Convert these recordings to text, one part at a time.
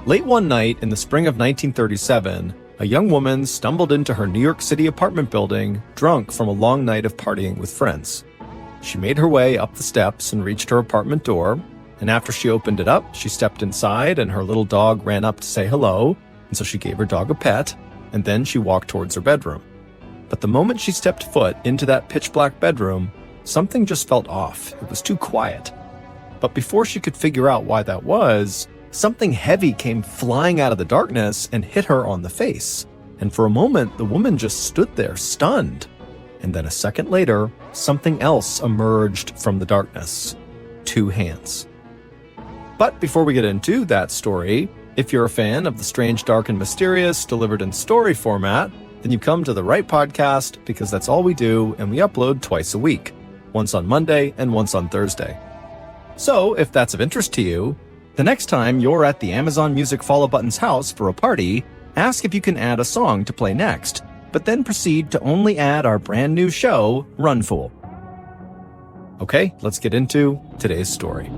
Late one night in the spring of 1937, a young woman stumbled into her New York City apartment building, drunk from a long night of partying with friends. She made her way up the steps and reached her apartment door, and after she opened it up, she stepped inside and her little dog ran up to say hello, and so she gave her dog a pet, and then she walked towards her bedroom. But the moment she stepped foot into that pitch-black bedroom, something just felt off. It was too quiet. But before she could figure out why that was, something heavy came flying out of the darkness and hit her on the face. And for a moment, the woman just stood there, stunned. And then a second later, something else emerged from the darkness. 2 hands. But before we get into that story, if you're a fan of the strange, dark, and mysterious delivered in story format, then you've come to the right podcast, because that's all we do, and we upload twice a week, once on Monday and once on Thursday. So if that's of interest to you, the next time you're at the Amazon Music Follow Button's house for a party, ask if you can add a song to play next, but then proceed to only add our brand new show, Run Fool. Okay, let's get into today's story.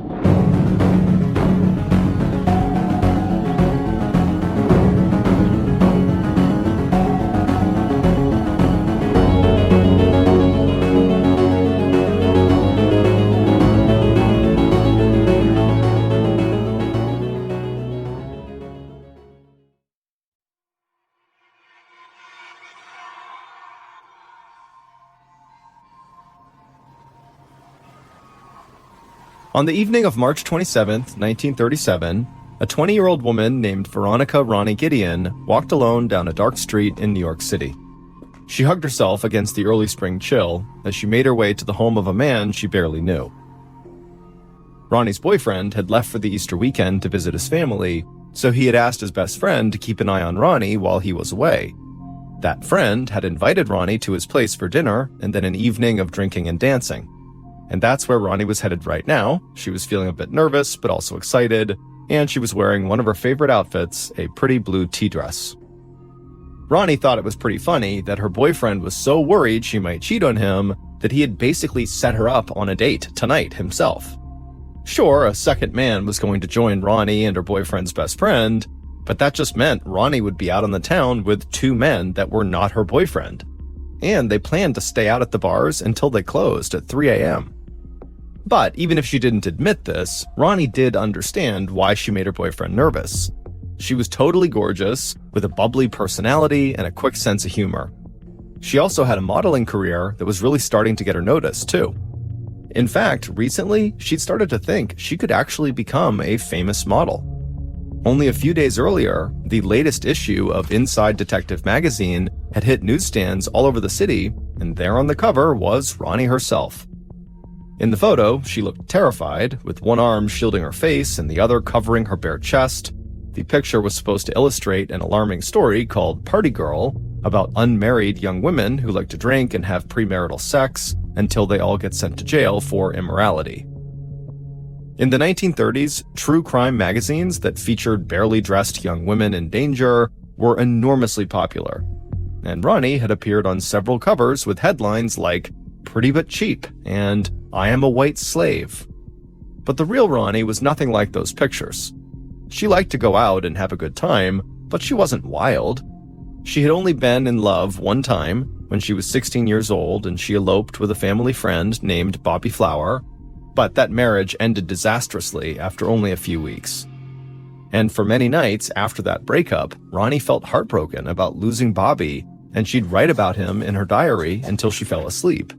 On the evening of March 27, 1937, a 20-year-old woman named Veronica Ronnie Gideon walked alone down a dark street in New York City. She hugged herself against the early spring chill as she made her way to the home of a man she barely knew. Ronnie's boyfriend had left for the Easter weekend to visit his family, so he had asked his best friend to keep an eye on Ronnie while he was away. That friend had invited Ronnie to his place for dinner and then an evening of drinking and dancing. And that's where Ronnie was headed right now. She was feeling a bit nervous, but also excited, and she was wearing one of her favorite outfits, a pretty blue tea dress. Ronnie thought it was pretty funny that her boyfriend was so worried she might cheat on him that he had basically set her up on a date tonight himself. Sure, a second man was going to join Ronnie and her boyfriend's best friend, but that just meant Ronnie would be out on the town with 2 men that were not her boyfriend. And they planned to stay out at the bars until they closed at 3 a.m. But even if she didn't admit this, Ronnie did understand why she made her boyfriend nervous. She was totally gorgeous, with a bubbly personality and a quick sense of humor. She also had a modeling career that was really starting to get her noticed, too. In fact, recently, she'd started to think she could actually become a famous model. Only a few days earlier, the latest issue of Inside Detective magazine had hit newsstands all over the city, and there on the cover was Ronnie herself. In the photo, she looked terrified, with one arm shielding her face and the other covering her bare chest. The picture was supposed to illustrate an alarming story called Party Girl, about unmarried young women who like to drink and have premarital sex until they all get sent to jail for immorality. In the 1930s, true crime magazines that featured barely dressed young women in danger were enormously popular, and Ronnie had appeared on several covers with headlines like "Pretty but Cheap" and "I Am a White Slave." But the real Ronnie was nothing like those pictures. She liked to go out and have a good time, but she wasn't wild. She had only been in love one time, when she was 16 years old and she eloped with a family friend named Bobby Flower, but that marriage ended disastrously after only a few weeks. And for many nights after that breakup, Ronnie felt heartbroken about losing Bobby, and she'd write about him in her diary until she fell asleep.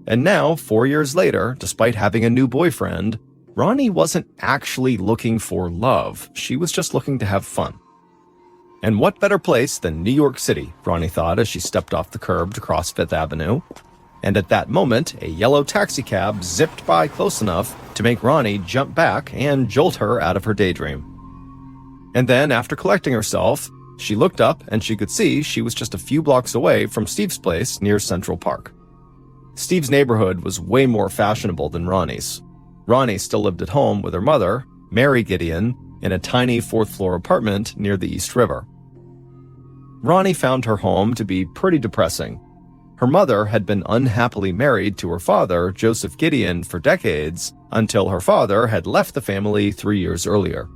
And now, 4 years later, despite having a new boyfriend, Ronnie wasn't actually looking for love. She was just looking to have fun. And what better place than New York City, Ronnie thought as she stepped off the curb to cross Fifth Avenue. And at that moment, a yellow taxicab zipped by close enough to make Ronnie jump back and jolt her out of her daydream. And then, after collecting herself, she looked up and she could see she was just a few blocks away from Steve's place near Central Park. Steve's neighborhood was way more fashionable than Ronnie's. Ronnie still lived at home with her mother, Mary Gideon, in a tiny 4th-floor apartment near the East River. Ronnie found her home to be pretty depressing. Her mother had been unhappily married to her father, Joseph Gideon, for decades, until her father had left the family 3 years earlier.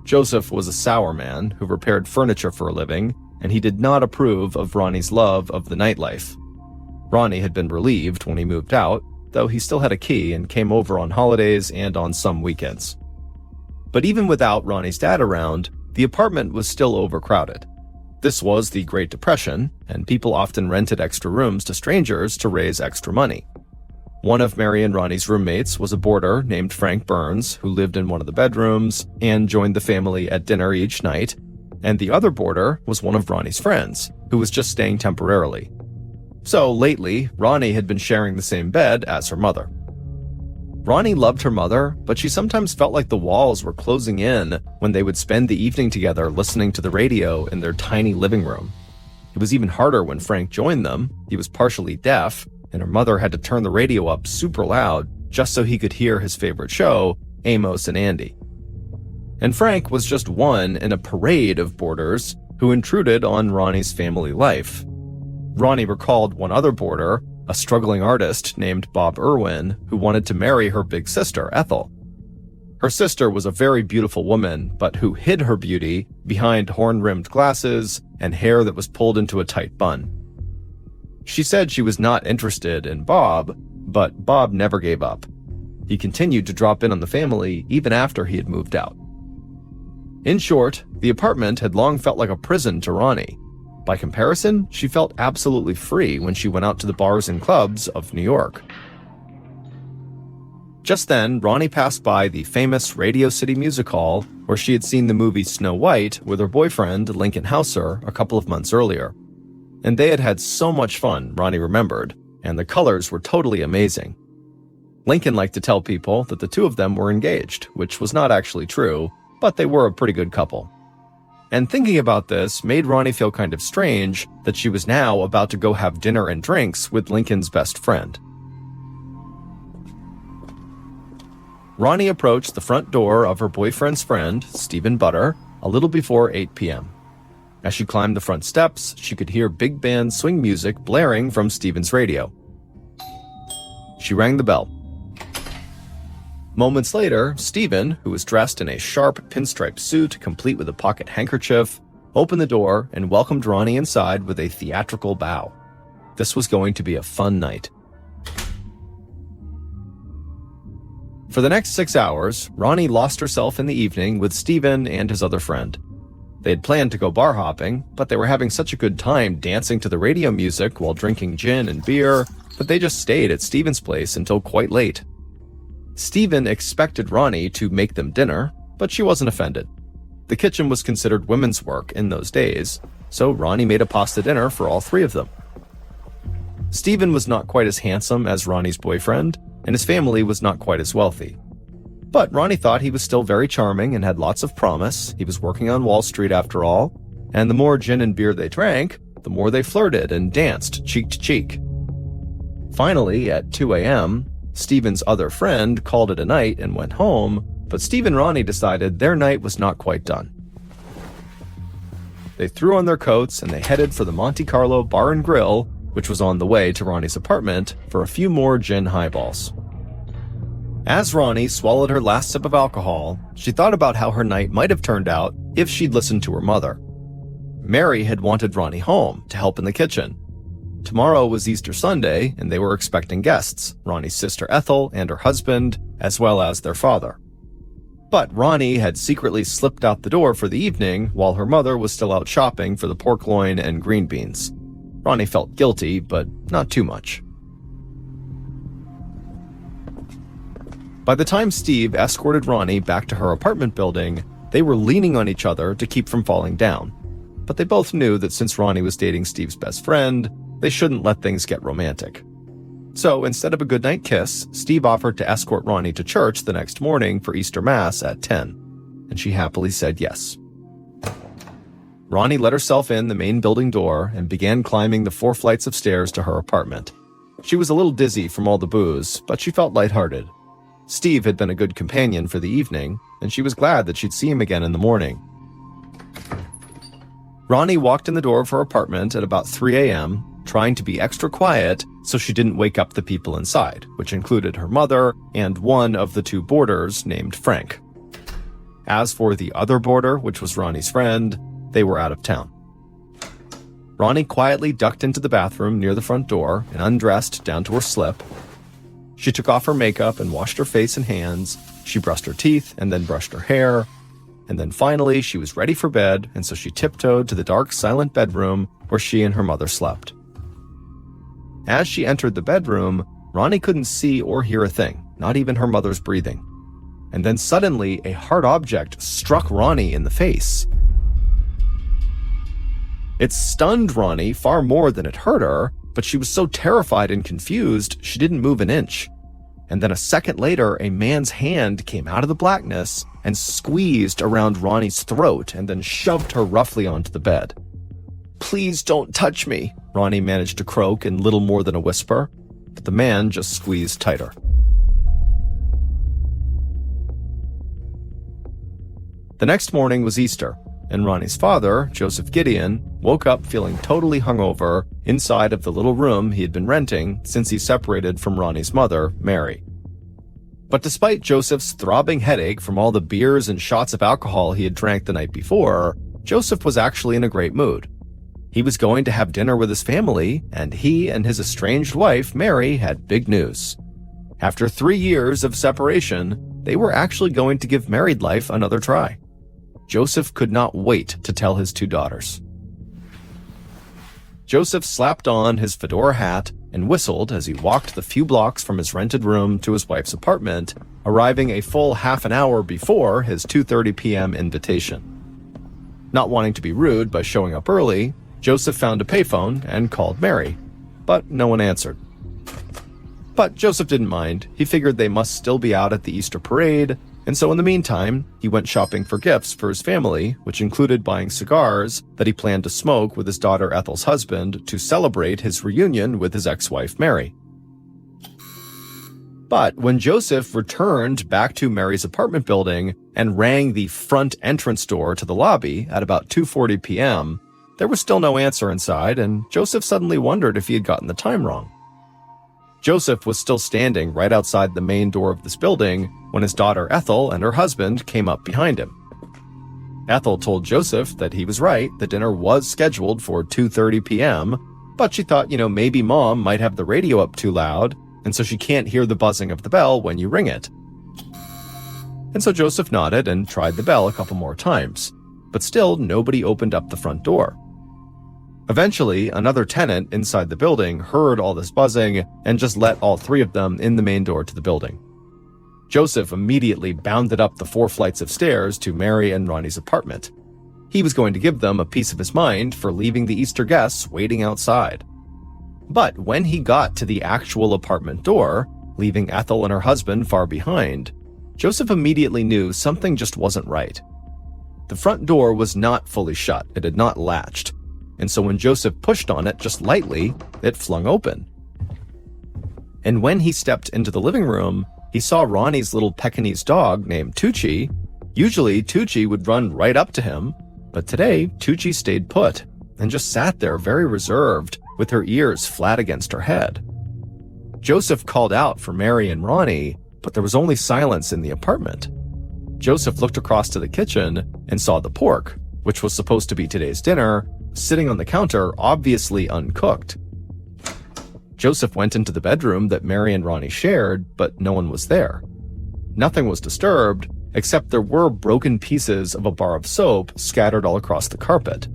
Joseph was a sour man who repaired furniture for a living, and he did not approve of Ronnie's love of the nightlife. Ronnie had been relieved when he moved out, though he still had a key and came over on holidays and on some weekends. But even without Ronnie's dad around, the apartment was still overcrowded. This was the Great Depression, and people often rented extra rooms to strangers to raise extra money. One of Mary and Ronnie's roommates was a boarder named Frank Burns, who lived in one of the bedrooms and joined the family at dinner each night, and the other boarder was one of Ronnie's friends, who was just staying temporarily. So lately, Ronnie had been sharing the same bed as her mother. Ronnie loved her mother, but she sometimes felt like the walls were closing in when they would spend the evening together listening to the radio in their tiny living room. It was even harder when Frank joined them. He was partially deaf, and her mother had to turn the radio up super loud just so he could hear his favorite show, Amos and Andy. And Frank was just one in a parade of boarders who intruded on Ronnie's family life. Ronnie recalled one other boarder, a struggling artist named Bob Irwin, who wanted to marry her big sister, Ethel. Her sister was a very beautiful woman, but who hid her beauty behind horn-rimmed glasses and hair that was pulled into a tight bun. She said she was not interested in Bob, but Bob never gave up. He continued to drop in on the family even after he had moved out. In short, the apartment had long felt like a prison to Ronnie. By comparison, she felt absolutely free when she went out to the bars and clubs of New York. Just then, Ronnie passed by the famous Radio City Music Hall, where she had seen the movie Snow White with her boyfriend, Lincoln Hauser, a couple of months earlier. And they had had so much fun, Ronnie remembered, and the colors were totally amazing. Lincoln liked to tell people that the two of them were engaged, which was not actually true, but they were a pretty good couple. And thinking about this made Ronnie feel kind of strange that she was now about to go have dinner and drinks with Lincoln's best friend. Ronnie approached the front door of her boyfriend's friend, Stephen Butter, a little before 8 p.m. As she climbed the front steps, she could hear big band swing music blaring from Stephen's radio. She rang the bell. Moments later, Stephen, who was dressed in a sharp pinstripe suit complete with a pocket handkerchief, opened the door and welcomed Ronnie inside with a theatrical bow. This was going to be a fun night. For the next 6 hours, Ronnie lost herself in the evening with Stephen and his other friend. They had planned to go bar hopping, but they were having such a good time dancing to the radio music while drinking gin and beer that they just stayed at Stephen's place until quite late. Stephen expected Ronnie to make them dinner, but she wasn't offended. The kitchen was considered women's work in those days, so Ronnie made a pasta dinner for all three of them. Stephen was not quite as handsome as Ronnie's boyfriend, and his family was not quite as wealthy. But Ronnie thought he was still very charming and had lots of promise. He was working on Wall Street after all, and the more gin and beer they drank, the more they flirted and danced cheek to cheek. Finally, at 2 a.m., Stephen's other friend called it a night and went home, but Steve and Ronnie decided their night was not quite done. They threw on their coats and they headed for the Monte Carlo Bar and Grill, which was on the way to Ronnie's apartment, for a few more gin highballs. As Ronnie swallowed her last sip of alcohol, she thought about how her night might have turned out if she'd listened to her mother. Mary had wanted Ronnie home to help in the kitchen. Tomorrow was Easter Sunday, and they were expecting guests, Ronnie's sister Ethel and her husband, as well as their father. But Ronnie had secretly slipped out the door for the evening while her mother was still out shopping for the pork loin and green beans. Ronnie felt guilty, but not too much. By the time Steve escorted Ronnie back to her apartment building, they were leaning on each other to keep from falling down. But they both knew that since Ronnie was dating Steve's best friend, they shouldn't let things get romantic. So instead of a goodnight kiss, Steve offered to escort Ronnie to church the next morning for Easter Mass at 10, and she happily said yes. Ronnie let herself in the main building door and began climbing the 4 flights of stairs to her apartment. She was a little dizzy from all the booze, but she felt lighthearted. Steve had been a good companion for the evening, and she was glad that she'd see him again in the morning. Ronnie walked in the door of her apartment at about 3 a.m., trying to be extra quiet so she didn't wake up the people inside, which included her mother and one of the 2 boarders named Frank. As for the other boarder, which was Ronnie's friend, they were out of town. Ronnie quietly ducked into the bathroom near the front door and undressed down to her slip. She took off her makeup and washed her face and hands. She brushed her teeth and then brushed her hair. And then finally, she was ready for bed, and so she tiptoed to the dark, silent bedroom where she and her mother slept. As she entered the bedroom, Ronnie couldn't see or hear a thing, not even her mother's breathing. And then suddenly, a hard object struck Ronnie in the face. It stunned Ronnie far more than it hurt her, but she was so terrified and confused, she didn't move an inch. And then a second later, a man's hand came out of the blackness and squeezed around Ronnie's throat and then shoved her roughly onto the bed. "Please don't touch me," Ronnie managed to croak in little more than a whisper, but the man just squeezed tighter. The next morning was Easter, and Ronnie's father, Joseph Gideon, woke up feeling totally hungover inside of the little room he had been renting since he separated from Ronnie's mother, Mary. But despite Joseph's throbbing headache from all the beers and shots of alcohol he had drank the night before, Joseph was actually in a great mood. He was going to have dinner with his family, and he and his estranged wife, Mary, had big news. After 3 years of separation, they were actually going to give married life another try. Joseph could not wait to tell his 2 daughters. Joseph slapped on his fedora hat and whistled as he walked the few blocks from his rented room to his wife's apartment, arriving a full half an hour before his 2:30 p.m. invitation. Not wanting to be rude by showing up early, Joseph found a payphone and called Mary, but no one answered. But Joseph didn't mind. He figured they must still be out at the Easter parade, and so in the meantime, he went shopping for gifts for his family, which included buying cigars that he planned to smoke with his daughter Ethel's husband to celebrate his reunion with his ex-wife Mary. But when Joseph returned back to Mary's apartment building and rang the front entrance door to the lobby at about 2:40 p.m., there was still no answer inside, and Joseph suddenly wondered if he had gotten the time wrong. Joseph was still standing right outside the main door of this building when his daughter Ethel and her husband came up behind him. Ethel told Joseph that he was right, the dinner was scheduled for 2:30 p.m., but she thought, maybe mom might have the radio up too loud, and so she can't hear the buzzing of the bell when you ring it. And so Joseph nodded and tried the bell a couple more times, but still nobody opened up the front door. Eventually, another tenant inside the building heard all this buzzing and just let all 3 of them in the main door to the building. Joseph immediately bounded up the 4 flights of stairs to Mary and Ronnie's apartment. He was going to give them a piece of his mind for leaving the Easter guests waiting outside. But when he got to the actual apartment door, leaving Ethel and her husband far behind, Joseph immediately knew something just wasn't right. The front door was not fully shut, it had not latched, and so when Joseph pushed on it just lightly, it flung open. And when he stepped into the living room, he saw Ronnie's little Pekingese dog named Tucci. Usually, Tucci would run right up to him, but today, Tucci stayed put and just sat there very reserved, with her ears flat against her head. Joseph called out for Mary and Ronnie, but there was only silence in the apartment. Joseph looked across to the kitchen and saw the pork, which was supposed to be today's dinner, sitting on the counter, obviously uncooked. Joseph went into the bedroom that Mary and Ronnie shared, but no one was there. Nothing was disturbed, except there were broken pieces of a bar of soap scattered all across the carpet.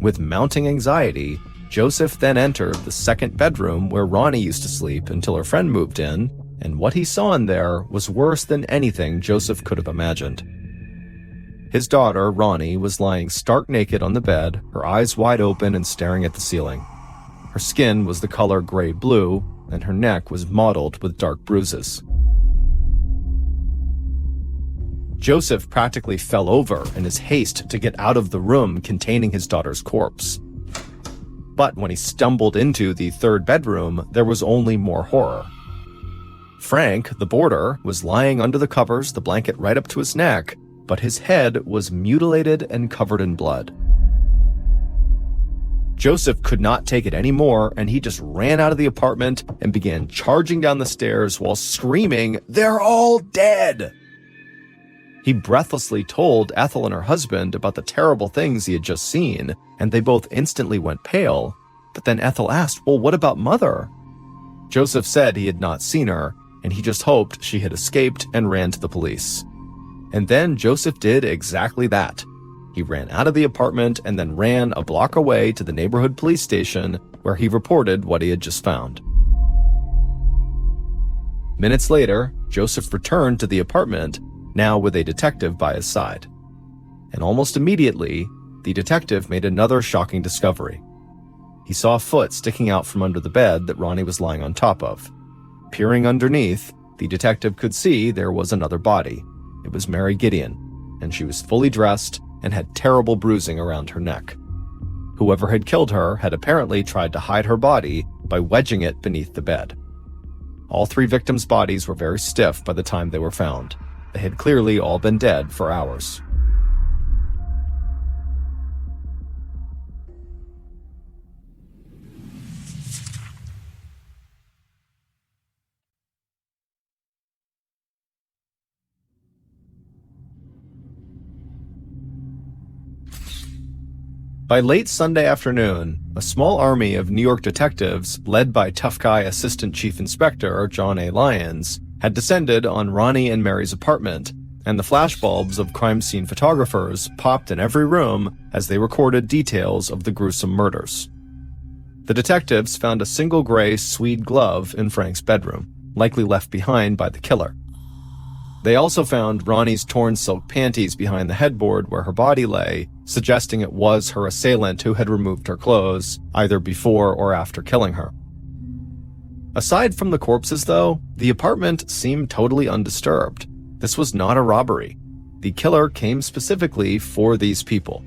With mounting anxiety, Joseph then entered the second bedroom where Ronnie used to sleep until her friend moved in, and what he saw in there was worse than anything Joseph could have imagined. His daughter, Ronnie, was lying stark naked on the bed, her eyes wide open and staring at the ceiling. Her skin was the color gray-blue, and her neck was mottled with dark bruises. Joseph practically fell over in his haste to get out of the room containing his daughter's corpse. But when he stumbled into the third bedroom, there was only more horror. Frank, the boarder, was lying under the covers, the blanket right up to his neck, but his head was mutilated and covered in blood. Joseph could not take it anymore, and he just ran out of the apartment and began charging down the stairs while screaming, "They're all dead!" He breathlessly told Ethel and her husband about the terrible things he had just seen, and they both instantly went pale. But then Ethel asked, "Well, what about Mother?" Joseph said he had not seen her, and he just hoped she had escaped and ran to the police. And then Joseph did exactly that. He ran out of the apartment and then ran a block away to the neighborhood police station, where he reported what he had just found. Minutes later, Joseph returned to the apartment, now with a detective by his side. And almost immediately, the detective made another shocking discovery. He saw a foot sticking out from under the bed that Ronnie was lying on top of. Peering underneath, the detective could see there was another body. It was Mary Gideon, and she was fully dressed and had terrible bruising around her neck. Whoever had killed her had apparently tried to hide her body by wedging it beneath the bed. All three victims' bodies were very stiff by the time they were found. They had clearly all been dead for hours. By late Sunday afternoon, a small army of New York detectives, led by tough guy Assistant Chief Inspector John A. Lyons, had descended on Ronnie and Mary's apartment, and the flashbulbs of crime scene photographers popped in every room as they recorded details of the gruesome murders. The detectives found a single gray Swede glove in Frank's bedroom, likely left behind by the killer. They also found Ronnie's torn silk panties behind the headboard where her body lay, suggesting it was her assailant who had removed her clothes, either before or after killing her. Aside from the corpses, though, the apartment seemed totally undisturbed. This was not a robbery. The killer came specifically for these people.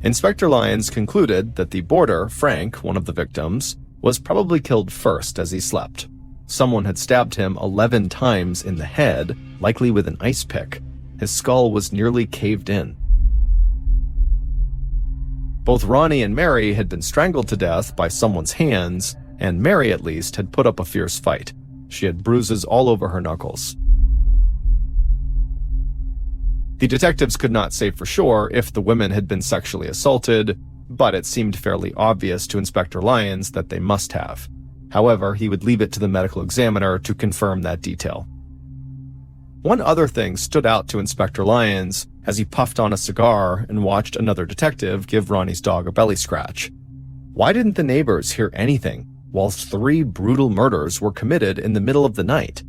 Inspector Lyons concluded that the boarder, Frank, one of the victims, was probably killed first as he slept. Someone had stabbed him 11 times in the head, likely with an ice pick. His skull was nearly caved in. Both Ronnie and Mary had been strangled to death by someone's hands, and Mary, at least, had put up a fierce fight. She had bruises all over her knuckles. The detectives could not say for sure if the women had been sexually assaulted, but it seemed fairly obvious to Inspector Lyons that they must have. However, he would leave it to the medical examiner to confirm that detail. One other thing stood out to Inspector Lyons as he puffed on a cigar and watched another detective give Ronnie's dog a belly scratch. Why didn't the neighbors hear anything whilst 3 brutal murders were committed in the middle of the night?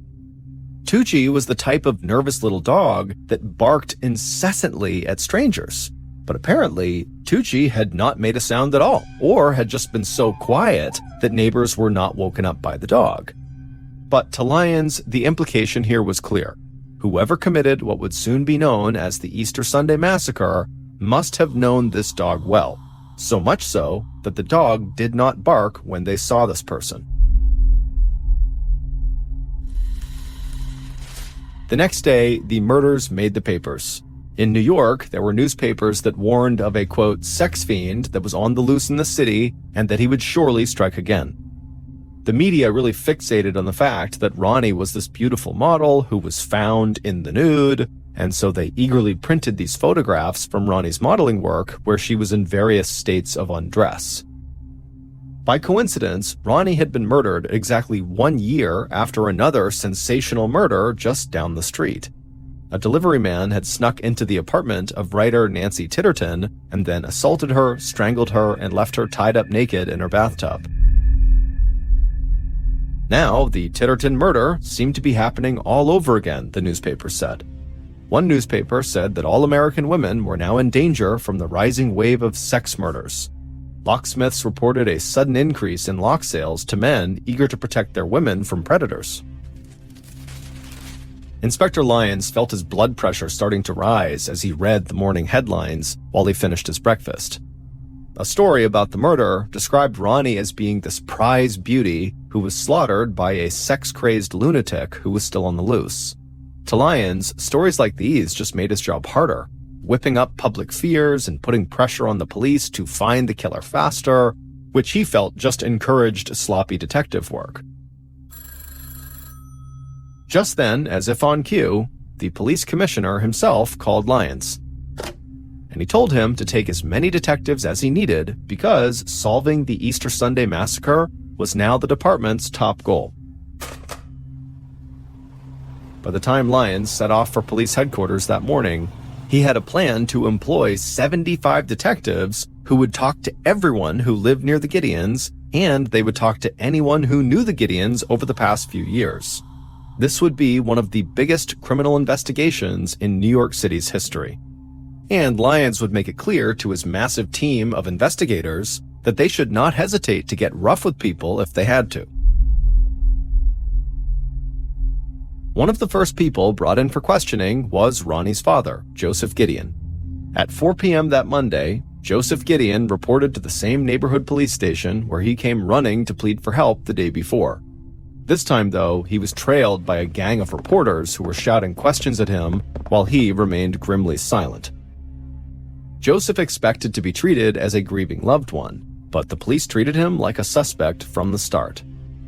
Tucci was the type of nervous little dog that barked incessantly at strangers. But apparently, Tucci had not made a sound at all, or had just been so quiet that neighbors were not woken up by the dog. But to Lyons, the implication here was clear. Whoever committed what would soon be known as the Easter Sunday Massacre must have known this dog well, so much so that the dog did not bark when they saw this person. The next day, the murders made the papers. In New York, there were newspapers that warned of a, quote, sex fiend that was on the loose in the city and that he would surely strike again. The media really fixated on the fact that Ronnie was this beautiful model who was found in the nude, and so they eagerly printed these photographs from Ronnie's modeling work where she was in various states of undress. By coincidence, Ronnie had been murdered exactly 1 year after another sensational murder just down the street. A delivery man had snuck into the apartment of writer Nancy Titterton and then assaulted her, strangled her, and left her tied up naked in her bathtub. Now, the Titterton murder seemed to be happening all over again, the newspaper said. One newspaper said that all American women were now in danger from the rising wave of sex murders. Locksmiths reported a sudden increase in lock sales to men eager to protect their women from predators. Inspector Lyons felt his blood pressure starting to rise as he read the morning headlines while he finished his breakfast. A story about the murder described Ronnie as being this prize beauty who was slaughtered by a sex-crazed lunatic who was still on the loose. To Lyons, stories like these just made his job harder, whipping up public fears and putting pressure on the police to find the killer faster, which he felt just encouraged sloppy detective work. Just then, as if on cue, the police commissioner himself called Lyons. And he told him to take as many detectives as he needed because solving the Easter Sunday massacre was now the department's top goal. By the time Lyons set off for police headquarters that morning, he had a plan to employ 75 detectives who would talk to everyone who lived near the Gideons, and they would talk to anyone who knew the Gideons over the past few years. This would be one of the biggest criminal investigations in New York City's history. And Lyons would make it clear to his massive team of investigators that they should not hesitate to get rough with people if they had to. One of the first people brought in for questioning was Ronnie's father, Joseph Gideon. At 4 p.m. that Monday, Joseph Gideon reported to the same neighborhood police station where he came running to plead for help the day before. This time, though, he was trailed by a gang of reporters who were shouting questions at him while he remained grimly silent. Joseph expected to be treated as a grieving loved one, but the police treated him like a suspect from the start.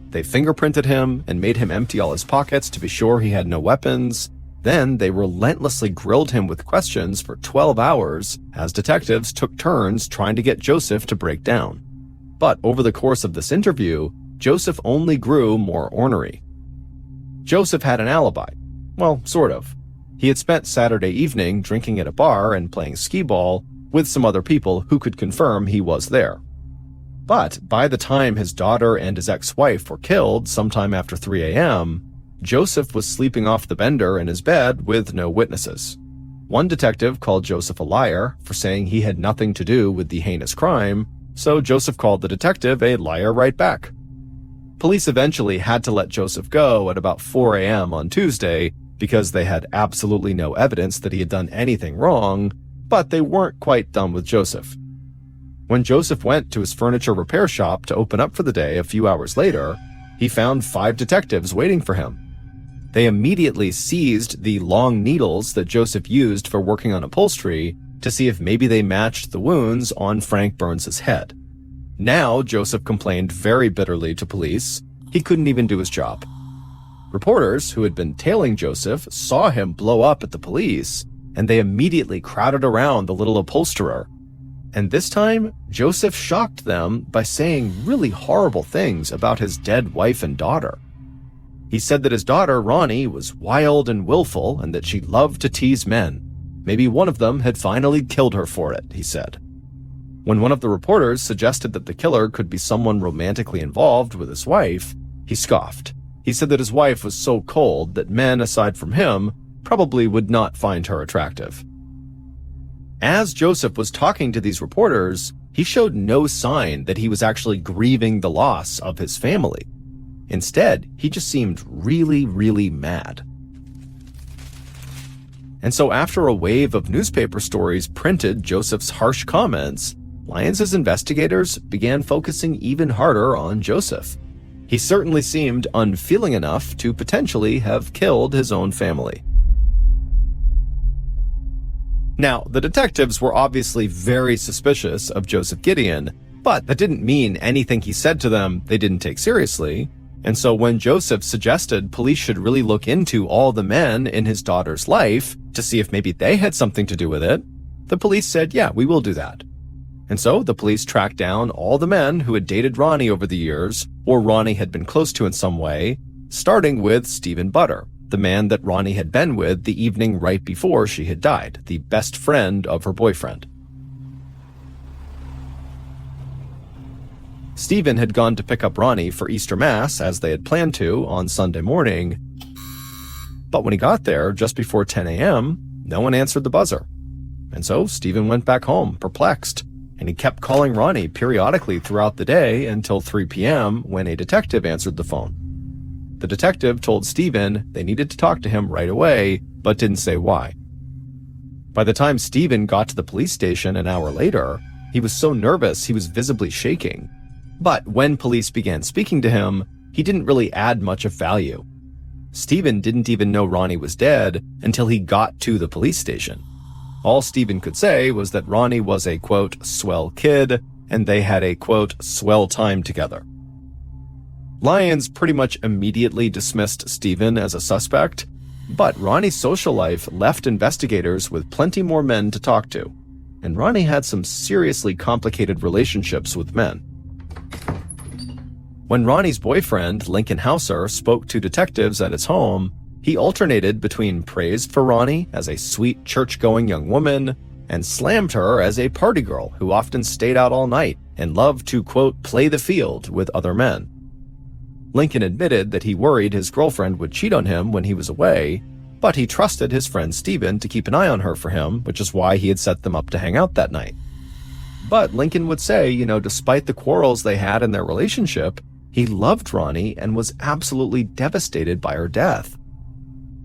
They fingerprinted him and made him empty all his pockets to be sure he had no weapons. Then they relentlessly grilled him with questions for 12 hours as detectives took turns trying to get Joseph to break down. But over the course of this interview, Joseph only grew more ornery. Joseph had an alibi. Well, sort of. He had spent Saturday evening drinking at a bar and playing skee-ball with some other people who could confirm he was there. But by the time his daughter and his ex-wife were killed sometime after 3 a.m., Joseph was sleeping off the bender in his bed with no witnesses. One detective called Joseph a liar for saying he had nothing to do with the heinous crime, so Joseph called the detective a liar right back. Police eventually had to let Joseph go at about 4 a.m. on Tuesday because they had absolutely no evidence that he had done anything wrong, but they weren't quite done with Joseph. When Joseph went to his furniture repair shop to open up for the day a few hours later, he found 5 detectives waiting for him. They immediately seized the long needles that Joseph used for working on upholstery to see if maybe they matched the wounds on Frank Burns's head. Now, Joseph complained very bitterly to police. He couldn't even do his job. Reporters who had been tailing Joseph saw him blow up at the police, and they immediately crowded around the little upholsterer. And this time, Joseph shocked them by saying really horrible things about his dead wife and daughter. He said that his daughter, Ronnie, was wild and willful and that she loved to tease men. Maybe one of them had finally killed her for it, he said. When one of the reporters suggested that the killer could be someone romantically involved with his wife, he scoffed. He said that his wife was so cold that men aside from him probably would not find her attractive. As Joseph was talking to these reporters, he showed no sign that he was actually grieving the loss of his family. Instead, he just seemed really, really mad. And so after a wave of newspaper stories printed Joseph's harsh comments, Lyons' investigators began focusing even harder on Joseph. He certainly seemed unfeeling enough to potentially have killed his own family. Now, the detectives were obviously very suspicious of Joseph Gideon, but that didn't mean anything he said to them they didn't take seriously. And so when Joseph suggested police should really look into all the men in his daughter's life to see if maybe they had something to do with it, the police said, yeah, we will do that. And so the police tracked down all the men who had dated Ronnie over the years, or Ronnie had been close to in some way, starting with Stephen Butter, the man that Ronnie had been with the evening right before she had died, the best friend of her boyfriend. Stephen had gone to pick up Ronnie for Easter Mass, as they had planned to, on Sunday morning. But when he got there, just before 10 a.m., no one answered the buzzer. And so Stephen went back home, perplexed, and he kept calling Ronnie periodically throughout the day until 3 p.m. when a detective answered the phone. The detective told Stephen they needed to talk to him right away, but didn't say why. By the time Stephen got to the police station an hour later, he was so nervous he was visibly shaking. But when police began speaking to him, he didn't really add much of value. Stephen didn't even know Ronnie was dead until he got to the police station. All Stephen could say was that Ronnie was a, quote, swell kid, and they had a, quote, swell time together. Lyons pretty much immediately dismissed Stephen as a suspect, But Ronnie's social life left investigators with plenty more men to talk to, and Ronnie had some seriously complicated relationships with men. When Ronnie's boyfriend, Lincoln Hauser, spoke to detectives at his home, he alternated between praise for Ronnie as a sweet church-going young woman and slammed her as a party girl who often stayed out all night and loved to, quote, play the field with other men. Lincoln admitted that he worried his girlfriend would cheat on him when he was away, but he trusted his friend Stephen to keep an eye on her for him, which is why he had set them up to hang out that night. But Lincoln would say, despite the quarrels they had in their relationship, he loved Ronnie and was absolutely devastated by her death.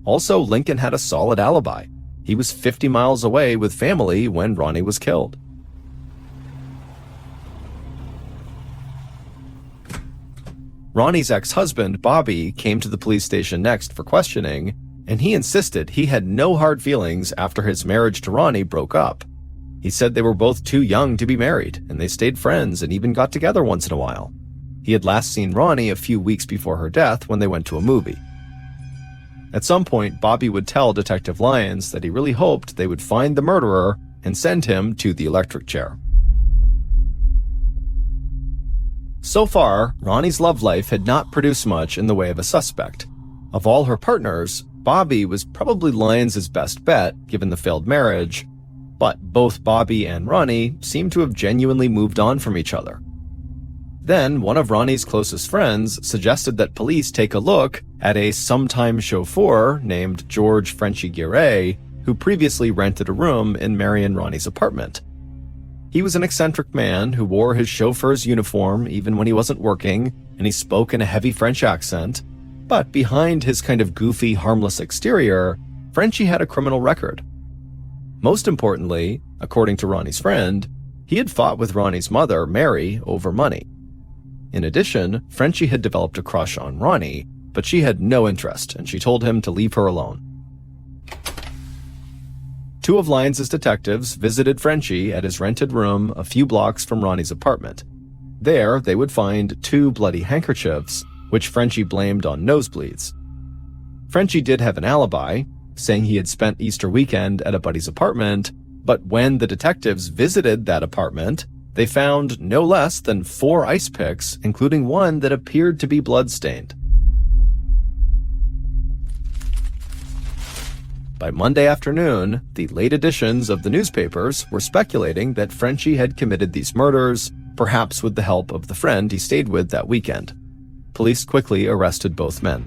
Also, Lincoln had a solid alibi. He was 50 miles away with family when Ronnie was killed. Ronnie's ex-husband, Bobby, came to the police station next for questioning, and he insisted he had no hard feelings after his marriage to Ronnie broke up. He said they were both too young to be married, and they stayed friends and even got together once in a while. He had last seen Ronnie a few weeks before her death when they went to a movie. At some point, Bobby would tell Detective Lyons that he really hoped they would find the murderer and send him to the electric chair. So far, Ronnie's love life had not produced much in the way of a suspect. Of all her partners, Bobby was probably Lyons' best bet, given the failed marriage, but both Bobby and Ronnie seemed to have genuinely moved on from each other. Then, one of Ronnie's closest friends suggested that police take a look at a sometime chauffeur named George Frenchy Guéret, who previously rented a room in Mary and Ronnie's apartment. He was an eccentric man who wore his chauffeur's uniform even when he wasn't working, and he spoke in a heavy French accent. But behind his kind of goofy, harmless exterior, Frenchy had a criminal record. Most importantly, according to Ronnie's friend, he had fought with Ronnie's mother, Mary, over money. In addition, Frenchy had developed a crush on Ronnie, but she had no interest, and she told him to leave her alone. Two of Lyons' detectives visited Frenchy at his rented room a few blocks from Ronnie's apartment. There, they would find 2 bloody handkerchiefs, which Frenchy blamed on nosebleeds. Frenchy did have an alibi, saying he had spent Easter weekend at a buddy's apartment, but when the detectives visited that apartment, they found no less than 4 ice picks, including one that appeared to be blood-stained. By Monday afternoon, the late editions of the newspapers were speculating that Frenchy had committed these murders, perhaps with the help of the friend he stayed with that weekend. Police quickly arrested both men.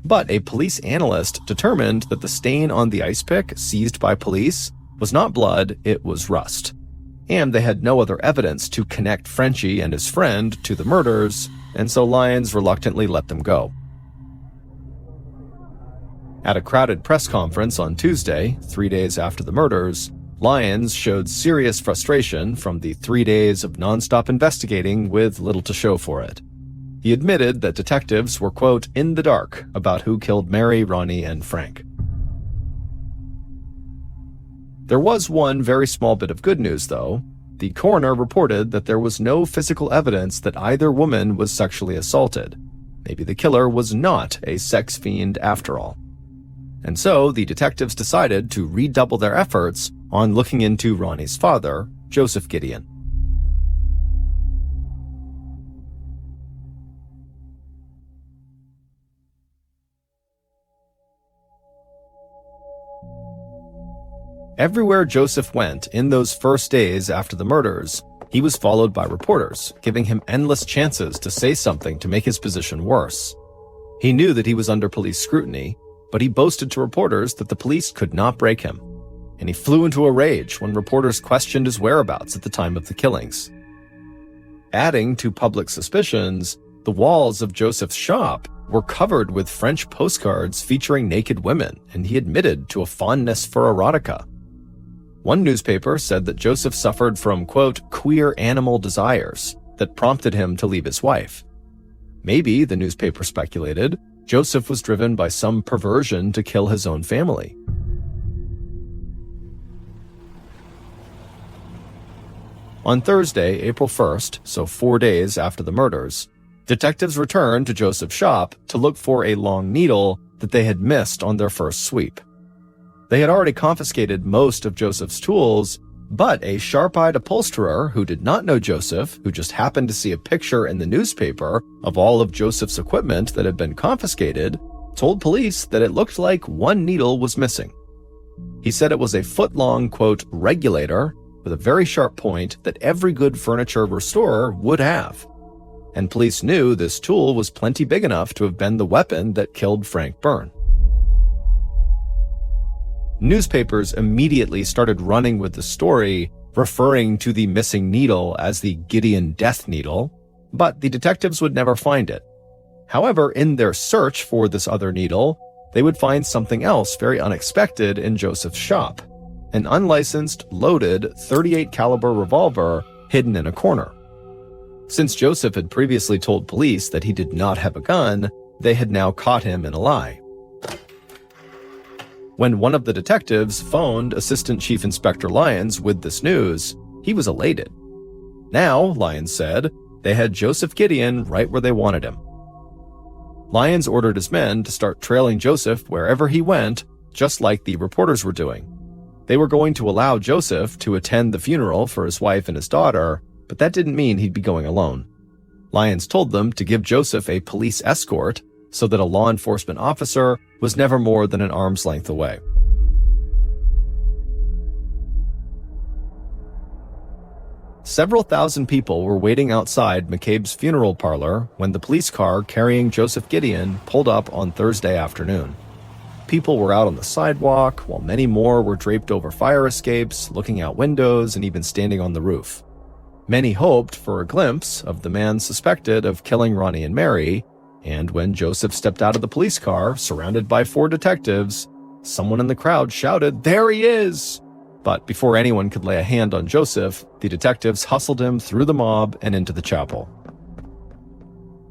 But a police analyst determined that the stain on the ice pick seized by police was not blood, it was rust. And they had no other evidence to connect Frenchy and his friend to the murders, and so Lyons reluctantly let them go. At a crowded press conference on Tuesday, 3 days after the murders, Lyons showed serious frustration from the 3 days of nonstop investigating with little to show for it. He admitted that detectives were, quote, in the dark about who killed Mary, Ronnie, and Frank. There was one very small bit of good news, though. The coroner reported that there was no physical evidence that either woman was sexually assaulted. Maybe the killer was not a sex fiend after all. And so the detectives decided to redouble their efforts on looking into Ronnie's father, Joseph Gideon. Everywhere Joseph went in those first days after the murders, he was followed by reporters, giving him endless chances to say something to make his position worse. He knew that he was under police scrutiny, but he boasted to reporters that the police could not break him, and he flew into a rage when reporters questioned his whereabouts at the time of the killings. Adding to public suspicions, the walls of Joseph's shop were covered with French postcards featuring naked women, and he admitted to a fondness for erotica. One newspaper said that Joseph suffered from, quote, queer animal desires that prompted him to leave his wife. Maybe, the newspaper speculated, Joseph was driven by some perversion to kill his own family. On Thursday, April 1st, so 4 days after the murders, detectives returned to Joseph's shop to look for a long needle that they had missed on their first sweep. They had already confiscated most of Joseph's tools, but a sharp-eyed upholsterer who did not know Joseph, who just happened to see a picture in the newspaper of all of Joseph's equipment that had been confiscated, told police that it looked like one needle was missing. He said it was a foot-long, quote, regulator with a very sharp point that every good furniture restorer would have. And police knew this tool was plenty big enough to have been the weapon that killed Frank Byrne. Newspapers immediately started running with the story, referring to the missing needle as the Gideon Death Needle, but the detectives would never find it. However, in their search for this other needle, they would find something else very unexpected in Joseph's shop, an unlicensed, loaded .38 caliber revolver hidden in a corner. Since Joseph had previously told police that he did not have a gun, they had now caught him in a lie. When one of the detectives phoned Assistant Chief Inspector Lyons with this news, he was elated. Now, Lyons said, they had Joseph Gideon right where they wanted him. Lyons ordered his men to start trailing Joseph wherever he went, just like the reporters were doing. They were going to allow Joseph to attend the funeral for his wife and his daughter, but that didn't mean he'd be going alone. Lyons told them to give Joseph a police escort so that a law enforcement officer was never more than an arm's length away. Several thousand people were waiting outside McCabe's funeral parlor when the police car carrying Joseph Gideon pulled up on Thursday afternoon. People were out on the sidewalk, while many more were draped over fire escapes, looking out windows, and even standing on the roof. Many hoped for a glimpse of the man suspected of killing Ronnie and Mary, and when Joseph stepped out of the police car, surrounded by 4 detectives, someone in the crowd shouted, "There he is!" But before anyone could lay a hand on Joseph, the detectives hustled him through the mob and into the chapel.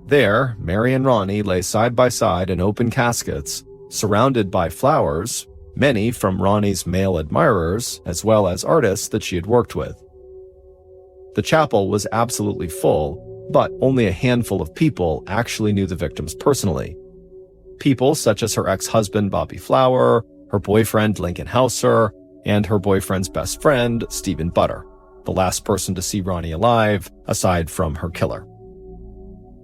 There, Mary and Ronnie lay side by side in open caskets, surrounded by flowers, many from Ronnie's male admirers, as well as artists that she had worked with. The chapel was absolutely full, but only a handful of people actually knew the victims personally. People such as her ex-husband Bobby Flower, her boyfriend Lincoln Hauser, and her boyfriend's best friend Stephen Butter, the last person to see Ronnie alive, aside from her killer.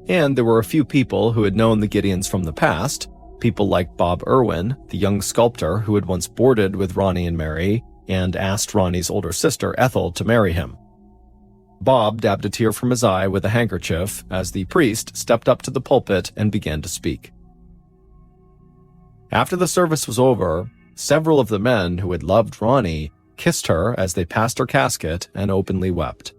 And there were a few people who had known the Gideons from the past, people like Bob Irwin, the young sculptor who had once boarded with Ronnie and Mary and asked Ronnie's older sister Ethel to marry him. Bob dabbed a tear from his eye with a handkerchief as the priest stepped up to the pulpit and began to speak. After the service was over, several of the men who had loved Ronnie kissed her as they passed her casket and openly wept.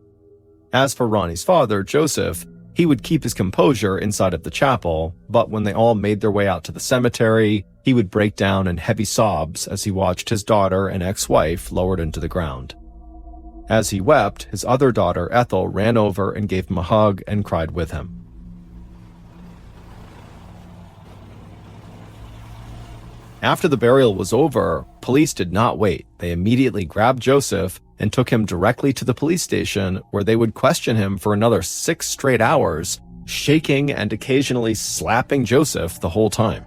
As for Ronnie's father, Joseph, he would keep his composure inside of the chapel, but when they all made their way out to the cemetery, he would break down in heavy sobs as he watched his daughter and ex-wife lowered into the ground. As he wept, his other daughter, Ethel, ran over and gave him a hug and cried with him. After the burial was over, police did not wait. They immediately grabbed Joseph and took him directly to the police station, where they would question him for another 6 straight hours, shaking and occasionally slapping Joseph the whole time.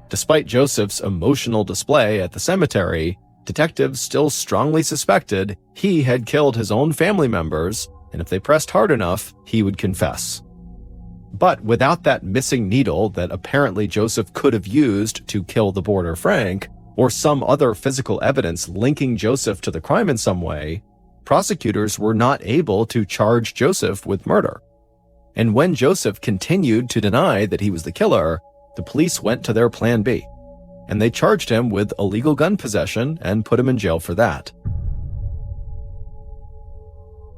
Despite Joseph's emotional display at the cemetery, detectives still strongly suspected he had killed his own family members, and if they pressed hard enough, he would confess. But without that missing needle that apparently Joseph could have used to kill the boarder Frank, or some other physical evidence linking Joseph to the crime in some way, prosecutors were not able to charge Joseph with murder. And when Joseph continued to deny that he was the killer, the police went to their plan B, and they charged him with illegal gun possession and put him in jail for that.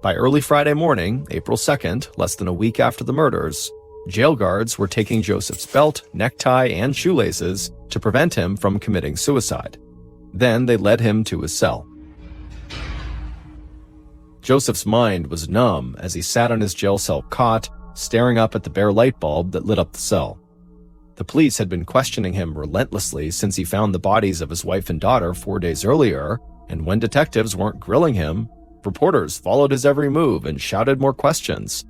By early Friday morning, April 2nd, less than a week after the murders, jail guards were taking Joseph's belt, necktie, and shoelaces to prevent him from committing suicide. Then they led him to his cell. Joseph's mind was numb as he sat on his jail cell cot, staring up at the bare light bulb that lit up the cell. The police had been questioning him relentlessly since he found the bodies of his wife and daughter 4 days earlier, and when detectives weren't grilling him, reporters followed his every move and shouted more questions.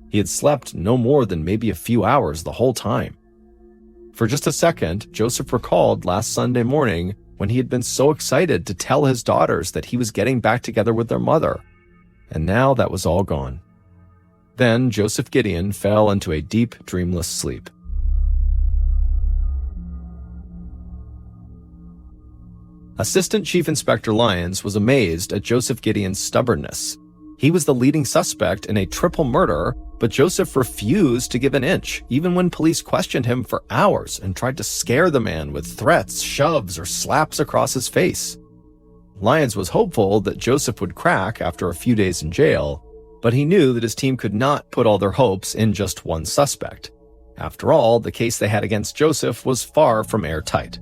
He had slept no more than maybe a few hours the whole time. For just a second, Joseph recalled last Sunday morning when he had been so excited to tell his daughters that he was getting back together with their mother. And now that was all gone. Then Joseph Gideon fell into a deep, dreamless sleep. Assistant Chief Inspector Lyons was amazed at Joseph Gideon's stubbornness. He was the leading suspect in a triple murder, but Joseph refused to give an inch, even when police questioned him for hours and tried to scare the man with threats, shoves, or slaps across his face. Lyons was hopeful that Joseph would crack after a few days in jail, but he knew that his team could not put all their hopes in just one suspect. After all, the case they had against Joseph was far from airtight.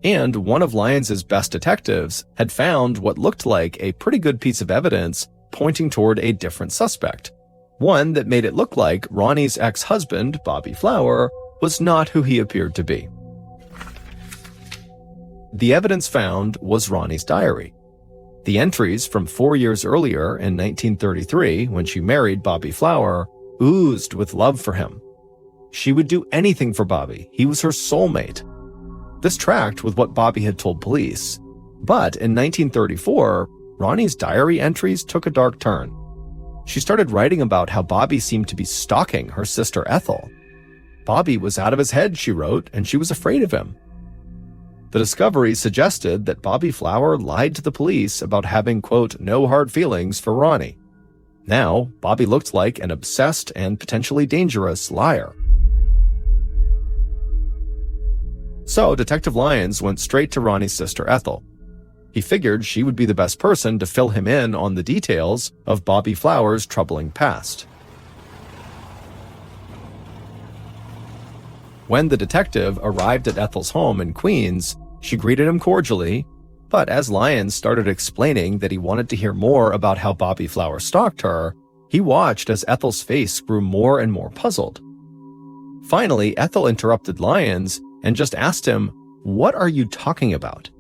And one of Lyons' best detectives had found what looked like a pretty good piece of evidence pointing toward a different suspect. One that made it look like Ronnie's ex-husband, Bobby Flower, was not who he appeared to be. The evidence found was Ronnie's diary. The entries from 4 years earlier in 1933, when she married Bobby Flower, oozed with love for him. She would do anything for Bobby. He was her soulmate. This tracked with what Bobby had told police. But in 1934, Ronnie's diary entries took a dark turn. She started writing about how Bobby seemed to be stalking her sister Ethel. Bobby was out of his head, she wrote, and she was afraid of him. The discovery suggested that Bobby Flower lied to the police about having, quote, no hard feelings for Ronnie. Now, Bobby looked like an obsessed and potentially dangerous liar. So Detective Lyons went straight to Ronnie's sister Ethel. He figured she would be the best person to fill him in on the details of Bobby Flower's troubling past. When the detective arrived at Ethel's home in Queens, she greeted him cordially, but as Lyons started explaining that he wanted to hear more about how Bobby Flower stalked her, he watched as Ethel's face grew more and more puzzled. Finally, Ethel interrupted Lyons and just asked him, "What are you talking about?"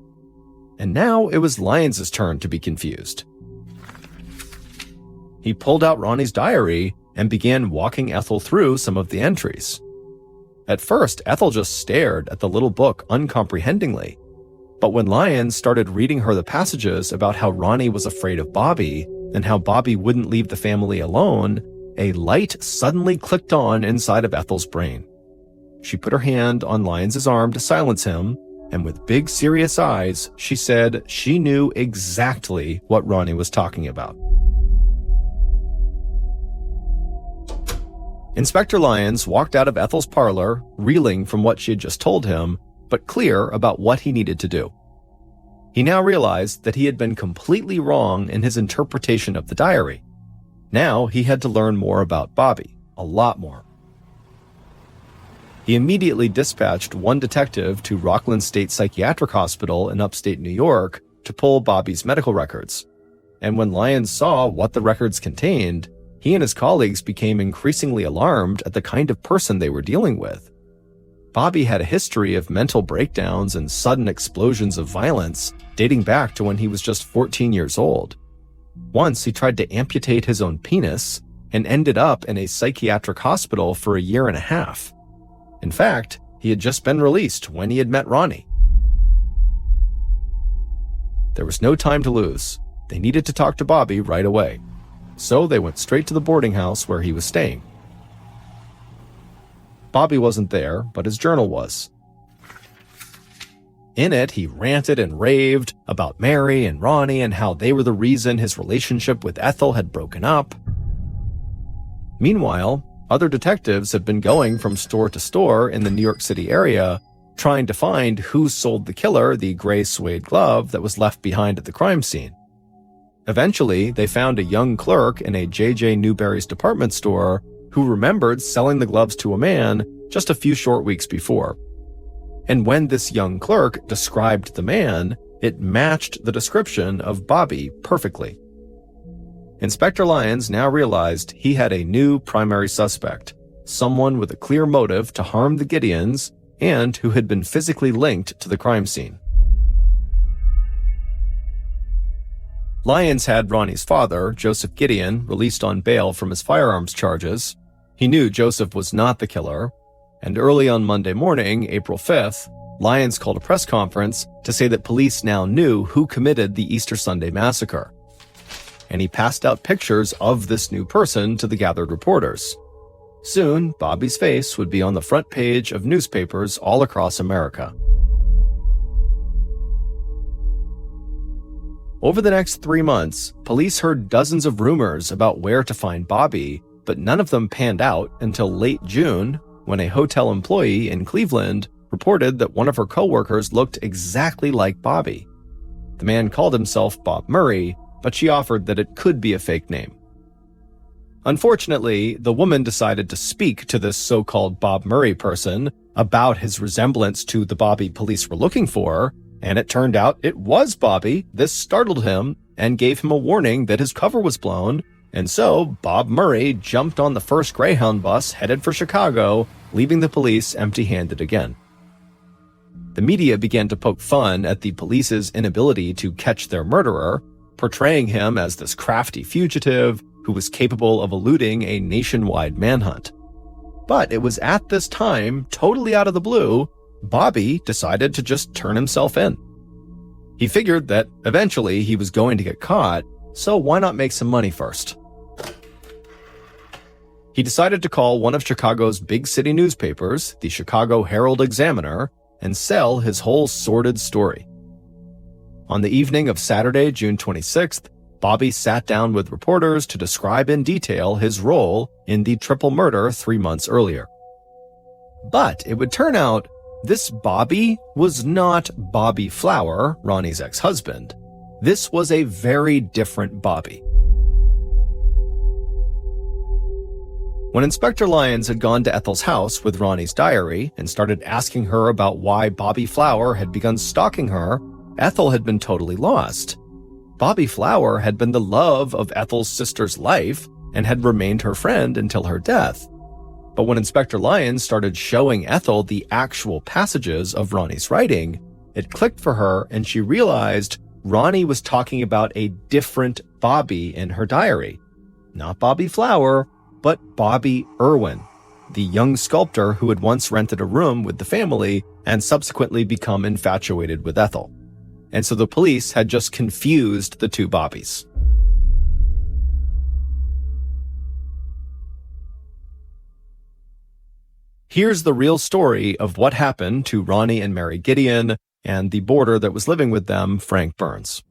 And now it was Lyons' turn to be confused. He pulled out Ronnie's diary and began walking Ethel through some of the entries. At first, Ethel just stared at the little book uncomprehendingly. But when Lyons started reading her the passages about how Ronnie was afraid of Bobby and how Bobby wouldn't leave the family alone, a light suddenly clicked on inside of Ethel's brain. She put her hand on Lyons' arm to silence him, and with big, serious eyes, she said she knew exactly what Ronnie was talking about. Inspector Lyons walked out of Ethel's parlor, reeling from what she had just told him, but clear about what he needed to do. He now realized that he had been completely wrong in his interpretation of the diary. Now he had to learn more about Bobby, a lot more. He immediately dispatched one detective to Rockland State Psychiatric Hospital in upstate New York to pull Bobby's medical records. And when Lyons saw what the records contained, he and his colleagues became increasingly alarmed at the kind of person they were dealing with. Bobby had a history of mental breakdowns and sudden explosions of violence dating back to when he was just 14 years old. Once he tried to amputate his own penis and ended up in a psychiatric hospital for a year and a half. In fact, he had just been released when he had met Ronnie. There was no time to lose. They needed to talk to Bobby right away. So they went straight to the boarding house where he was staying. Bobby wasn't there, but his journal was. In it, he ranted and raved about Mary and Ronnie and how they were the reason his relationship with Ethel had broken up. Meanwhile, other detectives had been going from store to store in the New York City area, trying to find who sold the killer the gray suede glove that was left behind at the crime scene. Eventually, they found a young clerk in a J.J. Newberry's department store who remembered selling the gloves to a man just a few short weeks before. And when this young clerk described the man, it matched the description of Bobby perfectly. Inspector Lyons now realized he had a new primary suspect, someone with a clear motive to harm the Gideons and who had been physically linked to the crime scene. Lyons had Ronnie's father, Joseph Gideon, released on bail from his firearms charges. He knew Joseph was not the killer, And early on Monday morning, April 5th, Lyons called a press conference to say that police now knew who committed the Easter Sunday massacre. And he passed out pictures of this new person to the gathered reporters. Soon, Bobby's face would be on the front page of newspapers all across America. Over the next 3 months, police heard dozens of rumors about where to find Bobby, but none of them panned out until late June, when a hotel employee in Cleveland reported that one of her coworkers looked exactly like Bobby. The man called himself Bob Murray, but she offered that it could be a fake name. Unfortunately, the woman decided to speak to this so-called Bob Murray person about his resemblance to the Bobby police were looking for, and it turned out it was Bobby. This startled him and gave him a warning that his cover was blown, and so Bob Murray jumped on the first Greyhound bus headed for Chicago, leaving the police empty-handed again. The media began to poke fun at the police's inability to catch their murderer, portraying him as this crafty fugitive who was capable of eluding a nationwide manhunt. But it was at this time, totally out of the blue, Bobby decided to just turn himself in. He figured that eventually he was going to get caught, so why not make some money first? He decided to call one of Chicago's big city newspapers, the Chicago Herald-Examiner, and sell his whole sordid story. On the evening of Saturday, June 26th, Bobby sat down with reporters to describe in detail his role in the triple murder 3 months earlier. But it would turn out this Bobby was not Bobby Flower, Ronnie's ex-husband. This was a very different Bobby. When Inspector Lyons had gone to Ethel's house with Ronnie's diary and started asking her about why Bobby Flower had begun stalking her, Ethel had been totally lost. Bobby Flower had been the love of Ethel's sister's life and had remained her friend until her death. But when Inspector Lyons started showing Ethel the actual passages of Ronnie's writing, it clicked for her and she realized Ronnie was talking about a different Bobby in her diary. Not Bobby Flower, but Bobby Irwin, the young sculptor who had once rented a room with the family and subsequently become infatuated with Ethel. And so the police had just confused the two Bobbies. Here's the real story of what happened to Ronnie and Mary Gideon and the boarder that was living with them, Frank Burns.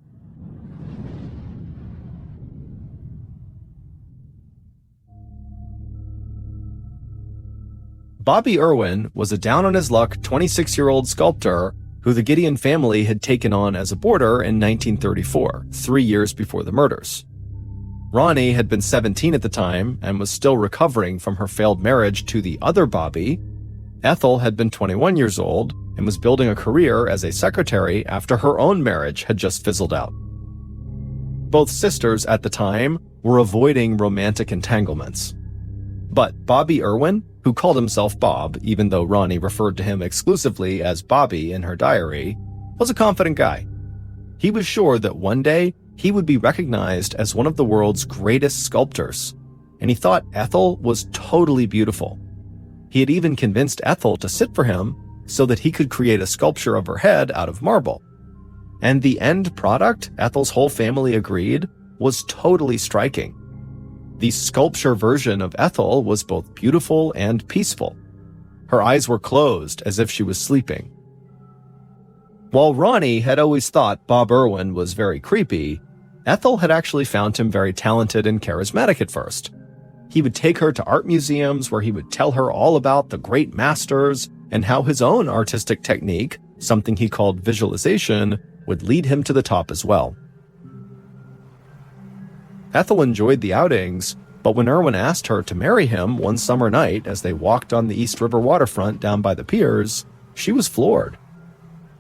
Bobby Irwin was a down-on-his-luck 26-year-old sculptor who the Gideon family had taken on as a boarder in 1934, 3 years before the murders. Ronnie had been 17 at the time and was still recovering from her failed marriage to the other Bobby. Ethel had been 21 years old and was building a career as a secretary after her own marriage had just fizzled out. Both sisters at the time were avoiding romantic entanglements. But Bobby Irwin, who called himself Bob, even though Ronnie referred to him exclusively as Bobby in her diary, was a confident guy. He was sure that one day he would be recognized as one of the world's greatest sculptors, and he thought Ethel was totally beautiful. He had even convinced Ethel to sit for him so that he could create a sculpture of her head out of marble. And the end product, Ethel's whole family agreed, was totally striking. The sculpture version of Ethel was both beautiful and peaceful. Her eyes were closed as if she was sleeping. While Ronnie had always thought Bob Irwin was very creepy, Ethel had actually found him very talented and charismatic at first. He would take her to art museums where he would tell her all about the great masters and how his own artistic technique, something he called visualization, would lead him to the top as well. Ethel enjoyed the outings, but when Irwin asked her to marry him one summer night as they walked on the East River waterfront down by the piers, she was floored.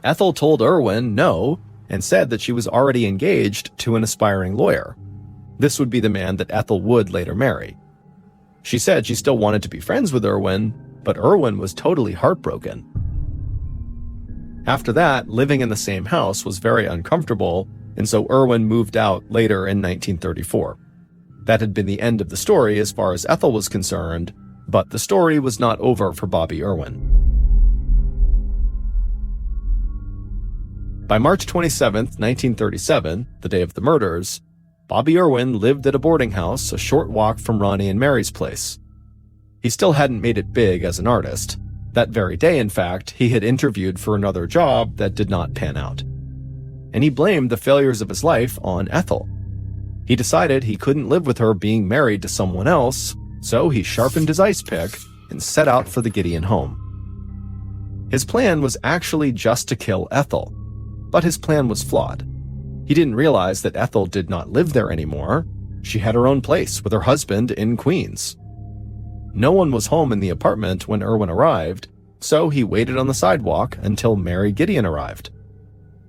Ethel told Irwin no and said that she was already engaged to an aspiring lawyer. This would be the man that Ethel would later marry. She said she still wanted to be friends with Irwin, but Irwin was totally heartbroken. After that, living in the same house was very uncomfortable, and so Irwin moved out later in 1934. That had been the end of the story as far as Ethel was concerned. But the story was not over for Bobby Irwin. By March 27, 1937, the day of the murders, Bobby Irwin lived at a boarding house a short walk from Ronnie and Mary's place. He still hadn't made it big as an artist. That very day, in fact, he had interviewed for another job that did not pan out. And he blamed the failures of his life on Ethel. He decided he couldn't live with her being married to someone else, so he sharpened his ice pick and set out for the Gideon home. His plan was actually just to kill Ethel, but his plan was flawed. He didn't realize that Ethel did not live there anymore. She had her own place with her husband in Queens. No one was home in the apartment when Irwin arrived, so he waited on the sidewalk until Mary Gideon arrived.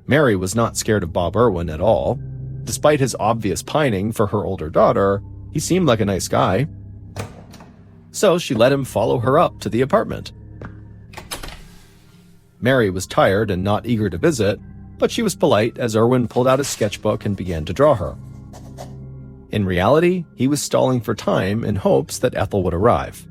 Mary was not scared of Bob Irwin at all. Despite his obvious pining for her older daughter, he seemed like a nice guy. So she let him follow her up to the apartment. Mary was tired and not eager to visit, but she was polite as Irwin pulled out his sketchbook and began to draw her. In reality, he was stalling for time in hopes that Ethel would arrive.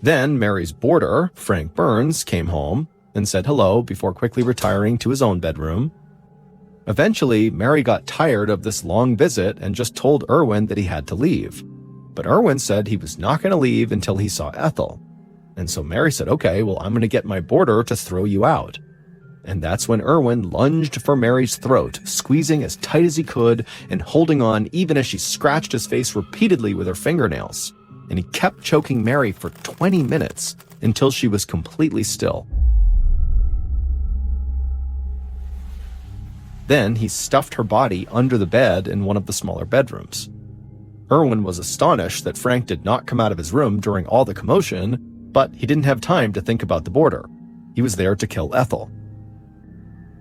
Then Mary's boarder, Frank Burns, came home and said hello before quickly retiring to his own bedroom. Eventually, Mary got tired of this long visit and just told Irwin that he had to leave. But Irwin said he was not going to leave until he saw Ethel. And so Mary said, okay, well, I'm going to get my boarder to throw you out. And that's when Irwin lunged for Mary's throat, squeezing as tight as he could and holding on even as she scratched his face repeatedly with her fingernails. And he kept choking Mary for 20 minutes until she was completely still. Then he stuffed her body under the bed in one of the smaller bedrooms. Irwin was astonished that Frank did not come out of his room during all the commotion, but he didn't have time to think about the boarder. He was there to kill Ethel.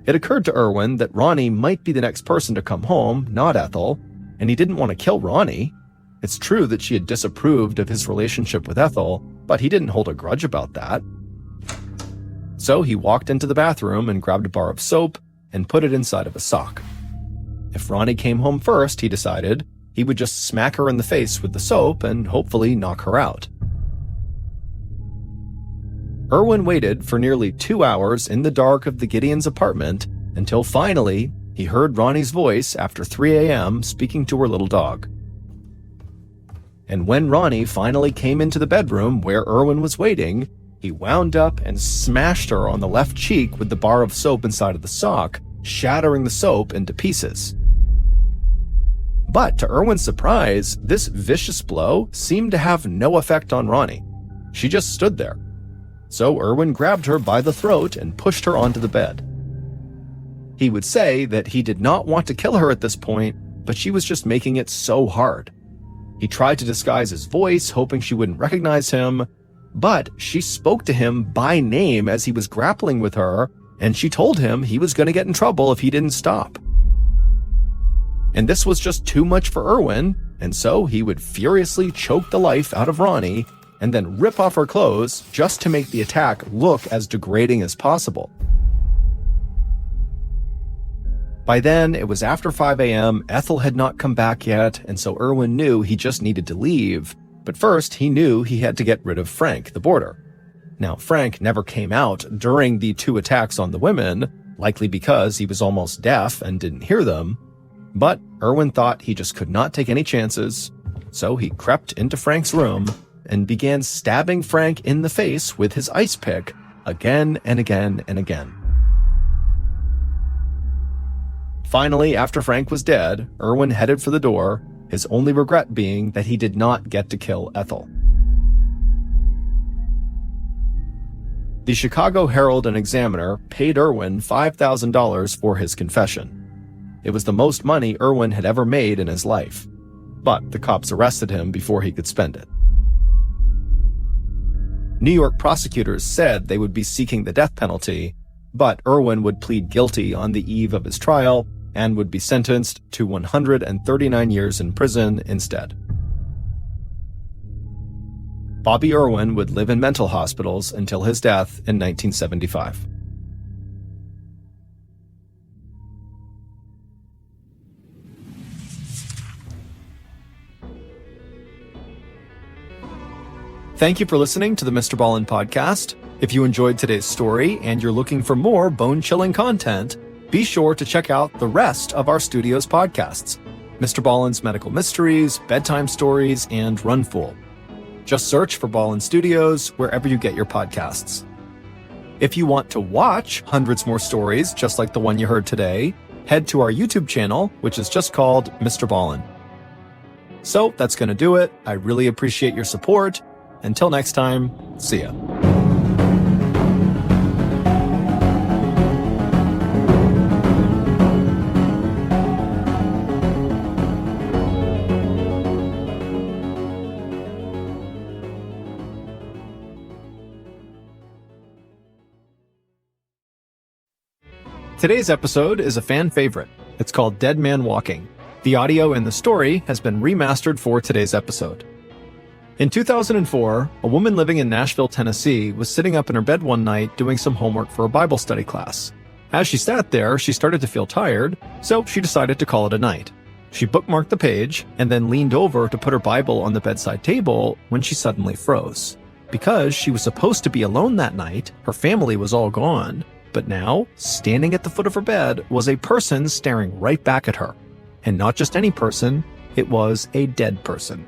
It occurred to Irwin that Ronnie might be the next person to come home, not Ethel, and he didn't want to kill Ronnie. It's true that she had disapproved of his relationship with Ethel, but he didn't hold a grudge about that. So he walked into the bathroom and grabbed a bar of soap and put it inside of a sock. If Ronnie came home first, he decided, he would just smack her in the face with the soap and hopefully knock her out. Irwin waited for nearly 2 hours in the dark of the Gideons' apartment until finally he heard Ronnie's voice after 3 a.m. speaking to her little dog. And when Ronnie finally came into the bedroom where Irwin was waiting, he wound up and smashed her on the left cheek with the bar of soap inside of the sock, shattering the soap into pieces. But to Irwin's surprise, this vicious blow seemed to have no effect on Ronnie. She just stood there. So Irwin grabbed her by the throat and pushed her onto the bed. He would say that he did not want to kill her at this point, but she was just making it so hard. He tried to disguise his voice, hoping she wouldn't recognize him, but she spoke to him by name as he was grappling with her, and she told him he was going to get in trouble if he didn't stop. And this was just too much for Irwin, and so he would furiously choke the life out of Ronnie and then rip off her clothes just to make the attack look as degrading as possible. By then, it was after 5 a.m., Ethel had not come back yet, and so Irwin knew he just needed to leave. But first, he knew he had to get rid of Frank, the boarder. Now, Frank never came out during the 2 attacks on the women, likely because he was almost deaf and didn't hear them. But Irwin thought he just could not take any chances, so he crept into Frank's room and began stabbing Frank in the face with his ice pick again and again and again. Finally, after Frank was dead, Irwin headed for the door, his only regret being that he did not get to kill Ethel. The Chicago Herald and Examiner paid Irwin $5,000 for his confession. It was the most money Irwin had ever made in his life, but the cops arrested him before he could spend it. New York prosecutors said they would be seeking the death penalty, but Irwin would plead guilty on the eve of his trial and would be sentenced to 139 years in prison instead. Bobby Irwin would live in mental hospitals until his death in 1975. Thank you for listening to the MrBallen podcast. If you enjoyed today's story and you're looking for more bone-chilling content, be sure to check out the rest of our studio's podcasts, Mr. Ballen's Medical Mysteries, Bedtime Stories, and Run Fool. Just search for Ballen Studios wherever you get your podcasts. If you want to watch hundreds more stories just like the one you heard today, head to our YouTube channel, which is just called Mr. Ballen. So that's going to do it. I really appreciate your support. Until next time, see ya. Today's episode is a fan favorite. It's called Dead Man Walking. The audio in the story has been remastered for today's episode. In 2004, a woman living in Nashville, Tennessee was sitting up in her bed one night doing some homework for a Bible study class. As she sat there, she started to feel tired, so she decided to call it a night. She bookmarked the page and then leaned over to put her Bible on the bedside table when she suddenly froze. Because she was supposed to be alone that night, her family was all gone. But now, standing at the foot of her bed was a person staring right back at her. And not just any person, it was a dead person.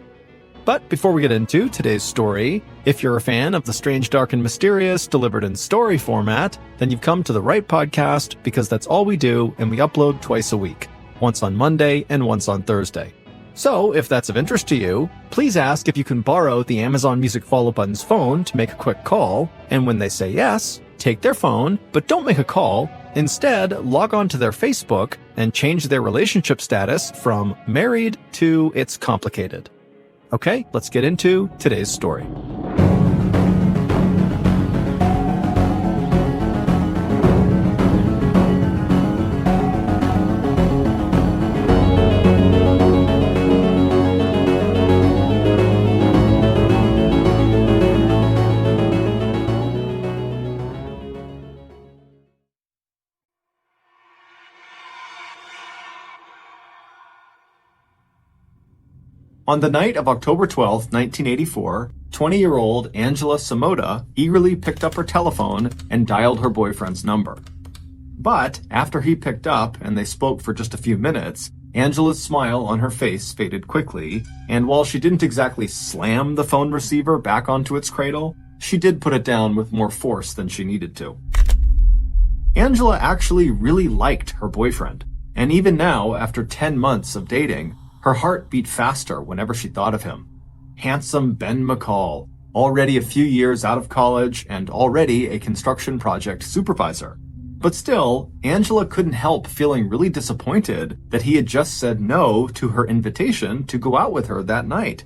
But before we get into today's story, if you're a fan of the strange, dark, and mysterious delivered in story format, then you've come to the right podcast because that's all we do and we upload twice a week, once on Monday and once on Thursday. So if that's of interest to you, please ask if you can borrow the Amazon Music Follow Button's phone to make a quick call, and when they say yes, take their phone, but don't make a call. Instead, log on to their Facebook and change their relationship status from married to it's complicated. Okay, let's get into today's story. On the night of October 12, 1984, 20-year-old Angela Samoda eagerly picked up her telephone and dialed her boyfriend's number. But after he picked up and they spoke for just a few minutes, Angela's smile on her face faded quickly, and while she didn't exactly slam the phone receiver back onto its cradle, she did put it down with more force than she needed to. Angela actually really liked her boyfriend, and even now, after 10 months of dating, her heart beat faster whenever she thought of him. Handsome Ben McCall, already a few years out of college and already a construction project supervisor. But still, Angela couldn't help feeling really disappointed that he had just said no to her invitation to go out with her that night.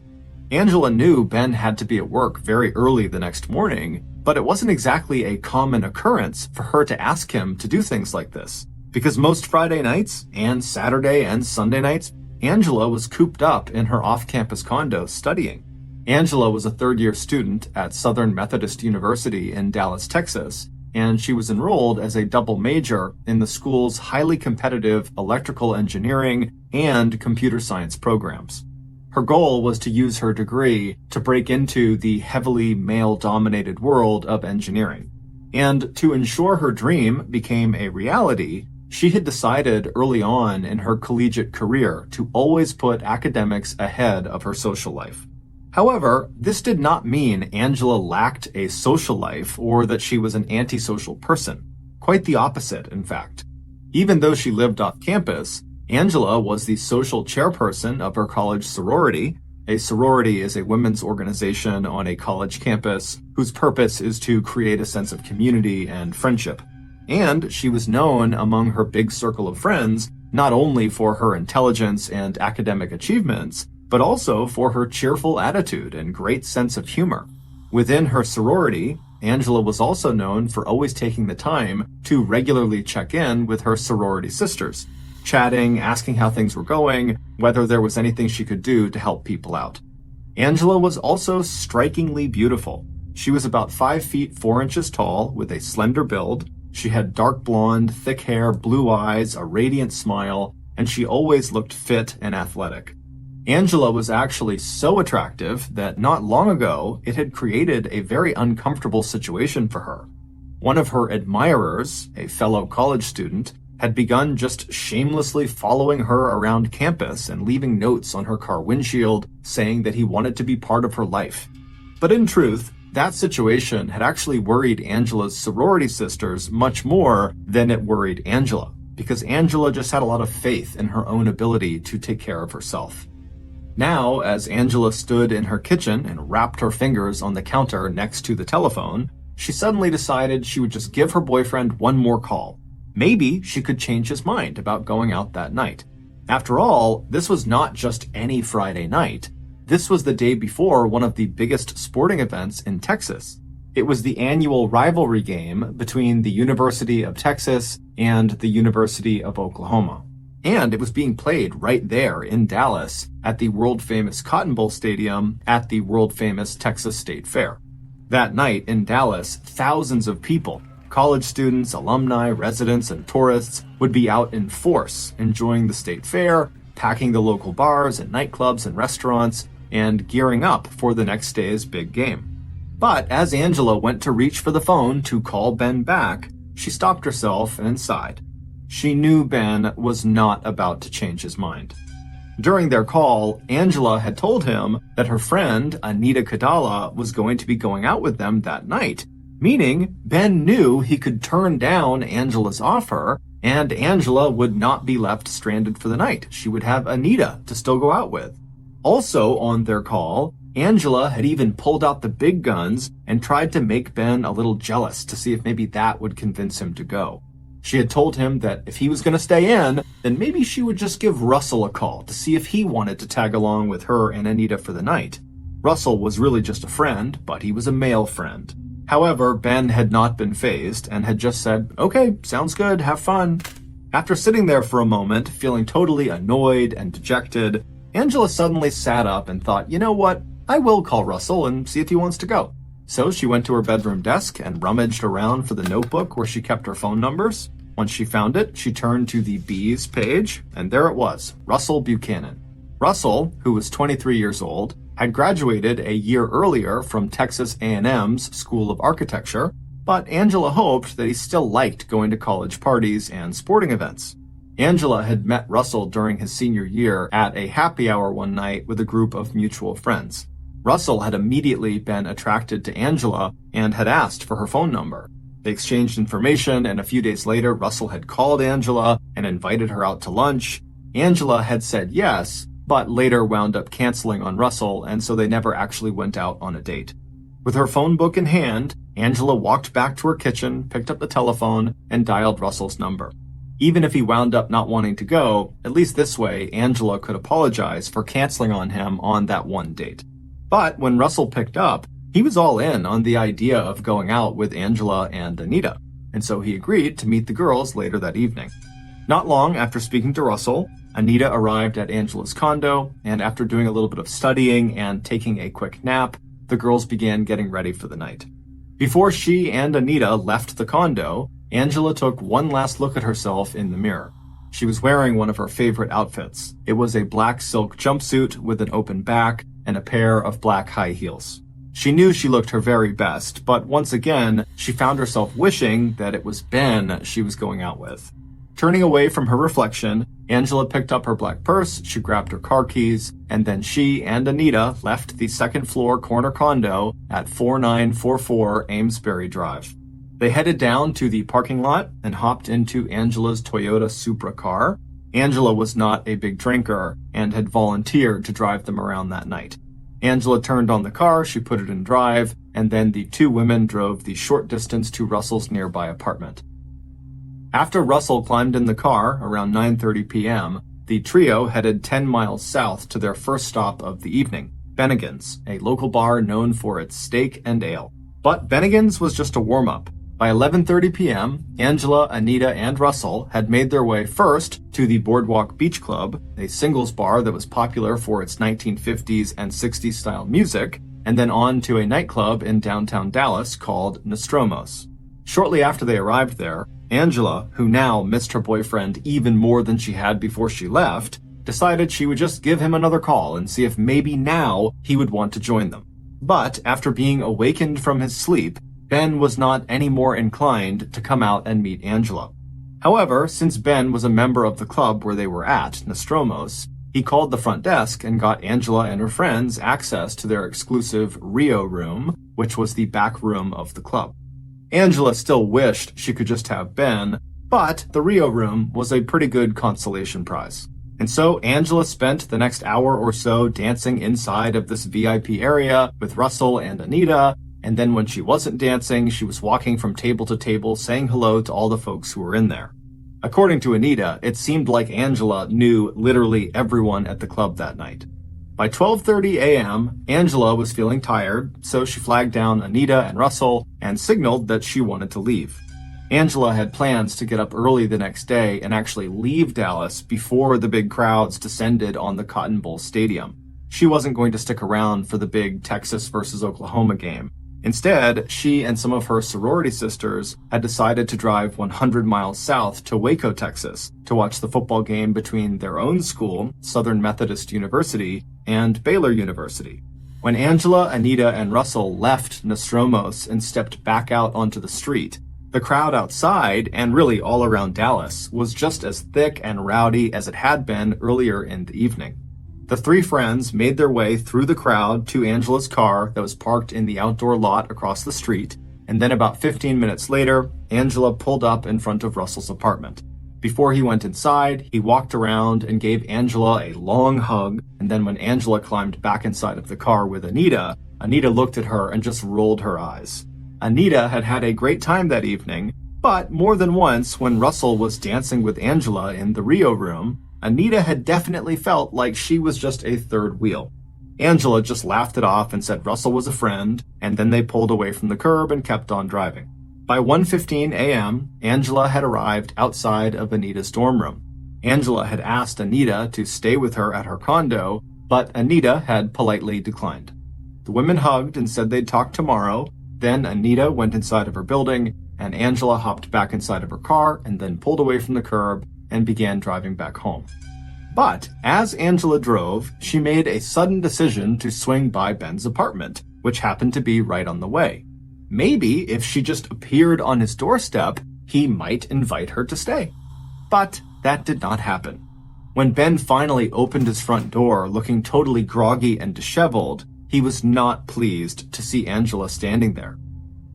Angela knew Ben had to be at work very early the next morning, but it wasn't exactly a common occurrence for her to ask him to do things like this. Because most Friday nights, and Saturday and Sunday nights, Angela was cooped up in her off-campus condo studying. Angela was a third-year student at Southern Methodist University in Dallas, Texas, and she was enrolled as a double major in the school's highly competitive electrical engineering and computer science programs. Her goal was to use her degree to break into the heavily male-dominated world of engineering. And to ensure her dream became a reality, she had decided early on in her collegiate career to always put academics ahead of her social life. However, this did not mean Angela lacked a social life or that she was an antisocial person. Quite the opposite, in fact. Even though she lived off campus, Angela was the social chairperson of her college sorority. A sorority is a women's organization on a college campus whose purpose is to create a sense of community and friendship. And she was known among her big circle of friends not only for her intelligence and academic achievements, but also for her cheerful attitude and great sense of humor. Within her sorority, Angela was also known for always taking the time to regularly check in with her sorority sisters, chatting, asking how things were going, whether there was anything she could do to help people out. Angela was also strikingly beautiful. She was about 5 feet 4 inches tall with a slender build. She had dark blonde, thick hair, blue eyes, a radiant smile, and she always looked fit and athletic. Angela was actually so attractive that not long ago it had created a very uncomfortable situation for her. One of her admirers, a fellow college student, had begun just shamelessly following her around campus and leaving notes on her car windshield saying that he wanted to be part of her life. But in truth, that situation had actually worried Angela's sorority sisters much more than it worried Angela, because Angela just had a lot of faith in her own ability to take care of herself. Now, as Angela stood in her kitchen and rapped her fingers on the counter next to the telephone, she suddenly decided she would just give her boyfriend one more call. Maybe she could change his mind about going out that night. After all, this was not just any Friday night. This was the day before one of the biggest sporting events in Texas. It was the annual rivalry game between the University of Texas and the University of Oklahoma. And it was being played right there in Dallas at the world-famous Cotton Bowl Stadium at the world-famous Texas State Fair. That night in Dallas, thousands of people, college students, alumni, residents, and tourists, would be out in force, enjoying the state fair, packing the local bars and nightclubs and restaurants, and gearing up for the next day's big game. But as Angela went to reach for the phone to call Ben back, she stopped herself and sighed. She knew Ben was not about to change his mind. During their call, Angela had told him that her friend, Anita Kadala, was going to be going out with them that night, meaning Ben knew he could turn down Angela's offer, and Angela would not be left stranded for the night. She would have Anita to still go out with. Also on their call, Angela had even pulled out the big guns and tried to make Ben a little jealous to see if maybe that would convince him to go. She had told him that if he was going to stay in, then maybe she would just give Russell a call to see if he wanted to tag along with her and Anita for the night. Russell was really just a friend, but he was a male friend. However, Ben had not been fazed and had just said, "Okay, sounds good, have fun." After sitting there for a moment, feeling totally annoyed and dejected, Angela suddenly sat up and thought, you know what, I will call Russell and see if he wants to go. So she went to her bedroom desk and rummaged around for the notebook where she kept her phone numbers. Once she found it, she turned to the B's page, and there it was, Russell Buchanan. Russell, who was 23 years old, had graduated a year earlier from Texas A&M's School of Architecture, but Angela hoped that he still liked going to college parties and sporting events. Angela had met Russell during his senior year at a happy hour one night with a group of mutual friends. Russell had immediately been attracted to Angela and had asked for her phone number. They exchanged information, and a few days later, Russell had called Angela and invited her out to lunch. Angela had said yes, but later wound up canceling on Russell, and so they never actually went out on a date. With her phone book in hand, Angela walked back to her kitchen, picked up the telephone, and dialed Russell's number. Even if he wound up not wanting to go, at least this way, Angela could apologize for canceling on him on that one date. But when Russell picked up, he was all in on the idea of going out with Angela and Anita, and so he agreed to meet the girls later that evening. Not long after speaking to Russell, Anita arrived at Angela's condo, and after doing a little bit of studying and taking a quick nap, the girls began getting ready for the night. Before she and Anita left the condo, Angela took one last look at herself in the mirror. She was wearing one of her favorite outfits. It was a black silk jumpsuit with an open back and a pair of black high heels. She knew she looked her very best, but once again, she found herself wishing that it was Ben she was going out with. Turning away from her reflection, Angela picked up her black purse, she grabbed her car keys, and then she and Anita left the second-floor corner condo at 4944 Amesbury Drive. They headed down to the parking lot and hopped into Angela's Toyota Supra car. Angela was not a big drinker and had volunteered to drive them around that night. Angela turned on the car, she put it in drive, and then the two women drove the short distance to Russell's nearby apartment. After Russell climbed in the car around 9:30 p.m., the trio headed 10 miles south to their first stop of the evening, Bennigan's, a local bar known for its steak and ale. But Bennigan's was just a warm-up. By 11:30 p.m., Angela, Anita, and Russell had made their way first to the Boardwalk Beach Club, a singles bar that was popular for its 1950s and 60s style music, and then on to a nightclub in downtown Dallas called Nostromo's. Shortly after they arrived there, Angela, who now missed her boyfriend even more than she had before she left, decided she would just give him another call and see if maybe now he would want to join them. But after being awakened from his sleep, Ben was not any more inclined to come out and meet Angela. However, since Ben was a member of the club where they were at, Nostromos, he called the front desk and got Angela and her friends access to their exclusive Rio room, which was the back room of the club. Angela still wished she could just have Ben, but the Rio room was a pretty good consolation prize. And so Angela spent the next hour or so dancing inside of this VIP area with Russell and Anita, and then when she wasn't dancing, she was walking from table to table saying hello to all the folks who were in there. According to Anita, it seemed like Angela knew literally everyone at the club that night. By 12:30 a.m., Angela was feeling tired, so she flagged down Anita and Russell and signaled that she wanted to leave. Angela had plans to get up early the next day and actually leave Dallas before the big crowds descended on the Cotton Bowl Stadium. She wasn't going to stick around for the big Texas versus Oklahoma game. Instead, she and some of her sorority sisters had decided to drive 100 miles south to Waco, Texas, to watch the football game between their own school, Southern Methodist University, and Baylor University. When Angela, Anita, and Russell left Nostromos and stepped back out onto the street, the crowd outside, and really all around Dallas, was just as thick and rowdy as it had been earlier in the evening. The three friends made their way through the crowd to Angela's car that was parked in the outdoor lot across the street, and then about 15 minutes later, Angela pulled up in front of Russell's apartment. Before he went inside, he walked around and gave Angela a long hug, and then when Angela climbed back inside of the car with Anita, Anita looked at her and just rolled her eyes. Anita had had a great time that evening, but more than once when Russell was dancing with Angela in the Rio room, Anita had definitely felt like she was just a third wheel. Angela just laughed it off and said Russell was a friend, and then they pulled away from the curb and kept on driving. By 1:15 a.m., Angela had arrived outside of Anita's dorm room. Angela had asked Anita to stay with her at her condo, but Anita had politely declined. The women hugged and said they'd talk tomorrow. Then Anita went inside of her building, and Angela hopped back inside of her car and then pulled away from the curb and began driving back home. But as Angela drove, she made a sudden decision to swing by Ben's apartment, which happened to be right on the way. Maybe if she just appeared on his doorstep, he might invite her to stay. But that did not happen. When Ben finally opened his front door looking totally groggy and disheveled, he was not pleased to see Angela standing there.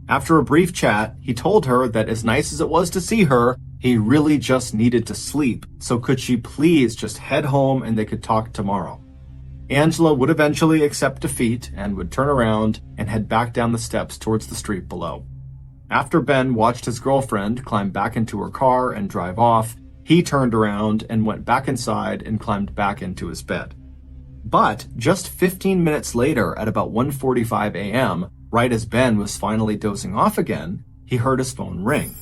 After a brief chat, he told her that as nice as it was to see her, he really just needed to sleep, so could she please just head home and they could talk tomorrow. Angela would eventually accept defeat and would turn around and head back down the steps towards the street below. After Ben watched his girlfriend climb back into her car and drive off, he turned around and went back inside and climbed back into his bed. But just 15 minutes later, at about 1:45 a.m., right as Ben was finally dozing off again, he heard his phone ring.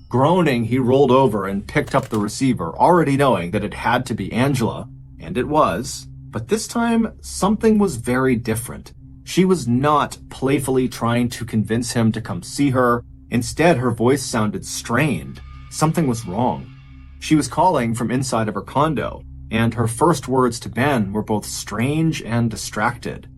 Groaning, he rolled over and picked up the receiver, already knowing that it had to be Angela, and it was. But this time, something was very different. She was not playfully trying to convince him to come see her. Instead, her voice sounded strained. Something was wrong. She was calling from inside of her condo, and her first words to Ben were both strange and distracted.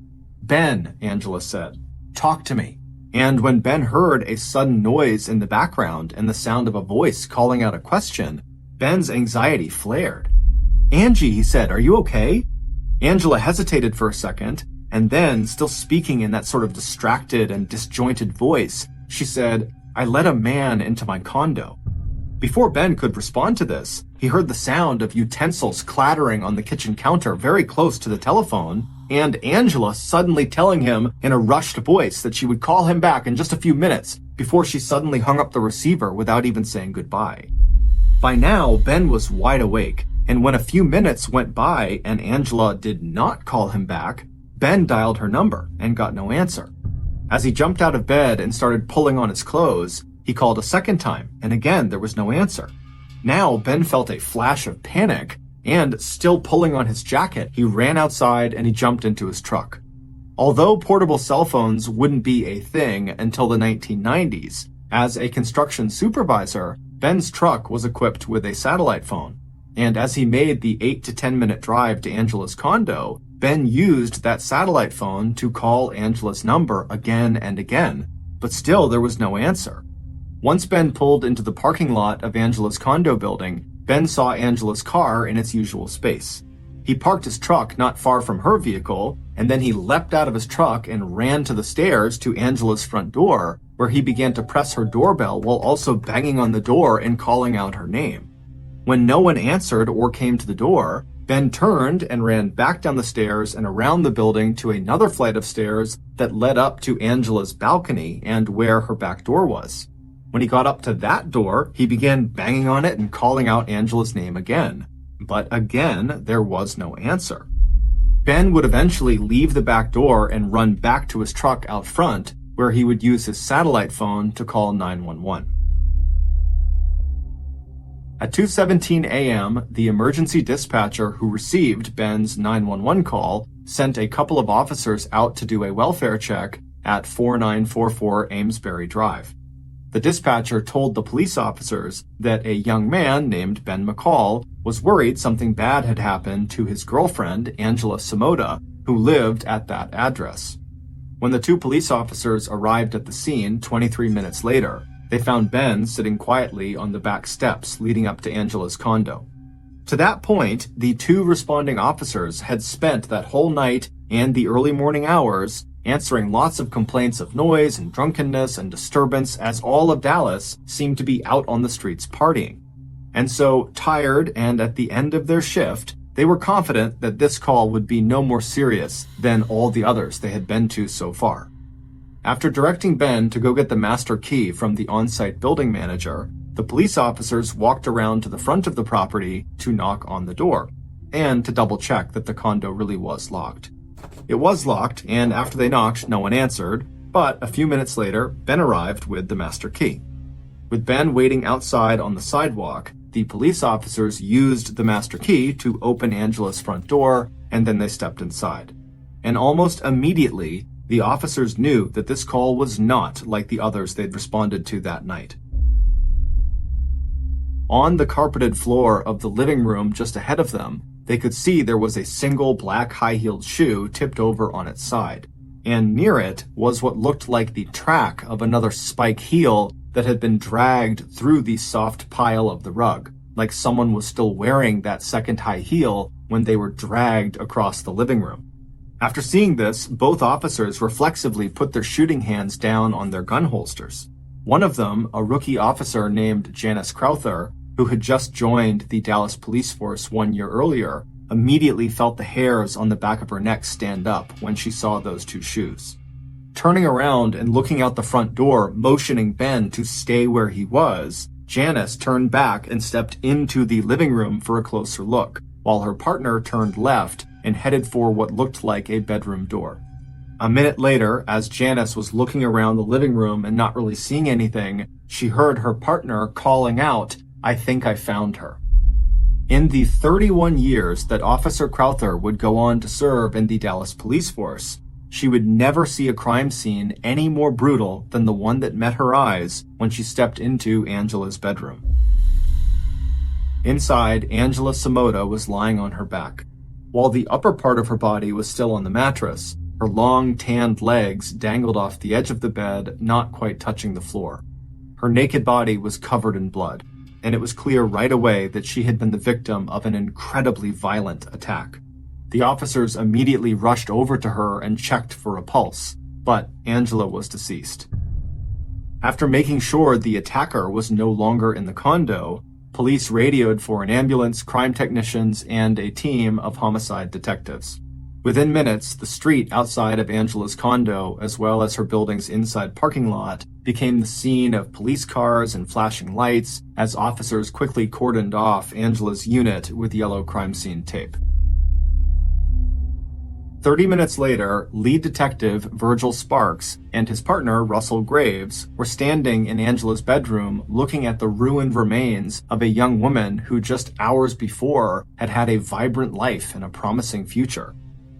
"Ben," Angela said, "talk to me." And when Ben heard a sudden noise in the background and the sound of a voice calling out a question, Ben's anxiety flared. "Angie," he said, "are you okay?" Angela hesitated for a second, and then, still speaking in that sort of distracted and disjointed voice, she said, "I let a man into my condo." Before Ben could respond to this, he heard the sound of utensils clattering on the kitchen counter very close to the telephone, and Angela suddenly telling him in a rushed voice that she would call him back in just a few minutes before she suddenly hung up the receiver without even saying goodbye. By now, Ben was wide awake, and when a few minutes went by and Angela did not call him back, Ben dialed her number and got no answer. As he jumped out of bed and started pulling on his clothes, he called a second time, and again there was no answer. Now Ben felt a flash of panic, and still pulling on his jacket, he ran outside and he jumped into his truck. Although portable cell phones wouldn't be a thing until the 1990s, as a construction supervisor, Ben's truck was equipped with a satellite phone. And as he made the 8 to 10 minute drive to Angela's condo, Ben used that satellite phone to call Angela's number again and again, but still there was no answer. Once Ben pulled into the parking lot of Angela's condo building, Ben saw Angela's car in its usual space. He parked his truck not far from her vehicle, and then he leapt out of his truck and ran to the stairs to Angela's front door, where he began to press her doorbell while also banging on the door and calling out her name. When no one answered or came to the door, Ben turned and ran back down the stairs and around the building to another flight of stairs that led up to Angela's balcony and where her back door was. When he got up to that door, he began banging on it and calling out Angela's name again. But again, there was no answer. Ben would eventually leave the back door and run back to his truck out front, where he would use his satellite phone to call 911. At 2:17 a.m., the emergency dispatcher who received Ben's 911 call sent a couple of officers out to do a welfare check at 4944 Amesbury Drive. The dispatcher told the police officers that a young man named Ben McCall was worried something bad had happened to his girlfriend, Angela Samoda, who lived at that address. When the two police officers arrived at the scene 23 minutes later, they found Ben sitting quietly on the back steps leading up to Angela's condo. To that point, the two responding officers had spent that whole night and the early morning hours answering lots of complaints of noise and drunkenness and disturbance, as all of Dallas seemed to be out on the streets partying. And so, tired and at the end of their shift, they were confident that this call would be no more serious than all the others they had been to so far. After directing Ben to go get the master key from the on-site building manager, the police officers walked around to the front of the property to knock on the door, and to double-check that the condo really was locked. It was locked, and after they knocked, no one answered, but a few minutes later, Ben arrived with the master key. With Ben waiting outside on the sidewalk, the police officers used the master key to open Angela's front door, and then they stepped inside. And almost immediately, the officers knew that this call was not like the others they'd responded to that night. On the carpeted floor of the living room just ahead of them, they could see there was a single black high-heeled shoe tipped over on its side, and near it was what looked like the track of another spike heel that had been dragged through the soft pile of the rug, like someone was still wearing that second high heel when they were dragged across the living room. After seeing this, both officers reflexively put their shooting hands down on their gun holsters. One of them, a rookie officer named Janice Crowther, who had just joined the Dallas police force 1 year earlier, immediately felt the hairs on the back of her neck stand up when she saw those two shoes. Turning around and looking out the front door, motioning Ben to stay where he was, Janice turned back and stepped into the living room for a closer look, while her partner turned left and headed for what looked like a bedroom door. A minute later, as Janice was looking around the living room and not really seeing anything, she heard her partner calling out, "I think I found her." In the 31 years that Officer Crowther would go on to serve in the Dallas police force, she would never see a crime scene any more brutal than the one that met her eyes when she stepped into Angela's bedroom. Inside, Angela Samoda was lying on her back. While the upper part of her body was still on the mattress, her long, tanned legs dangled off the edge of the bed, not quite touching the floor. Her naked body was covered in blood, and it was clear right away that she had been the victim of an incredibly violent attack. The officers immediately rushed over to her and checked for a pulse, but Angela was deceased. After making sure the attacker was no longer in the condo, police radioed for an ambulance, crime technicians, and a team of homicide detectives. Within minutes, the street outside of Angela's condo, as well as her building's inside parking lot, became the scene of police cars and flashing lights as officers quickly cordoned off Angela's unit with yellow crime scene tape. 30 minutes later, lead detective Virgil Sparks and his partner Russell Graves were standing in Angela's bedroom looking at the ruined remains of a young woman who just hours before had had a vibrant life and a promising future.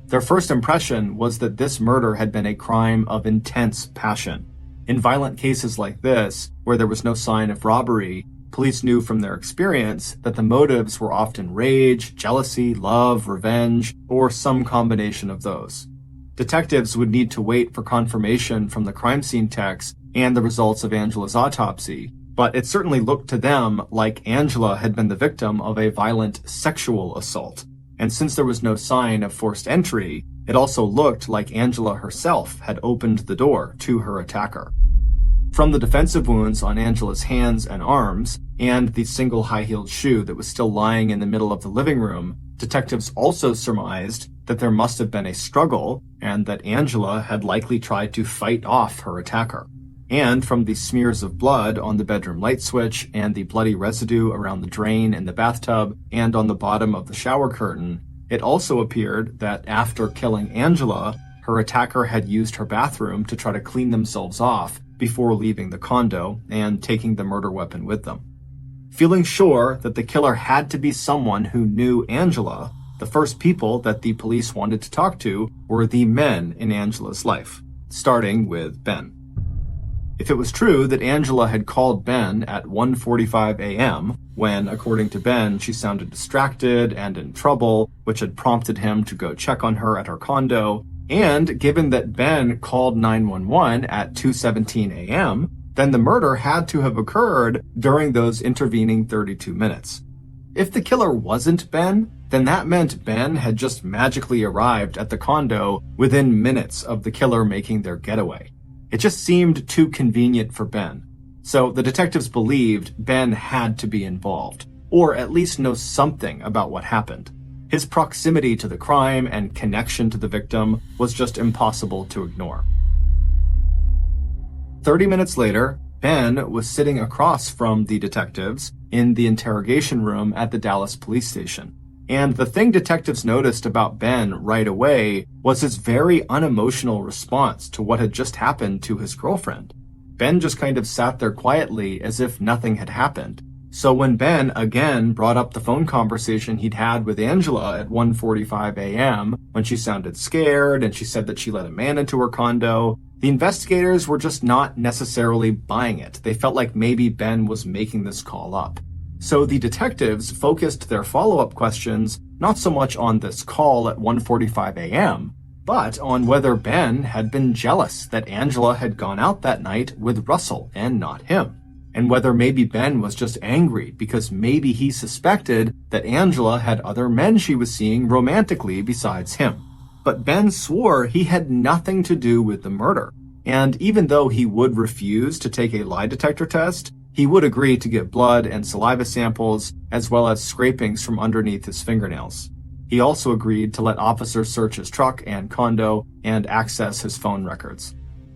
Their first impression was that this murder had been a crime of intense passion. In violent cases like this, where there was no sign of robbery, Police knew from their experience that the motives were often rage, jealousy, love, revenge, or some combination of those. Detectives would need to wait for confirmation from the crime scene techs and the results of Angela's autopsy, but it certainly looked to them like Angela had been the victim of a violent sexual assault. And since there was no sign of forced entry, it also looked like Angela herself had opened the door to her attacker. From the defensive wounds on Angela's hands and arms, and the single high-heeled shoe that was still lying in the middle of the living room, detectives also surmised that there must have been a struggle and that Angela had likely tried to fight off her attacker. And from the smears of blood on the bedroom light switch and the bloody residue around the drain in the bathtub and on the bottom of the shower curtain, it also appeared that after killing Angela, her attacker had used her bathroom to try to clean themselves off before leaving the condo and taking the murder weapon with them. Feeling sure that the killer had to be someone who knew Angela, the first people that the police wanted to talk to were the men in Angela's life, starting with Ben. If it was true that Angela had called Ben at 1:45 a.m., when, according to Ben, she sounded distracted and in trouble, which had prompted him to go check on her at her condo, and given that Ben called 911 at 2:17 a.m., then the murder had to have occurred during those intervening 32 minutes. If the killer wasn't Ben, then that meant Ben had just magically arrived at the condo within minutes of the killer making their getaway. It just seemed too convenient for Ben. So the detectives believed Ben had to be involved, or at least know something about what happened. His proximity to the crime and connection to the victim was just impossible to ignore. 30 minutes later, Ben was sitting across from the detectives in the interrogation room at the Dallas police station. And the thing detectives noticed about Ben right away was his very unemotional response to what had just happened to his girlfriend. Ben just kind of sat there quietly as if nothing had happened. So when Ben again brought up the phone conversation he'd had with Angela at 1:45 a.m., when she sounded scared and she said that she let a man into her condo, the investigators were just not necessarily buying it. They felt like maybe Ben was making this call up. So the detectives focused their follow-up questions not so much on this call at 1:45 a.m., but on whether Ben had been jealous that Angela had gone out that night with Russell and not him, and whether maybe Ben was just angry because maybe he suspected that Angela had other men she was seeing romantically besides him. But Ben swore he had nothing to do with the murder, and even though he would refuse to take a lie detector test, he would agree to give blood and saliva samples, as well as scrapings from underneath his fingernails. He also agreed to let officers search his truck and condo and access his phone records.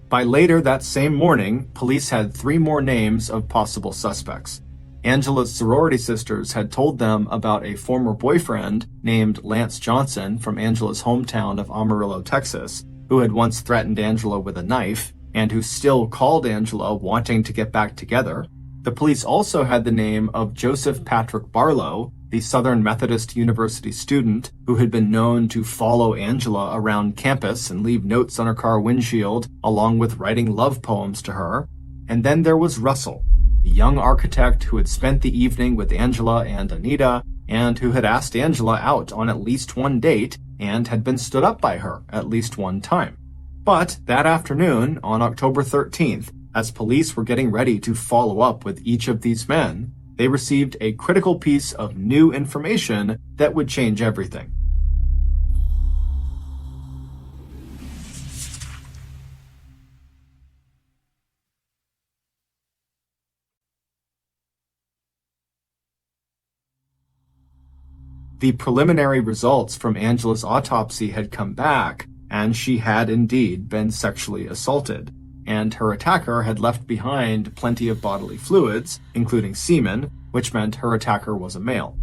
By later that same morning, police had 3 more names of possible suspects. Angela's sorority sisters had told them about a former boyfriend named Lance Johnson from Angela's hometown of Amarillo, Texas, who had once threatened Angela with a knife and who still called Angela wanting to get back together. The police also had the name of Joseph Patrick Barlow, the Southern Methodist University student who had been known to follow Angela around campus and leave notes on her car windshield, along with writing love poems to her. And then there was Russell, the young architect who had spent the evening with Angela and Anita, and who had asked Angela out on at least one date and had been stood up by her at least one time. But that afternoon, on October 13th, as police were getting ready to follow up with each of these men, they received a critical piece of new information that would change everything. The preliminary results from Angela's autopsy had come back, and she had indeed been sexually assaulted, and her attacker had left behind plenty of bodily fluids, including semen, which meant her attacker was a male.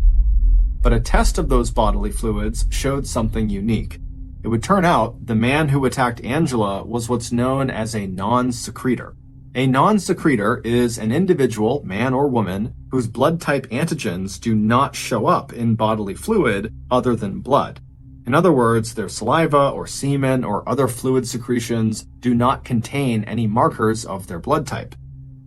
But a test of those bodily fluids showed something unique. It would turn out the man who attacked Angela was what's known as a non-secretor. A non-secretor is an individual, man or woman, whose blood type antigens do not show up in bodily fluid other than blood. In other words, their saliva or semen or other fluid secretions do not contain any markers of their blood type.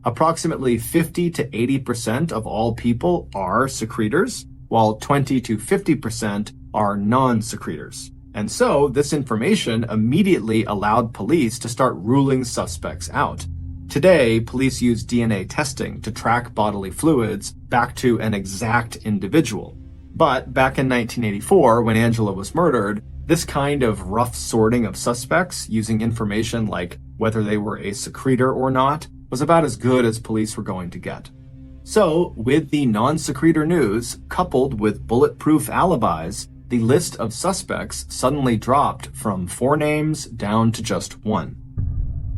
Approximately 50 to 80% of all people are secretors, while 20 to 50% are non-secretors. And so, this information immediately allowed police to start ruling suspects out. Today, police use DNA testing to track bodily fluids back to an exact individual. But back in 1984, when Angela was murdered, this kind of rough sorting of suspects using information like whether they were a secretor or not was about as good as police were going to get. So, with the non-secretor news, coupled with bulletproof alibis, the list of suspects suddenly dropped from 4 names down to just 1.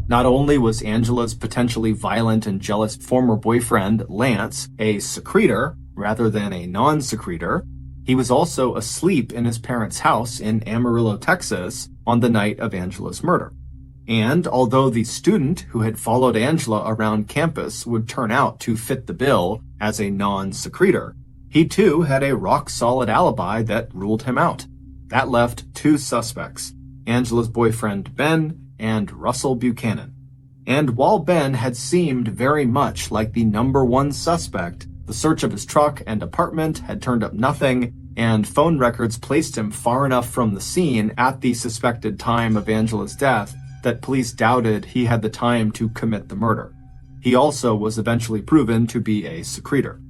Not only was Angela's potentially violent and jealous former boyfriend, Lance, a secretor rather than a non-secretor, he was also asleep in his parents' house in Amarillo, Texas, on the night of Angela's murder. And although the student who had followed Angela around campus would turn out to fit the bill as a non-secretor, he too had a rock-solid alibi that ruled him out. That left 2 suspects, Angela's boyfriend Ben and Russell Buchanan. And while Ben had seemed very much like the number 1 suspect, the search of his truck and apartment had turned up nothing, and phone records placed him far enough from the scene at the suspected time of Angela's death that police doubted he had the time to commit the murder. He also was eventually proven to be a secretor.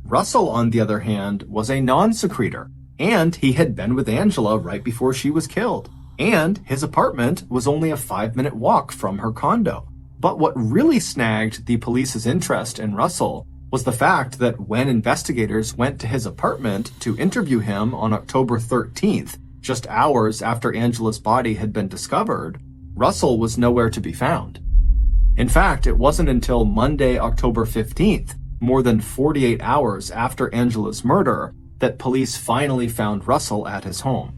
Russell, on the other hand, was a non-secretor, and he had been with Angela right before she was killed, and his apartment was only a 5-minute walk from her condo. But what really snagged the police's interest in Russell was the fact that when investigators went to his apartment to interview him on October 13th, just hours after Angela's body had been discovered, Russell was nowhere to be found. In fact, it wasn't until Monday, October 15th, more than 48 hours after Angela's murder, that police finally found Russell at his home.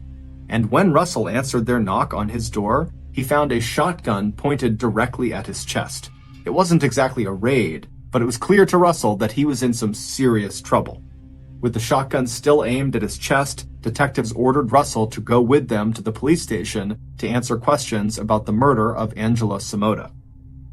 And when Russell answered their knock on his door, he found a shotgun pointed directly at his chest. It wasn't exactly a raid, but it was clear to Russell that he was in some serious trouble. With the shotgun still aimed at his chest, detectives ordered Russell to go with them to the police station to answer questions about the murder of Angela Samota.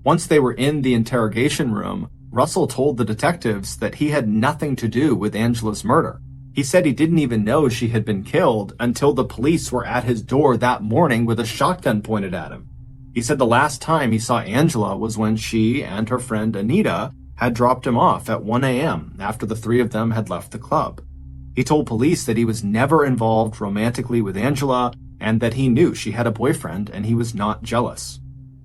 Once they were in the interrogation room, Russell told the detectives that he had nothing to do with Angela's murder. He said he didn't even know she had been killed until the police were at his door that morning with a shotgun pointed at him. He said the last time he saw Angela was when she and her friend Anita had dropped him off at 1 a.m. after the 3 of them had left the club. He told police that he was never involved romantically with Angela and that he knew she had a boyfriend and he was not jealous.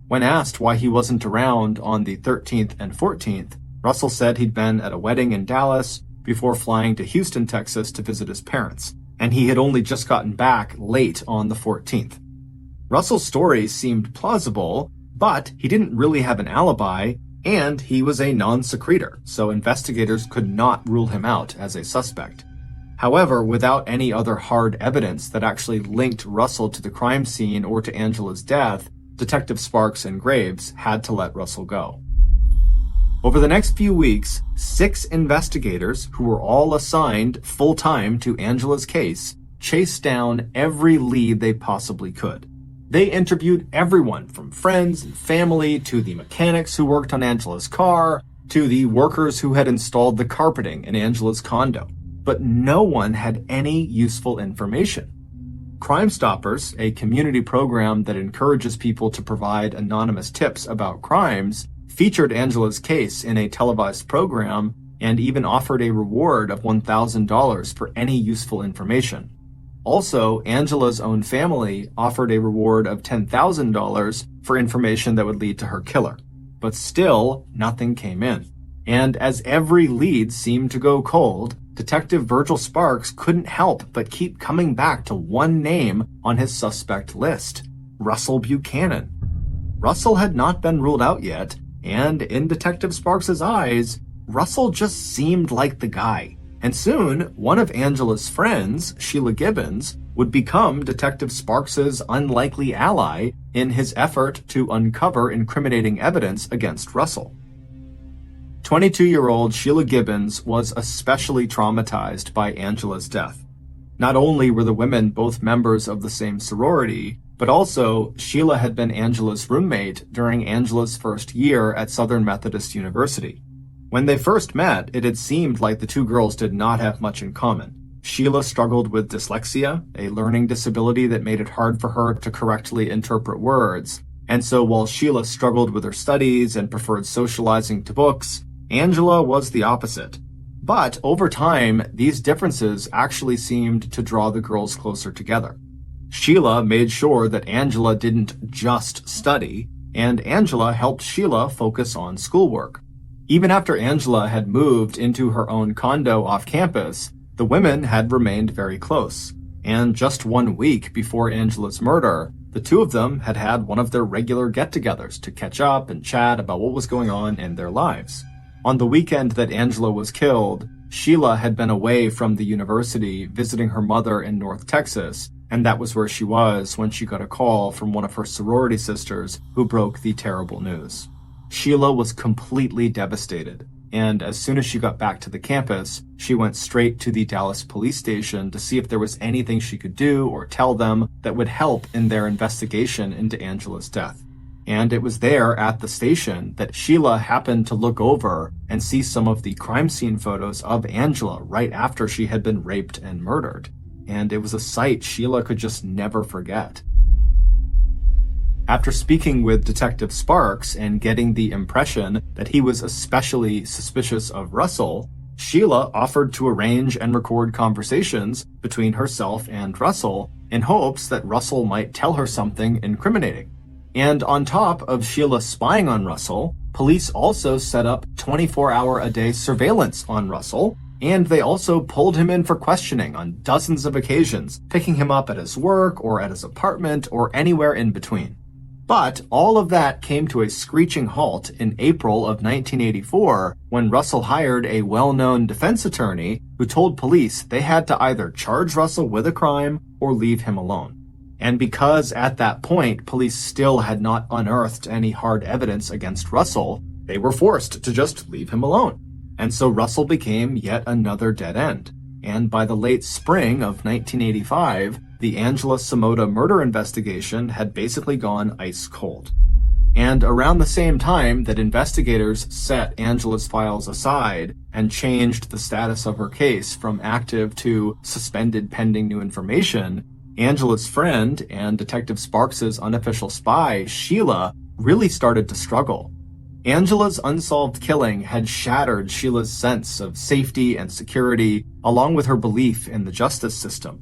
When asked why he wasn't around on the 13th and 14th, Russell said he'd been at a wedding in Dallas before flying to Houston, Texas to visit his parents, and he had only just gotten back late on the 14th. Russell's story seemed plausible, but he didn't really have an alibi, and he was a non-secretor, so investigators could not rule him out as a suspect. However, without any other hard evidence that actually linked Russell to the crime scene or to Angela's death, Detective Sparks and Graves had to let Russell go. Over the next few weeks, 6 investigators, who were all assigned full-time to Angela's case, chased down every lead they possibly could. They interviewed everyone from friends and family to the mechanics who worked on Angela's car to the workers who had installed the carpeting in Angela's condo. But no one had any useful information. Crime Stoppers, a community program that encourages people to provide anonymous tips about crimes, featured Angela's case in a televised program and even offered a reward of $1,000 for any useful information. Also, Angela's own family offered a reward of $10,000 for information that would lead to her killer. But still, nothing came in. And as every lead seemed to go cold, Detective Virgil Sparks couldn't help but keep coming back to one name on his suspect list: Russell Buchanan. Russell had not been ruled out yet, and in Detective Sparks' eyes, Russell just seemed like the guy. And soon, one of Angela's friends, Sheila Gibbons, would become Detective Sparks' unlikely ally in his effort to uncover incriminating evidence against Russell. 22-year-old Sheila Gibbons was especially traumatized by Angela's death. Not only were the women both members of the same sorority, but also Sheila had been Angela's roommate during Angela's first year at Southern Methodist University. When they first met, it had seemed like the two girls did not have much in common. Sheila struggled with dyslexia, a learning disability that made it hard for her to correctly interpret words. And so while Sheila struggled with her studies and preferred socializing to books, Angela was the opposite. But over time, these differences actually seemed to draw the girls closer together. Sheila made sure that Angela didn't just study, and Angela helped Sheila focus on schoolwork. Even after Angela had moved into her own condo off campus, the women had remained very close. And just 1 week before Angela's murder, the two of them had had one of their regular get-togethers to catch up and chat about what was going on in their lives. On the weekend that Angela was killed, Sheila had been away from the university visiting her mother in North Texas, and that was where she was when she got a call from one of her sorority sisters who broke the terrible news. Sheila was completely devastated, and as soon as she got back to the campus, she went straight to the Dallas police station to see if there was anything she could do or tell them that would help in their investigation into Angela's death. And it was there at the station that Sheila happened to look over and see some of the crime scene photos of Angela right after she had been raped and murdered. And it was a sight Sheila could just never forget. After speaking with Detective Sparks and getting the impression that he was especially suspicious of Russell, Sheila offered to arrange and record conversations between herself and Russell in hopes that Russell might tell her something incriminating. And on top of Sheila spying on Russell, police also set up 24-hour-a-day surveillance on Russell, and they also pulled him in for questioning on dozens of occasions, picking him up at his work or at his apartment or anywhere in between. But all of that came to a screeching halt in April of 1984 when Russell hired a well-known defense attorney who told police they had to either charge Russell with a crime or leave him alone. And because at that point police still had not unearthed any hard evidence against Russell, they were forced to just leave him alone. And so Russell became yet another dead end. And by the late spring of 1985, the Angela Samota murder investigation had basically gone ice cold. And around the same time that investigators set Angela's files aside and changed the status of her case from active to suspended pending new information, Angela's friend and Detective Sparks' unofficial spy, Sheila, really started to struggle. Angela's unsolved killing had shattered Sheila's sense of safety and security, along with her belief in the justice system.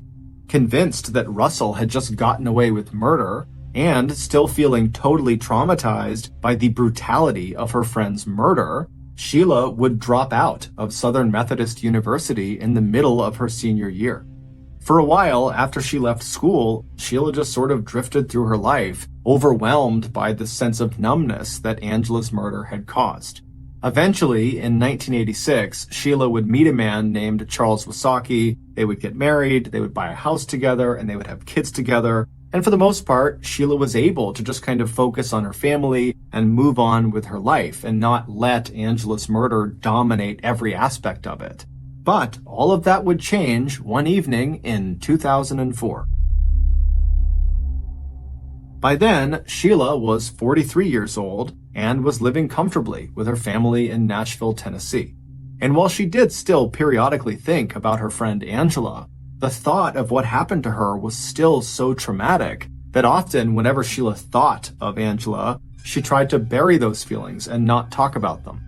Convinced that Russell had just gotten away with murder, and still feeling totally traumatized by the brutality of her friend's murder, Sheila would drop out of Southern Methodist University in the middle of her senior year. For a while after she left school, Sheila just sort of drifted through her life, overwhelmed by the sense of numbness that Angela's murder had caused. Eventually, in 1986, Sheila would meet a man named Charles Wasaki, they would get married, they would buy a house together, and they would have kids together. And for the most part, Sheila was able to just kind of focus on her family and move on with her life and not let Angela's murder dominate every aspect of it. But all of that would change one evening in 2004. By then, Sheila was 43 years old and was living comfortably with her family in Nashville, Tennessee. And while she did still periodically think about her friend Angela, the thought of what happened to her was still so traumatic that often whenever Sheila thought of Angela, she tried to bury those feelings and not talk about them.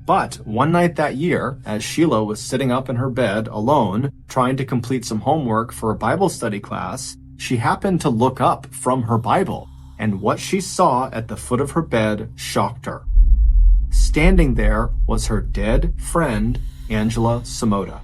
But one night that year, as Sheila was sitting up in her bed alone, trying to complete some homework for a Bible study class, she happened to look up from her Bible, and what she saw at the foot of her bed shocked her. Standing there was her dead friend, Angela Samota.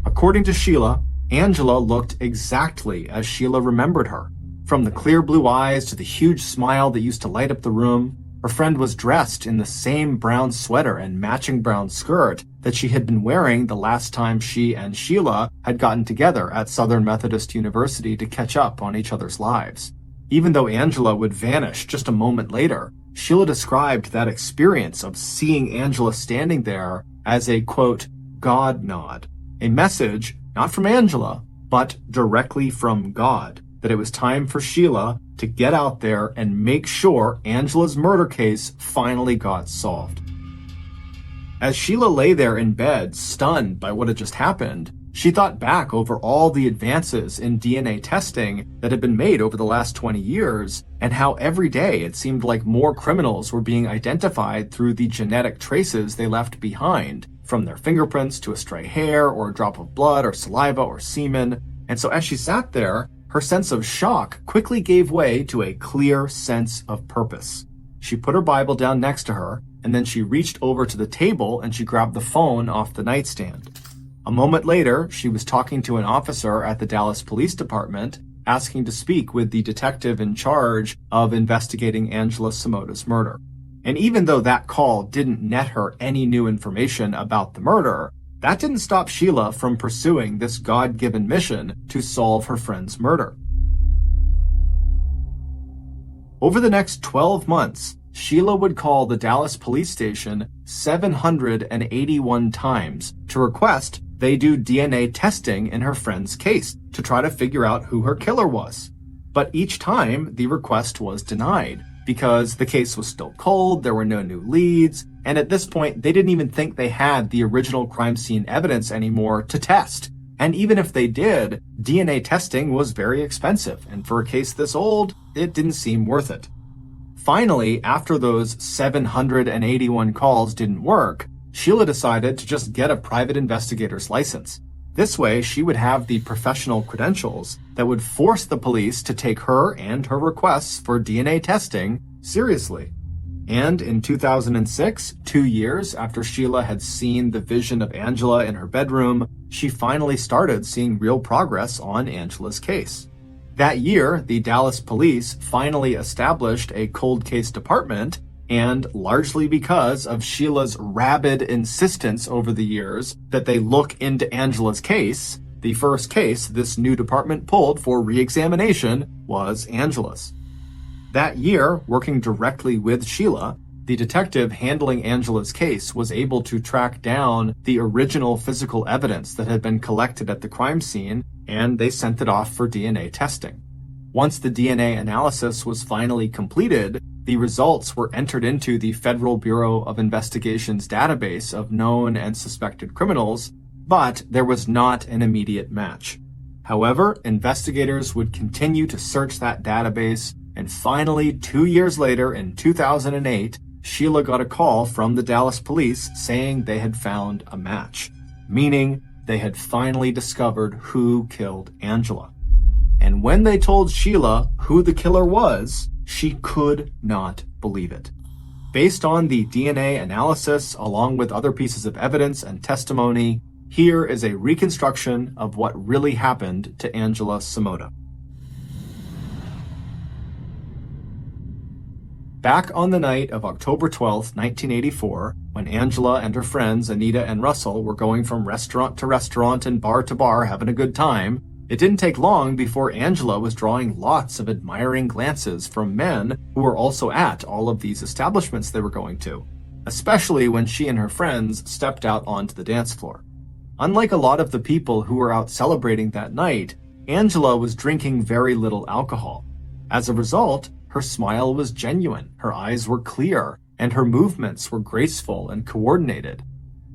According to Sheila, Angela looked exactly as Sheila remembered her. From the clear blue eyes to the huge smile that used to light up the room, her friend was dressed in the same brown sweater and matching brown skirt that she had been wearing the last time she and Sheila had gotten together at Southern Methodist University to catch up on each other's lives. Even though Angela would vanish just a moment later, Sheila described that experience of seeing Angela standing there as a, quote, God nod, a message not from Angela, but directly from God, that it was time for Sheila to get out there and make sure Angela's murder case finally got solved. As Sheila lay there in bed, stunned by what had just happened, she thought back over all the advances in DNA testing that had been made over the last 20 years, and how every day it seemed like more criminals were being identified through the genetic traces they left behind, from their fingerprints to a stray hair or a drop of blood or saliva or semen. And so as she sat there, her sense of shock quickly gave way to a clear sense of purpose. She put her Bible down next to her, and then she reached over to the table and she grabbed the phone off the nightstand. A moment later, she was talking to an officer at the Dallas Police Department, asking to speak with the detective in charge of investigating Angela Samota's murder. And even though that call didn't net her any new information about the murder, that didn't stop Sheila from pursuing this God-given mission to solve her friend's murder. Over the next 12 months, Sheila would call the Dallas police station 781 times to request they do DNA testing in her friend's case to try to figure out who her killer was. But each time, the request was denied because the case was still cold, there were no new leads, and at this point, they didn't even think they had the original crime scene evidence anymore to test. And even if they did, DNA testing was very expensive, and for a case this old, it didn't seem worth it. Finally, after those 781 calls didn't work, Sheila decided to just get a private investigator's license. This way, she would have the professional credentials that would force the police to take her and her requests for DNA testing seriously. And in 2006, 2 years after Sheila had seen the vision of Angela in her bedroom, she finally started seeing real progress on Angela's case. That year, the Dallas police finally established a cold case department, and largely because of Sheila's rabid insistence over the years that they look into Angela's case, the first case this new department pulled for re-examination was Angela's. That year, working directly with Sheila, the detective handling Angela's case was able to track down the original physical evidence that had been collected at the crime scene, and they sent it off for DNA testing. Once the DNA analysis was finally completed, the results were entered into the Federal Bureau of Investigation's database of known and suspected criminals, but there was not an immediate match. However, investigators would continue to search that database, and finally, 2 years later, in 2008, Sheila got a call from the Dallas police saying they had found a match, meaning they had finally discovered who killed Angela. And when they told Sheila who the killer was, she could not believe it. Based on the DNA analysis, along with other pieces of evidence and testimony, here is a reconstruction of what really happened to Angela Samota. Back on the night of October 12, 1984, when Angela and her friends Anita and Russell were going from restaurant to restaurant and bar to bar having a good time, it didn't take long before Angela was drawing lots of admiring glances from men who were also at all of these establishments they were going to, especially when she and her friends stepped out onto the dance floor. Unlike a lot of the people who were out celebrating that night, Angela was drinking very little alcohol. As a result, her smile was genuine, her eyes were clear, and her movements were graceful and coordinated.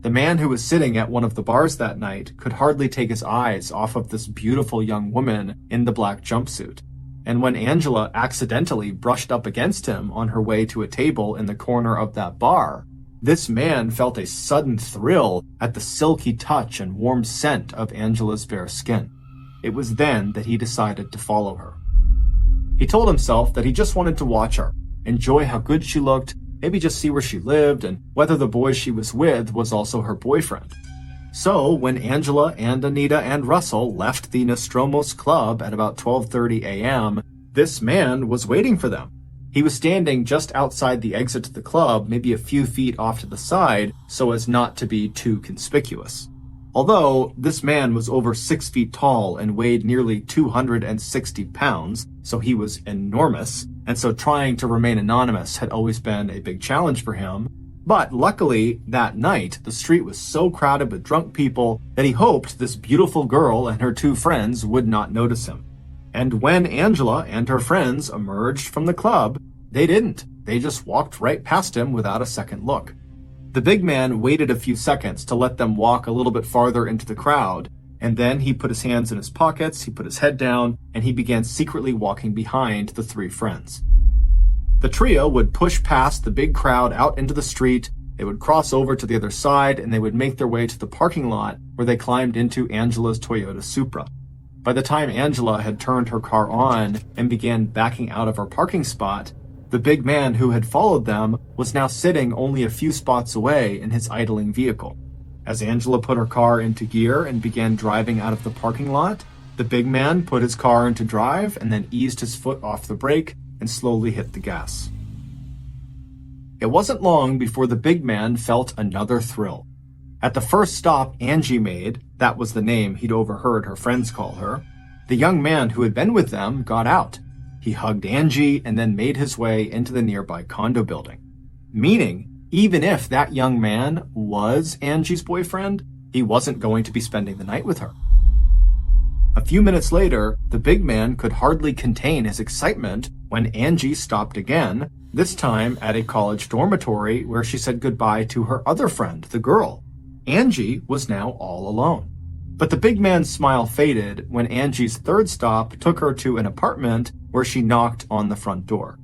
The man who was sitting at one of the bars that night could hardly take his eyes off of this beautiful young woman in the black jumpsuit. And when Angela accidentally brushed up against him on her way to a table in the corner of that bar, this man felt a sudden thrill at the silky touch and warm scent of Angela's bare skin. It was then that he decided to follow her. He told himself that he just wanted to watch her, enjoy how good she looked, maybe just see where she lived and whether the boy she was with was also her boyfriend. So when Angela and Anita and Russell left the Nostromos Club at about 12:30 a.m., this man was waiting for them. He was standing just outside the exit to the club, maybe a few feet off to the side, so as not to be too conspicuous. Although this man was over 6 feet tall and weighed nearly 260 pounds, so he was enormous, and so trying to remain anonymous had always been a big challenge for him. But luckily, that night, the street was so crowded with drunk people that he hoped this beautiful girl and her two friends would not notice him. And when Angela and her friends emerged from the club, they didn't. They just walked right past him without a second look. The big man waited a few seconds to let them walk a little bit farther into the crowd, and then he put his hands in his pockets, he put his head down, and he began secretly walking behind the three friends. The trio would push past the big crowd out into the street, they would cross over to the other side, and they would make their way to the parking lot where they climbed into Angela's Toyota Supra. By the time Angela had turned her car on and began backing out of her parking spot, the big man who had followed them was now sitting only a few spots away in his idling vehicle. As Angela put her car into gear and began driving out of the parking lot, the big man put his car into drive and then eased his foot off the brake and slowly hit the gas. It wasn't long before the big man felt another thrill. At the first stop Angie made, that was the name he'd overheard her friends call her, the young man who had been with them got out. He hugged Angie and then made his way into the nearby condo building. Meaning, even if that young man was Angie's boyfriend, he wasn't going to be spending the night with her. A few minutes later, the big man could hardly contain his excitement when Angie stopped again, this time at a college dormitory where she said goodbye to her other friend, the girl. Angie was now all alone. But the big man's smile faded when Angie's third stop took her to an apartment where she knocked on the front door.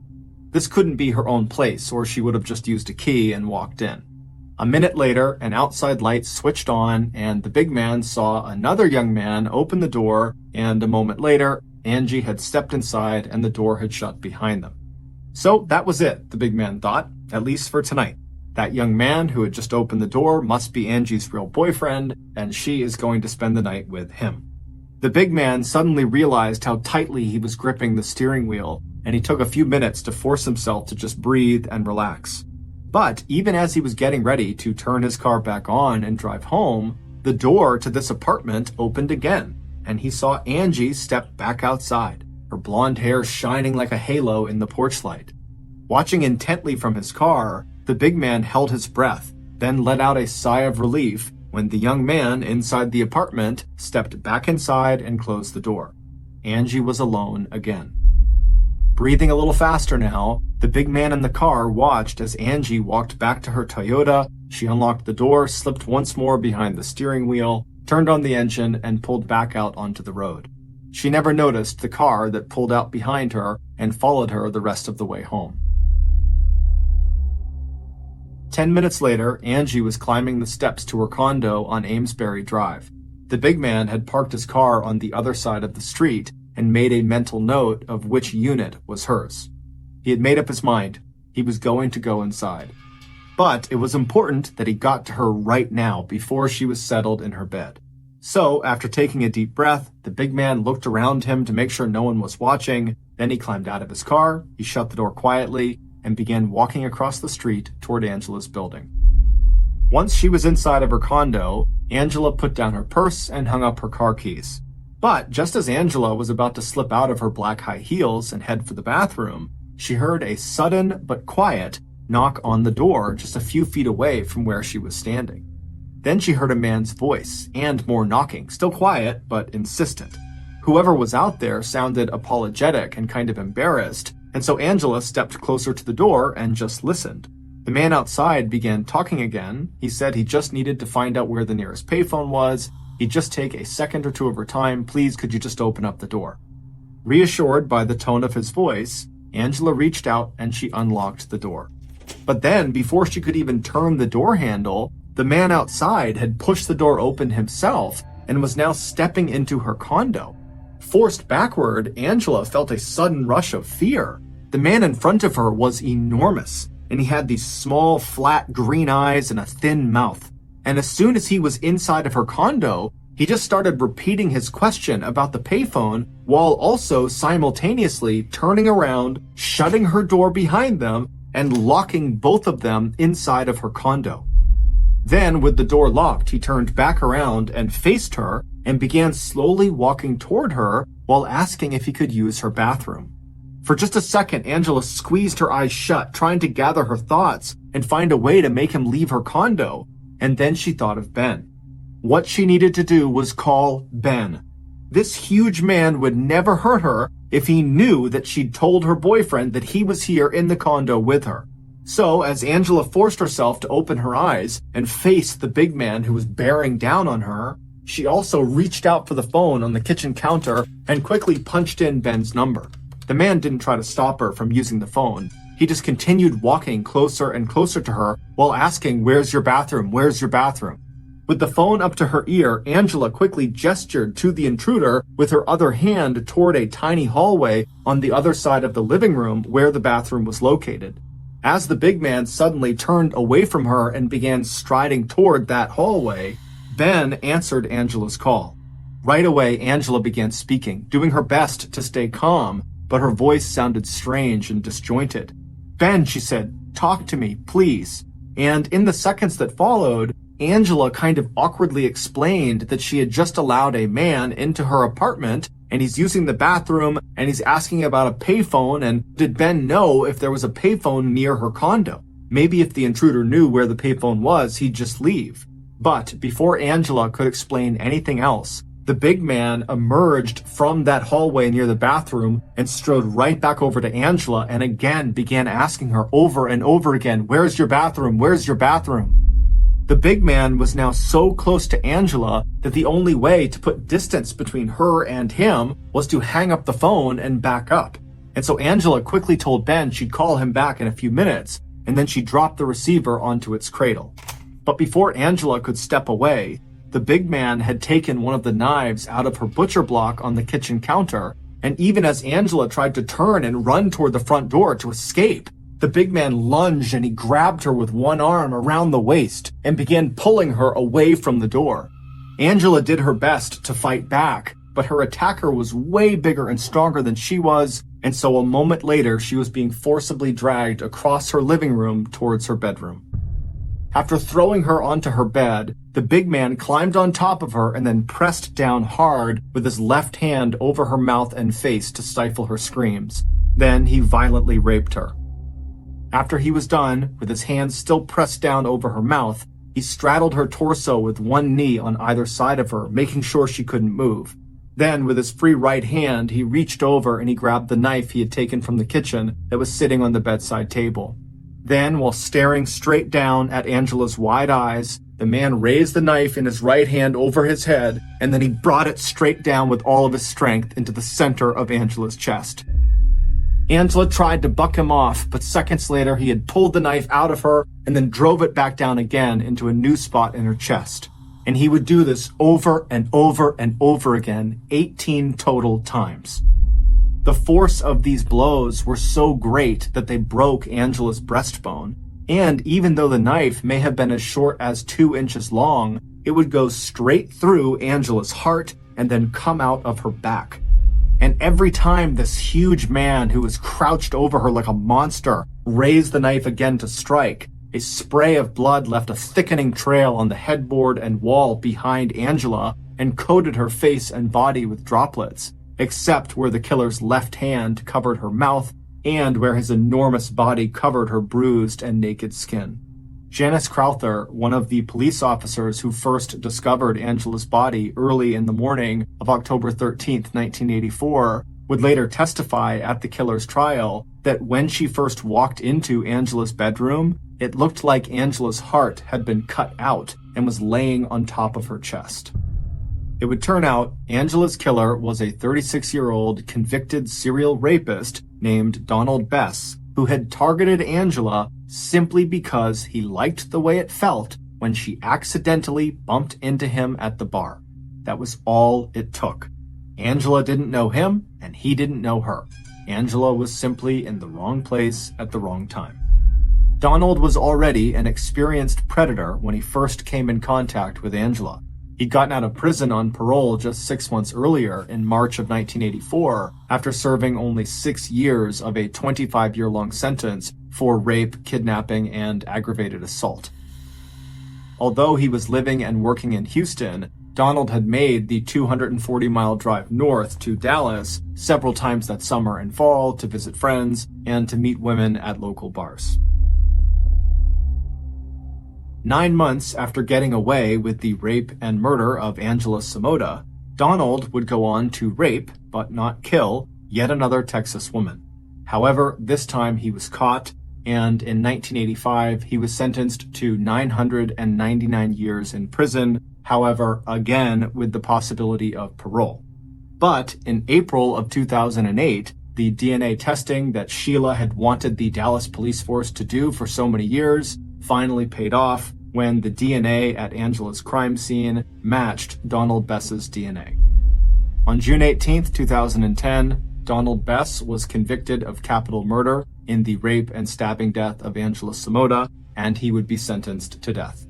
This couldn't be her own place, or she would have just used a key and walked in. A minute later, an outside light switched on, and the big man saw another young man open the door, and a moment later, Angie had stepped inside and the door had shut behind them. So that was it, the big man thought, at least for tonight. That young man who had just opened the door must be Angie's real boyfriend, and she is going to spend the night with him. The big man suddenly realized how tightly he was gripping the steering wheel, and he took a few minutes to force himself to just breathe and relax. But even as he was getting ready to turn his car back on and drive home, the door to this apartment opened again, and he saw Angie step back outside, her blonde hair shining like a halo in the porch light. Watching intently from his car, the big man held his breath, then let out a sigh of relief when the young man inside the apartment stepped back inside and closed the door. Angie was alone again. Breathing a little faster now, the big man in the car watched as Angie walked back to her Toyota. She unlocked the door, slipped once more behind the steering wheel, turned on the engine, and pulled back out onto the road. She never noticed the car that pulled out behind her and followed her the rest of the way home. 10 minutes later, Angie was climbing the steps to her condo on Amesbury Drive. The big man had parked his car on the other side of the street and made a mental note of which unit was hers. He had made up his mind. He was going to go inside. But it was important that he got to her right now before she was settled in her bed. So, after taking a deep breath, the big man looked around him to make sure no one was watching. Then he climbed out of his car, he shut the door quietly, and began walking across the street toward Angela's building. Once she was inside of her condo, Angela put down her purse and hung up her car keys. But just as Angela was about to slip out of her black high heels and head for the bathroom, she heard a sudden but quiet knock on the door just a few feet away from where she was standing. Then she heard a man's voice and more knocking, still quiet but insistent. Whoever was out there sounded apologetic and kind of embarrassed, and so Angela stepped closer to the door and just listened. The man outside began talking again. He said he just needed to find out where the nearest payphone was. He'd just take a second or two of her time. Please, could you just open up the door? Reassured by the tone of his voice, Angela reached out and she unlocked the door. But then, before she could even turn the door handle, the man outside had pushed the door open himself and was now stepping into her condo. Forced backward, Angela felt a sudden rush of fear. The man in front of her was enormous, and he had these small, flat green eyes and a thin mouth. And as soon as he was inside of her condo, he just started repeating his question about the payphone while also simultaneously turning around, shutting her door behind them, and locking both of them inside of her condo. Then, with the door locked, he turned back around and faced her and began slowly walking toward her while asking if he could use her bathroom. For just a second, Angela squeezed her eyes shut, trying to gather her thoughts and find a way to make him leave her condo. And then she thought of Ben. What she needed to do was call Ben. This huge man would never hurt her if he knew that she'd told her boyfriend that he was here in the condo with her. So, as Angela forced herself to open her eyes and face the big man who was bearing down on her, she also reached out for the phone on the kitchen counter and quickly punched in Ben's number. The man didn't try to stop her from using the phone. He just continued walking closer and closer to her while asking, "Where's your bathroom? Where's your bathroom?" With the phone up to her ear, Angela quickly gestured to the intruder with her other hand toward a tiny hallway on the other side of the living room where the bathroom was located. As the big man suddenly turned away from her and began striding toward that hallway, Ben answered Angela's call. Right away, Angela began speaking, doing her best to stay calm, but her voice sounded strange and disjointed. "Ben," she said, "talk to me, please." And in the seconds that followed, Angela kind of awkwardly explained that she had just allowed a man into her apartment and he's using the bathroom and he's asking about a payphone, and did Ben know if there was a payphone near her condo? Maybe if the intruder knew where the payphone was, he'd just leave. But before Angela could explain anything else, the big man emerged from that hallway near the bathroom and strode right back over to Angela and again began asking her over and over again, "Where's your bathroom? Where's your bathroom?" The big man was now so close to Angela that the only way to put distance between her and him was to hang up the phone and back up. And so Angela quickly told Ben she'd call him back in a few minutes, and then she dropped the receiver onto its cradle. But before Angela could step away, the big man had taken one of the knives out of her butcher block on the kitchen counter, and even as Angela tried to turn and run toward the front door to escape, the big man lunged and he grabbed her with one arm around the waist and began pulling her away from the door. Angela did her best to fight back, but her attacker was way bigger and stronger than she was, and so a moment later she was being forcibly dragged across her living room towards her bedroom. After throwing her onto her bed, the big man climbed on top of her and then pressed down hard with his left hand over her mouth and face to stifle her screams. Then he violently raped her. After he was done, with his hands still pressed down over her mouth, he straddled her torso with one knee on either side of her, making sure she couldn't move. Then, with his free right hand, he reached over and he grabbed the knife he had taken from the kitchen that was sitting on the bedside table. Then, while staring straight down at Angela's wide eyes, the man raised the knife in his right hand over his head, and then he brought it straight down with all of his strength into the center of Angela's chest. Angela tried to buck him off, but seconds later he had pulled the knife out of her and then drove it back down again into a new spot in her chest. And he would do this over and over and over again, 18 total times. The force of these blows were so great that they broke Angela's breastbone, and even though the knife may have been as short as 2 inches long, it would go straight through Angela's heart and then come out of her back. And every time this huge man who was crouched over her like a monster raised the knife again to strike, a spray of blood left a thickening trail on the headboard and wall behind Angela and coated her face and body with droplets, except where the killer's left hand covered her mouth and where his enormous body covered her bruised and naked skin. Janice Crowther, one of the police officers who first discovered Angela's body early in the morning of October 13th, 1984, would later testify at the killer's trial that when she first walked into Angela's bedroom, it looked like Angela's heart had been cut out and was laying on top of her chest. It would turn out Angela's killer was a 36-year-old convicted serial rapist named Donald Bess, who had targeted Angela simply because he liked the way it felt when she accidentally bumped into him at the bar. That was all it took. Angela didn't know him, and he didn't know her. Angela was simply in the wrong place at the wrong time. Donald was already an experienced predator when he first came in contact with Angela. He'd gotten out of prison on parole just 6 months earlier in March of 1984 after serving only 6 years of a 25-year-long sentence for rape, kidnapping, and aggravated assault. Although he was living and working in Houston, Donald had made the 240-mile drive north to Dallas several times that summer and fall to visit friends and to meet women at local bars. 9 months after getting away with the rape and murder of Angela Samoda, Donald would go on to rape, but not kill, yet another Texas woman. However, this time he was caught, and in 1985 he was sentenced to 999 years in prison, however, again with the possibility of parole. But in April of 2008, the DNA testing that Sheila had wanted the Dallas police force to do for so many years finally paid off when the DNA at Angela's crime scene matched Donald Bess's DNA. On June 18, 2010, Donald Bess was convicted of capital murder in the rape and stabbing death of Angela Samoda, and he would be sentenced to death.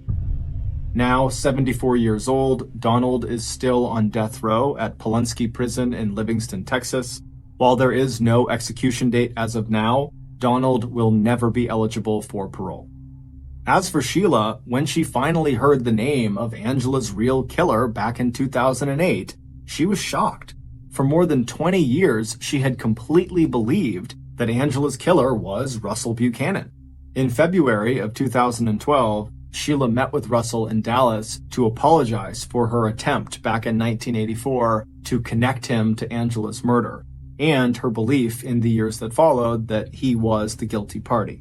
Now 74 years old, Donald is still on death row at Polunsky Prison in Livingston, Texas. While there is no execution date as of now, Donald will never be eligible for parole. As for Sheila, when she finally heard the name of Angela's real killer back in 2008, she was shocked. For more than 20 years, she had completely believed that Angela's killer was Russell Buchanan. In February of 2012, Sheila met with Russell in Dallas to apologize for her attempt back in 1984 to connect him to Angela's murder, and her belief in the years that followed that he was the guilty party.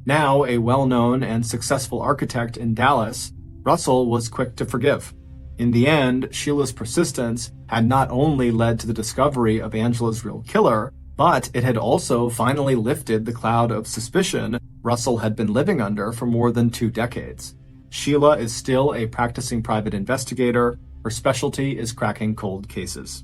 Now a well-known and successful architect in Dallas, Russell was quick to forgive. In the end, Sheila's persistence had not only led to the discovery of Angela's real killer, but it had also finally lifted the cloud of suspicion Russell had been living under for more than 2 decades. Sheila is still a practicing private investigator. Her specialty is cracking cold cases.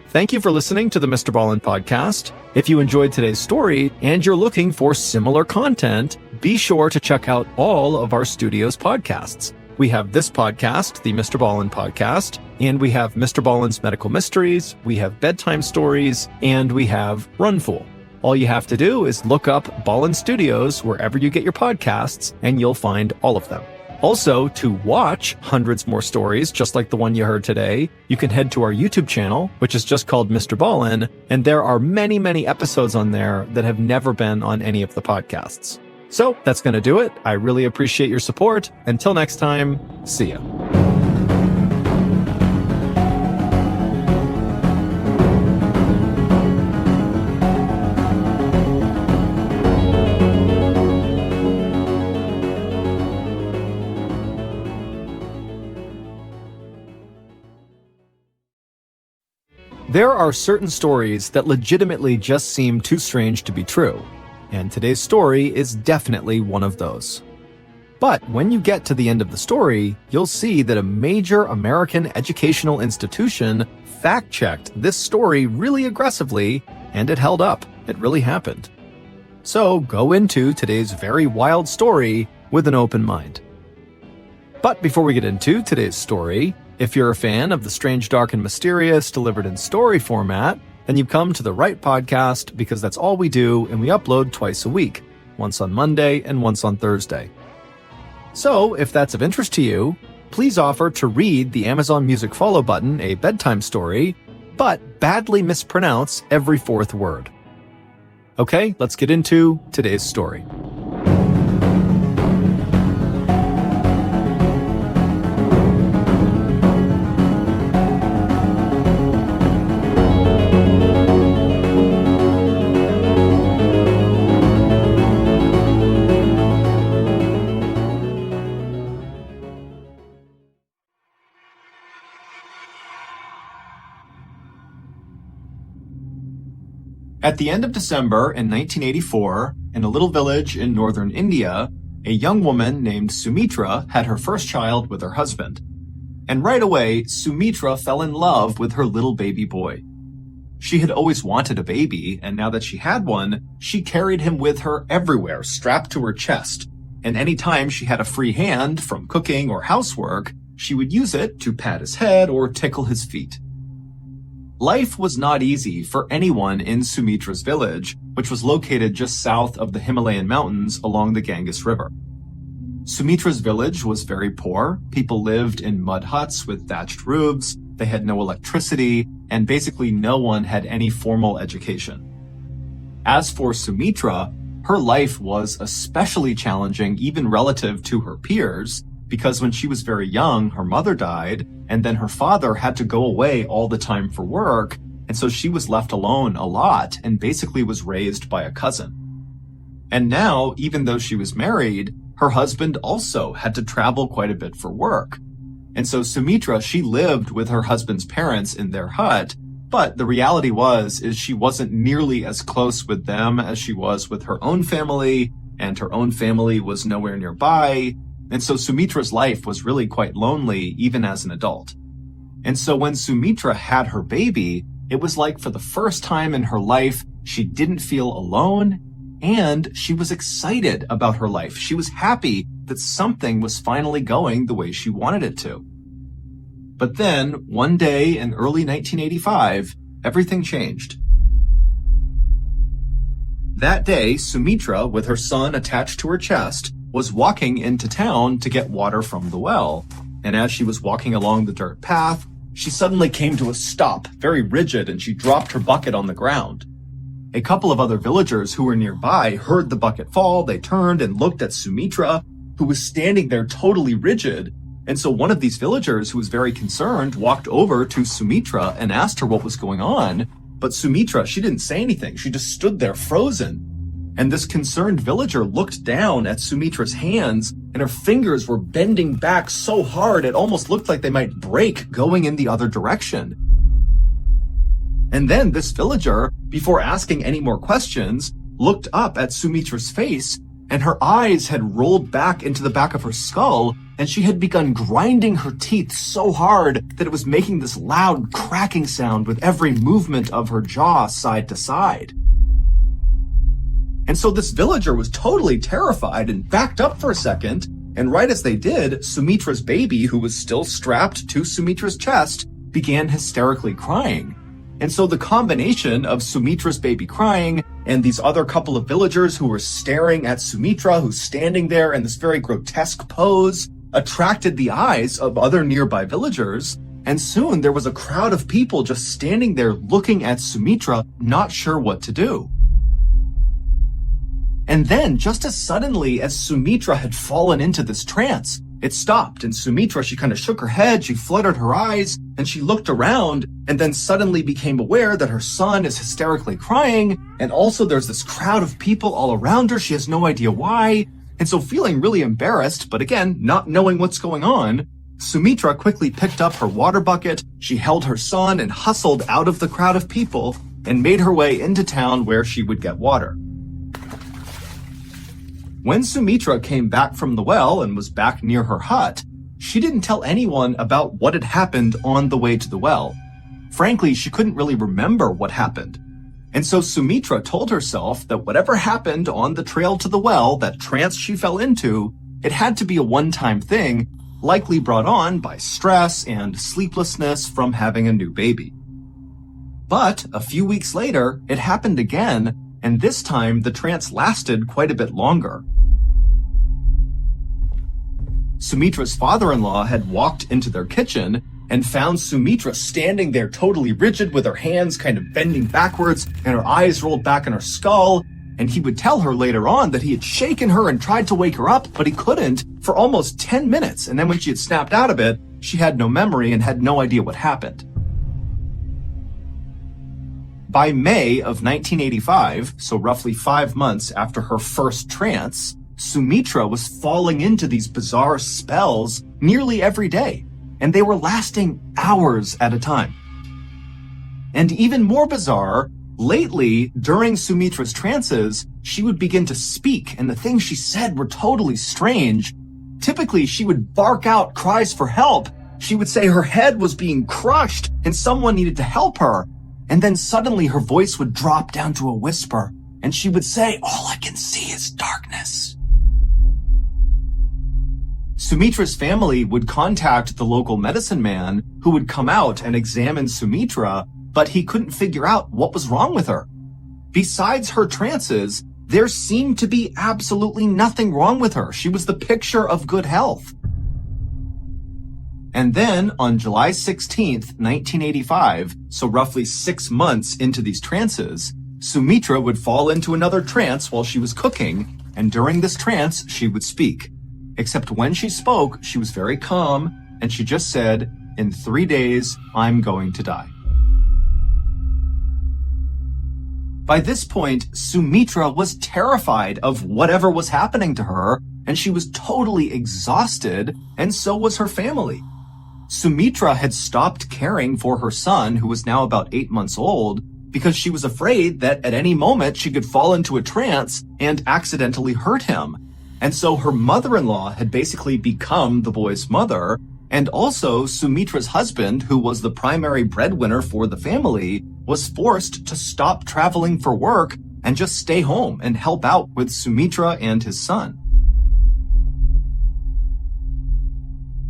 Thank you for listening to the MrBallen podcast. If you enjoyed today's story and you're looking for similar content, be sure to check out all of our studio's podcasts. We have this podcast, the MrBallen podcast, and we have MrBallen's Medical Mysteries, we have Bedtime Stories, and we have Runful. All you have to do is look up Ballen Studios wherever you get your podcasts, and you'll find all of them. Also, to watch hundreds more stories, just like the one you heard today, you can head to our YouTube channel, which is just called MrBallen, and there are many, many episodes on there that have never been on any of the podcasts. So that's going to do it. I really appreciate your support. Until next time, see ya. There are certain stories that legitimately just seem too strange to be true, and today's story is definitely one of those. But when you get to the end of the story, you'll see that a major American educational institution fact-checked this story really aggressively, and it held up. It really happened. So go into today's very wild story with an open mind. But before we get into today's story, if you're a fan of the strange, dark, and mysterious delivered in story format, then you've come to the right podcast, because that's all we do, and we upload twice a week, once on Monday and once on Thursday. So if that's of interest to you, please offer to read the Amazon Music follow button a bedtime story, but badly mispronounce every 4th word. Okay, let's get into today's story. At the end of December in 1984, in a little village in northern India, a young woman named Sumitra had her first child with her husband. And right away, Sumitra fell in love with her little baby boy. She had always wanted a baby, and now that she had one, she carried him with her everywhere, strapped to her chest. And any time she had a free hand from cooking or housework, she would use it to pat his head or tickle his feet. Life was not easy for anyone in Sumitra's village, which was located just south of the Himalayan mountains along the Ganges River. Sumitra's village was very poor. People lived in mud huts with thatched roofs, they had no electricity, and basically no one had any formal education. As for Sumitra, her life was especially challenging, even relative to her peers, because when she was very young, her mother died, and then her father had to go away all the time for work, and so she was left alone a lot and basically was raised by a cousin. And now, even though she was married, her husband also had to travel quite a bit for work. And so Sumitra, she lived with her husband's parents in their hut, but the reality is she wasn't nearly as close with them as she was with her own family, and her own family was nowhere nearby. And so Sumitra's life was really quite lonely, even as an adult. And so when Sumitra had her baby, it was like for the first time in her life, she didn't feel alone, and she was excited about her life. She was happy that something was finally going the way she wanted it to. But then, one day in early 1985, everything changed. That day, Sumitra, with her son attached to her chest, was walking into town to get water from the well. And as she was walking along the dirt path, she suddenly came to a stop, very rigid, and she dropped her bucket on the ground. A couple of other villagers who were nearby heard the bucket fall. They turned and looked at Sumitra, who was standing there totally rigid. And so one of these villagers, who was very concerned, walked over to Sumitra and asked her what was going on. But Sumitra, she didn't say anything. She just stood there frozen. And this concerned villager looked down at Sumitra's hands, and her fingers were bending back so hard it almost looked like they might break going in the other direction. And then this villager, before asking any more questions, looked up at Sumitra's face, and her eyes had rolled back into the back of her skull, and she had begun grinding her teeth so hard that it was making this loud cracking sound with every movement of her jaw side to side. And so this villager was totally terrified and backed up for a second, and right as they did, Sumitra's baby, who was still strapped to Sumitra's chest, began hysterically crying. And so the combination of Sumitra's baby crying and these other couple of villagers who were staring at Sumitra, who's standing there in this very grotesque pose, attracted the eyes of other nearby villagers. And soon there was a crowd of people just standing there looking at Sumitra, not sure what to do. And then, just as suddenly as Sumitra had fallen into this trance, it stopped, and Sumitra, she kind of shook her head, she fluttered her eyes, and she looked around, and then suddenly became aware that her son is hysterically crying, and also there's this crowd of people all around her. She has no idea why. And so, feeling really embarrassed, but again, not knowing what's going on, Sumitra quickly picked up her water bucket, she held her son and hustled out of the crowd of people and made her way into town where she would get water. When Sumitra came back from the well and was back near her hut, she didn't tell anyone about what had happened on the way to the well. Frankly, she couldn't really remember what happened. And so Sumitra told herself that whatever happened on the trail to the well, that trance she fell into, it had to be a one-time thing, likely brought on by stress and sleeplessness from having a new baby. But a few weeks later, it happened again, and this time the trance lasted quite a bit longer. Sumitra's father-in-law had walked into their kitchen and found Sumitra standing there totally rigid with her hands kind of bending backwards and her eyes rolled back in her skull. And he would tell her later on that he had shaken her and tried to wake her up, but he couldn't for almost 10 minutes. And then when she had snapped out of it, she had no memory and had no idea what happened. By May of 1985, so roughly 5 months after her first trance, Sumitra was falling into these bizarre spells nearly every day, and they were lasting hours at a time. And even more bizarre, lately, during Sumitra's trances, she would begin to speak, and the things she said were totally strange. Typically, she would bark out cries for help. She would say her head was being crushed and someone needed to help her. And then suddenly her voice would drop down to a whisper, and she would say, "All I can see is darkness." Sumitra's family would contact the local medicine man, who would come out and examine Sumitra, but he couldn't figure out what was wrong with her. Besides her trances, there seemed to be absolutely nothing wrong with her. She was the picture of good health. And then, on July 16th, 1985, so roughly 6 months into these trances, Sumitra would fall into another trance while she was cooking, and during this trance, she would speak. Except when she spoke, she was very calm, and she just said, "In 3 days, I'm going to die." By this point, Sumitra was terrified of whatever was happening to her, and she was totally exhausted, and so was her family. Sumitra had stopped caring for her son, who was now about 8 months old, because she was afraid that at any moment she could fall into a trance and accidentally hurt him. And so her mother-in-law had basically become the boy's mother, and also Sumitra's husband, who was the primary breadwinner for the family, was forced to stop traveling for work and just stay home and help out with Sumitra and his son.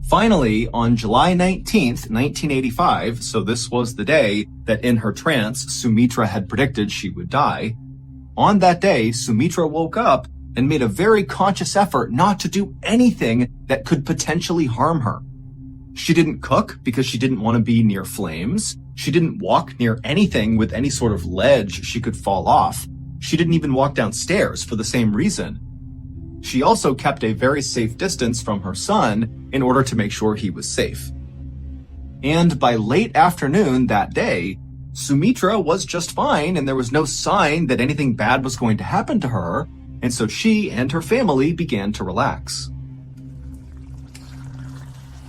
Finally, on July 19th, 1985, so this was the day that in her trance, Sumitra had predicted she would die. On that day, Sumitra woke up and made a very conscious effort not to do anything that could potentially harm her. She didn't cook because she didn't want to be near flames. She didn't walk near anything with any sort of ledge she could fall off. She didn't even walk downstairs for the same reason. She also kept a very safe distance from her son in order to make sure he was safe. And by late afternoon that day, Sumitra was just fine and there was no sign that anything bad was going to happen to her, and so she and her family began to relax.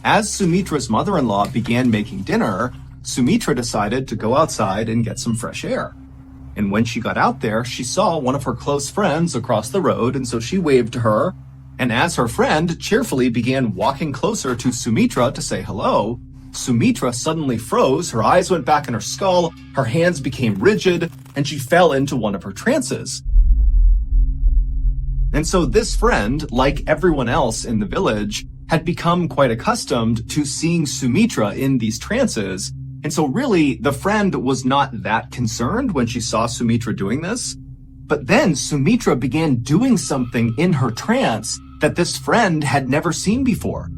As Sumitra's mother-in-law began making dinner, Sumitra decided to go outside and get some fresh air. And when she got out there, she saw one of her close friends across the road, and so she waved to her. And as her friend cheerfully began walking closer to Sumitra to say hello, Sumitra suddenly froze, her eyes went back in her skull, her hands became rigid, and she fell into one of her trances. And so this friend, like everyone else in the village, had become quite accustomed to seeing Sumitra in these trances. And so really, the friend was not that concerned when she saw Sumitra doing this. But then Sumitra began doing something in her trance that this friend had never seen before.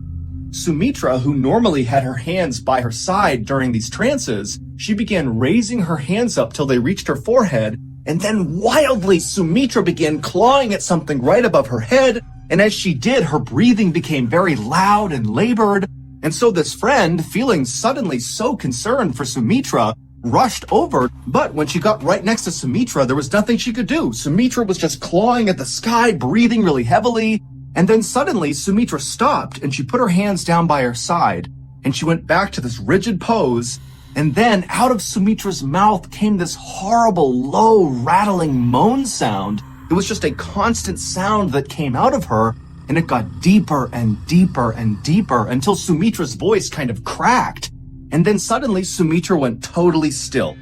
Sumitra, who normally had her hands by her side during these trances, she began raising her hands up till they reached her forehead, and then wildly Sumitra began clawing at something right above her head, and as she did, her breathing became very loud and labored. And so this friend, feeling suddenly so concerned for Sumitra, rushed over, but when she got right next to Sumitra, there was nothing she could do. Sumitra was just clawing at the sky, breathing really heavily, and then suddenly Sumitra stopped and she put her hands down by her side, and she went back to this rigid pose, and then out of Sumitra's mouth came this horrible, low, rattling moan sound. It was just a constant sound that came out of her, and it got deeper and deeper and deeper until Sumitra's voice kind of cracked. And then suddenly Sumitra went totally still.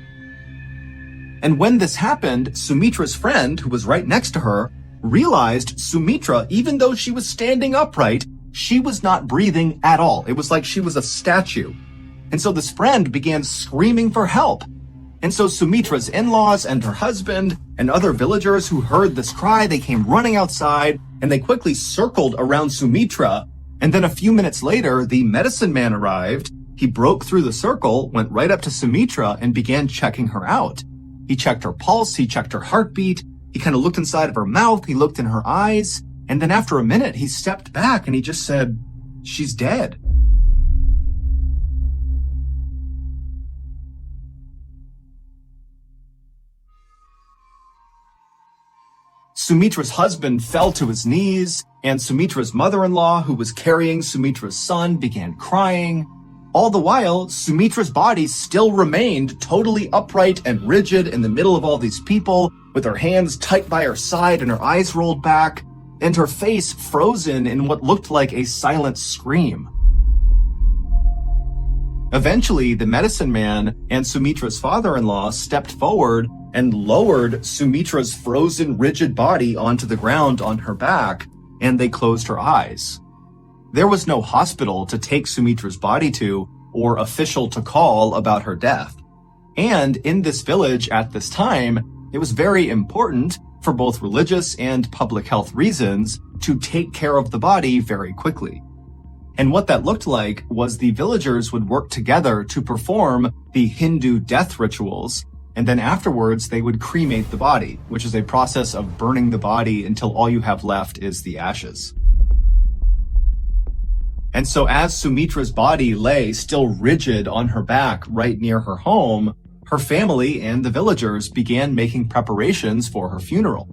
And when this happened, Sumitra's friend, who was right next to her, realized Sumitra, even though she was standing upright, she was not breathing at all. It was like she was a statue. And so this friend began screaming for help. And so Sumitra's in-laws and her husband and other villagers who heard this cry, they came running outside and they quickly circled around Sumitra. And then a few minutes later, the medicine man arrived. He broke through the circle, went right up to Sumitra and began checking her out. He checked her pulse, he checked her heartbeat, he kind of looked inside of her mouth, he looked in her eyes, and then after a minute, he stepped back and he just said, "She's dead." Sumitra's husband fell to his knees, and Sumitra's mother-in-law, who was carrying Sumitra's son, began crying. All the while, Sumitra's body still remained totally upright and rigid in the middle of all these people, with her hands tight by her side and her eyes rolled back, and her face frozen in what looked like a silent scream. Eventually, the medicine man and Sumitra's father-in-law stepped forward and lowered Sumitra's frozen, rigid body onto the ground on her back, and they closed her eyes. There was no hospital to take Sumitra's body to or official to call about her death. And in this village at this time, it was very important for both religious and public health reasons to take care of the body very quickly. And what that looked like was the villagers would work together to perform the Hindu death rituals. And then afterwards, they would cremate the body, which is a process of burning the body until all you have left is the ashes. And so as Sumitra's body lay still rigid on her back right near her home, her family and the villagers began making preparations for her funeral.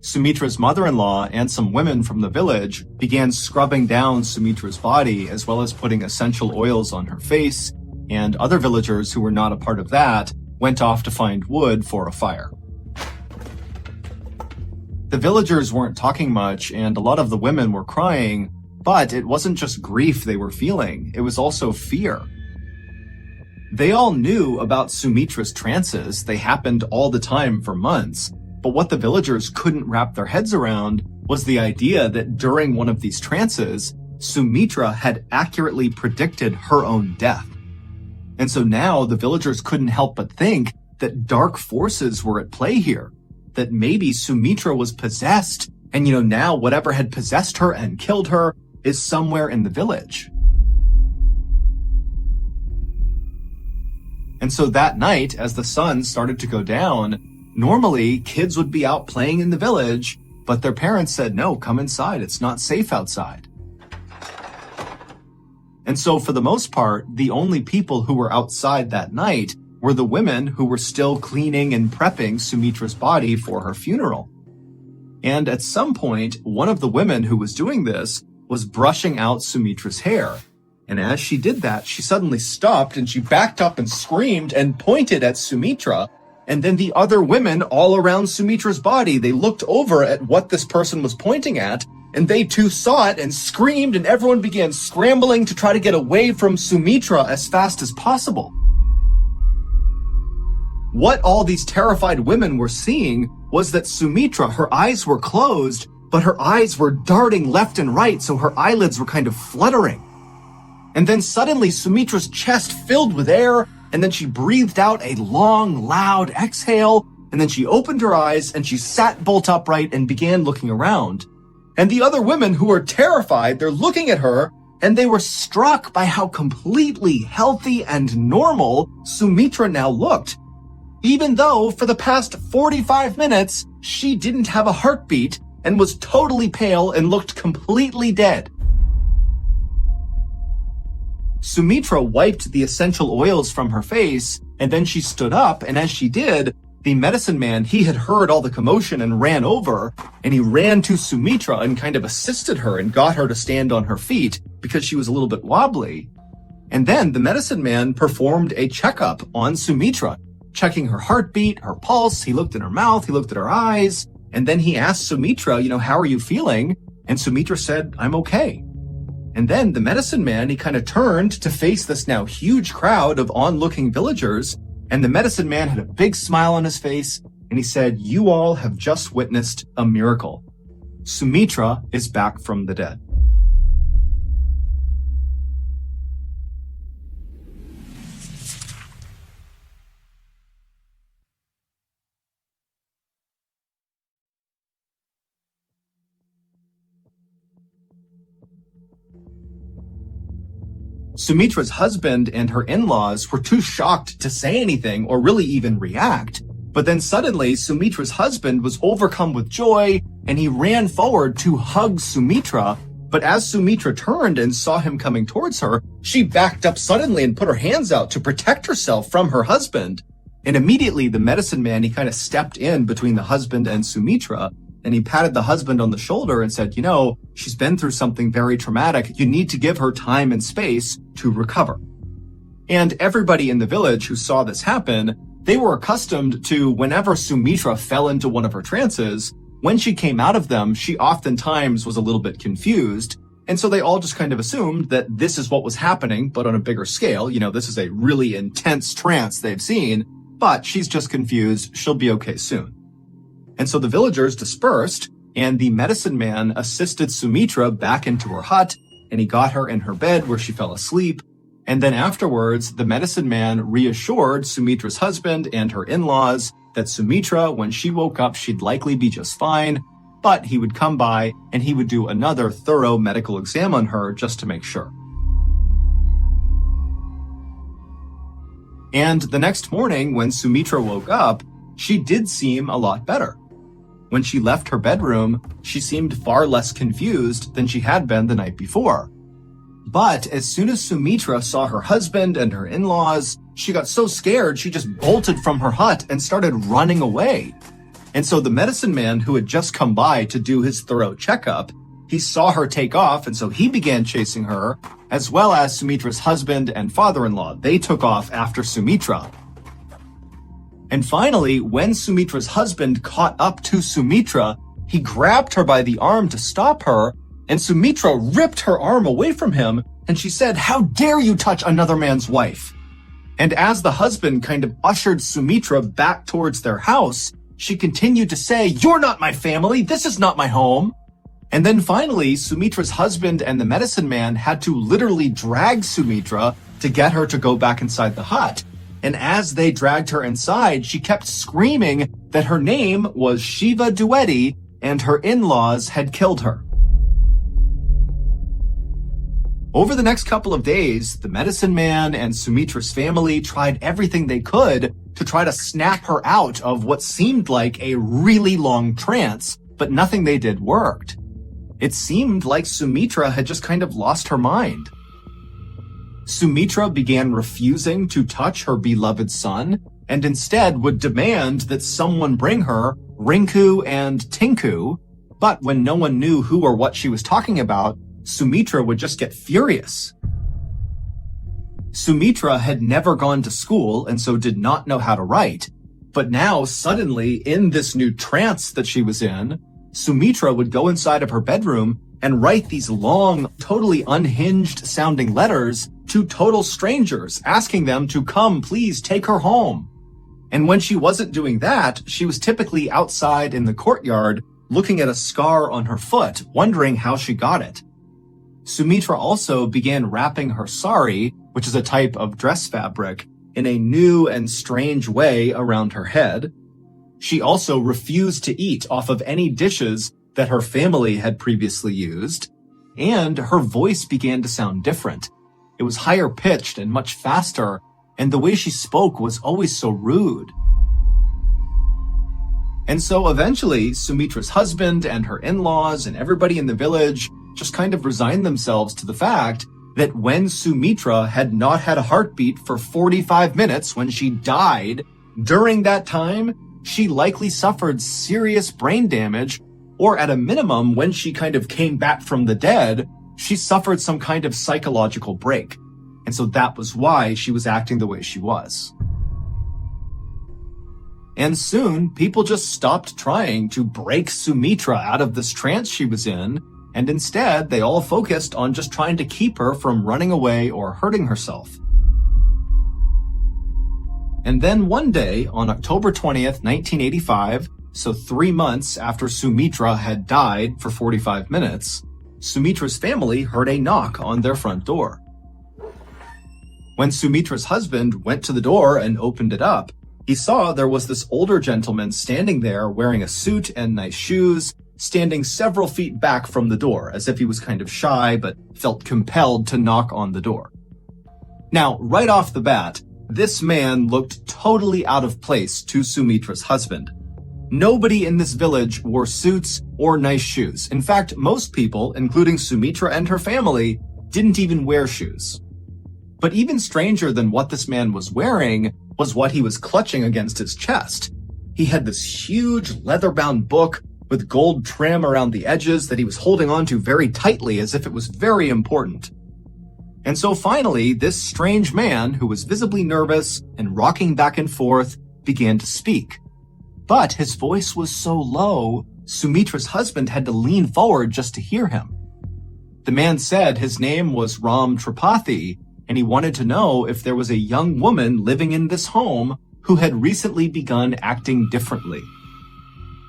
Sumitra's mother-in-law and some women from the village began scrubbing down Sumitra's body, as well as putting essential oils on her face, and other villagers who were not a part of that went off to find wood for a fire. The villagers weren't talking much, and a lot of the women were crying, but it wasn't just grief they were feeling, it was also fear. They all knew about Sumitra's trances. They happened all the time for months. But what the villagers couldn't wrap their heads around was the idea that during one of these trances, Sumitra had accurately predicted her own death. And so now the villagers couldn't help but think that dark forces were at play here, that maybe Sumitra was possessed, and now whatever had possessed her and killed her is somewhere in the village. And so that night, as the sun started to go down, normally, kids would be out playing in the village, but their parents said, no, come inside. It's not safe outside. And so for the most part, the only people who were outside that night were the women who were still cleaning and prepping Sumitra's body for her funeral. And at some point, one of the women who was doing this was brushing out Sumitra's hair. And as she did that, she suddenly stopped and she backed up and screamed and pointed at Sumitra. And then the other women all around Sumitra's body, they looked over at what this person was pointing at, and they too saw it and screamed, and everyone began scrambling to try to get away from Sumitra as fast as possible. What all these terrified women were seeing was that Sumitra, her eyes were closed, but her eyes were darting left and right, so her eyelids were kind of fluttering. And then suddenly Sumitra's chest filled with air, and then she breathed out a long, loud exhale, and then she opened her eyes and she sat bolt upright and began looking around. And the other women who were terrified, they're looking at her, and they were struck by how completely healthy and normal Sumitra now looked. Even though for the past 45 minutes, she didn't have a heartbeat and was totally pale and looked completely dead. Sumitra wiped the essential oils from her face, and then she stood up, and as she did, the medicine man, he had heard all the commotion and ran over, and he ran to Sumitra and kind of assisted her and got her to stand on her feet because she was a little bit wobbly. And then the medicine man performed a checkup on Sumitra, checking her heartbeat, her pulse, he looked in her mouth, he looked at her eyes, and then he asked Sumitra, how are you feeling? And Sumitra said, I'm okay. And then the medicine man, he kind of turned to face this now huge crowd of onlooking villagers, and the medicine man had a big smile on his face, and he said, you all have just witnessed a miracle. Sumitra is back from the dead. Sumitra's husband and her in-laws were too shocked to say anything or really even react. But then suddenly, Sumitra's husband was overcome with joy, and he ran forward to hug Sumitra. But as Sumitra turned and saw him coming towards her, she backed up suddenly and put her hands out to protect herself from her husband. And immediately, the medicine man, he kind of stepped in between the husband and Sumitra, and he patted the husband on the shoulder and said, she's been through something very traumatic. You need to give her time and space to recover. And everybody in the village who saw this happen, they were accustomed to whenever Sumitra fell into one of her trances, when she came out of them, she oftentimes was a little bit confused. And so they all just kind of assumed that this is what was happening, but on a bigger scale. This is a really intense trance they've seen, but she's just confused. She'll be okay soon. And so the villagers dispersed, and the medicine man assisted Sumitra back into her hut, and he got her in her bed where she fell asleep. And then afterwards, the medicine man reassured Sumitra's husband and her in-laws that Sumitra, when she woke up, she'd likely be just fine, but he would come by and he would do another thorough medical exam on her just to make sure. And the next morning, when Sumitra woke up, she did seem a lot better. When she left her bedroom, she seemed far less confused than she had been the night before. But as soon as Sumitra saw her husband and her in-laws, she got so scared she just bolted from her hut and started running away. And so the medicine man who had just come by to do his thorough checkup, he saw her take off, and so he began chasing her, as well as Sumitra's husband and father-in-law. They took off after Sumitra. And finally, when Sumitra's husband caught up to Sumitra, he grabbed her by the arm to stop her, and Sumitra ripped her arm away from him, and she said, "How dare you touch another man's wife?" And as the husband kind of ushered Sumitra back towards their house, she continued to say, "You're not my family, this is not my home." And then finally, Sumitra's husband and the medicine man had to literally drag Sumitra to get her to go back inside the hut. And as they dragged her inside, she kept screaming that her name was Shiva Dueti and her in-laws had killed her. Over the next couple of days, the medicine man and Sumitra's family tried everything they could to try to snap her out of what seemed like a really long trance, but nothing they did worked. It seemed like Sumitra had just kind of lost her mind. Sumitra began refusing to touch her beloved son, and instead would demand that someone bring her Rinku and Tinku, but when no one knew who or what she was talking about, Sumitra would just get furious. Sumitra had never gone to school and so did not know how to write, but now suddenly in this new trance that she was in, Sumitra would go inside of her bedroom and write these long, totally unhinged sounding letters to total strangers, asking them to come, please take her home. And when she wasn't doing that, she was typically outside in the courtyard, looking at a scar on her foot, wondering how she got it. Sumitra also began wrapping her sari, which is a type of dress fabric, in a new and strange way around her head. She also refused to eat off of any dishes that her family had previously used, and her voice began to sound different. It was higher pitched and much faster, and the way she spoke was always so rude. And so eventually, Sumitra's husband and her in-laws and everybody in the village just kind of resigned themselves to the fact that when Sumitra had not had a heartbeat for 45 minutes when she died, during that time, she likely suffered serious brain damage, or at a minimum, when she kind of came back from the dead, she suffered some kind of psychological break. And so that was why she was acting the way she was. And soon, people just stopped trying to break Sumitra out of this trance she was in, and instead, they all focused on just trying to keep her from running away or hurting herself. And then one day, on October 20th, 1985, so 3 months after Sumitra had died for 45 minutes, Sumitra's family heard a knock on their front door. When Sumitra's husband went to the door and opened it up, he saw there was this older gentleman standing there wearing a suit and nice shoes, standing several feet back from the door, as if he was kind of shy but felt compelled to knock on the door. Now, right off the bat, this man looked totally out of place to Sumitra's husband. Nobody in this village wore suits or nice shoes. In fact, most people, including Sumitra and her family, didn't even wear shoes. But even stranger than what this man was wearing was what he was clutching against his chest. He had this huge leather-bound book with gold trim around the edges that he was holding onto very tightly as if it was very important. And so finally, this strange man, who was visibly nervous and rocking back and forth, began to speak. But his voice was so low, Sumitra's husband had to lean forward just to hear him. The man said his name was Ram Tripathi, and he wanted to know if there was a young woman living in this home who had recently begun acting differently.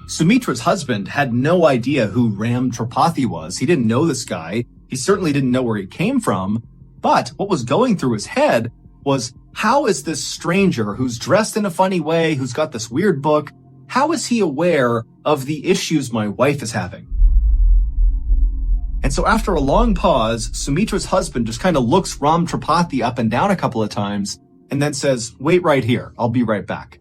Sumitra's husband had no idea who Ram Tripathi was. He didn't know this guy. He certainly didn't know where he came from. But what was going through his head was, how is this stranger who's dressed in a funny way, who's got this weird book, how is he aware of the issues my wife is having? And so after a long pause, Sumitra's husband just kind of looks Ram Tripathi up and down a couple of times, and then says, "Wait right here, I'll be right back."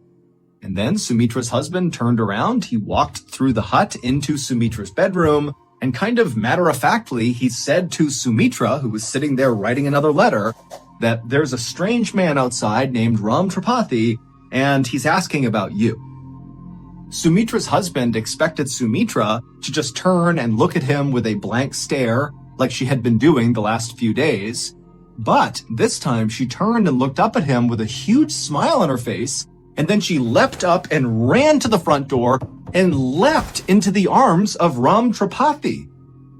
And then Sumitra's husband turned around, he walked through the hut into Sumitra's bedroom, and kind of matter-of-factly, he said to Sumitra, who was sitting there writing another letter, that there's a strange man outside named Ram Tripathi, and he's asking about you. Sumitra's husband expected Sumitra to just turn and look at him with a blank stare, like she had been doing the last few days. But this time she turned and looked up at him with a huge smile on her face, and then she leapt up and ran to the front door and leapt into the arms of Ram Tripathi.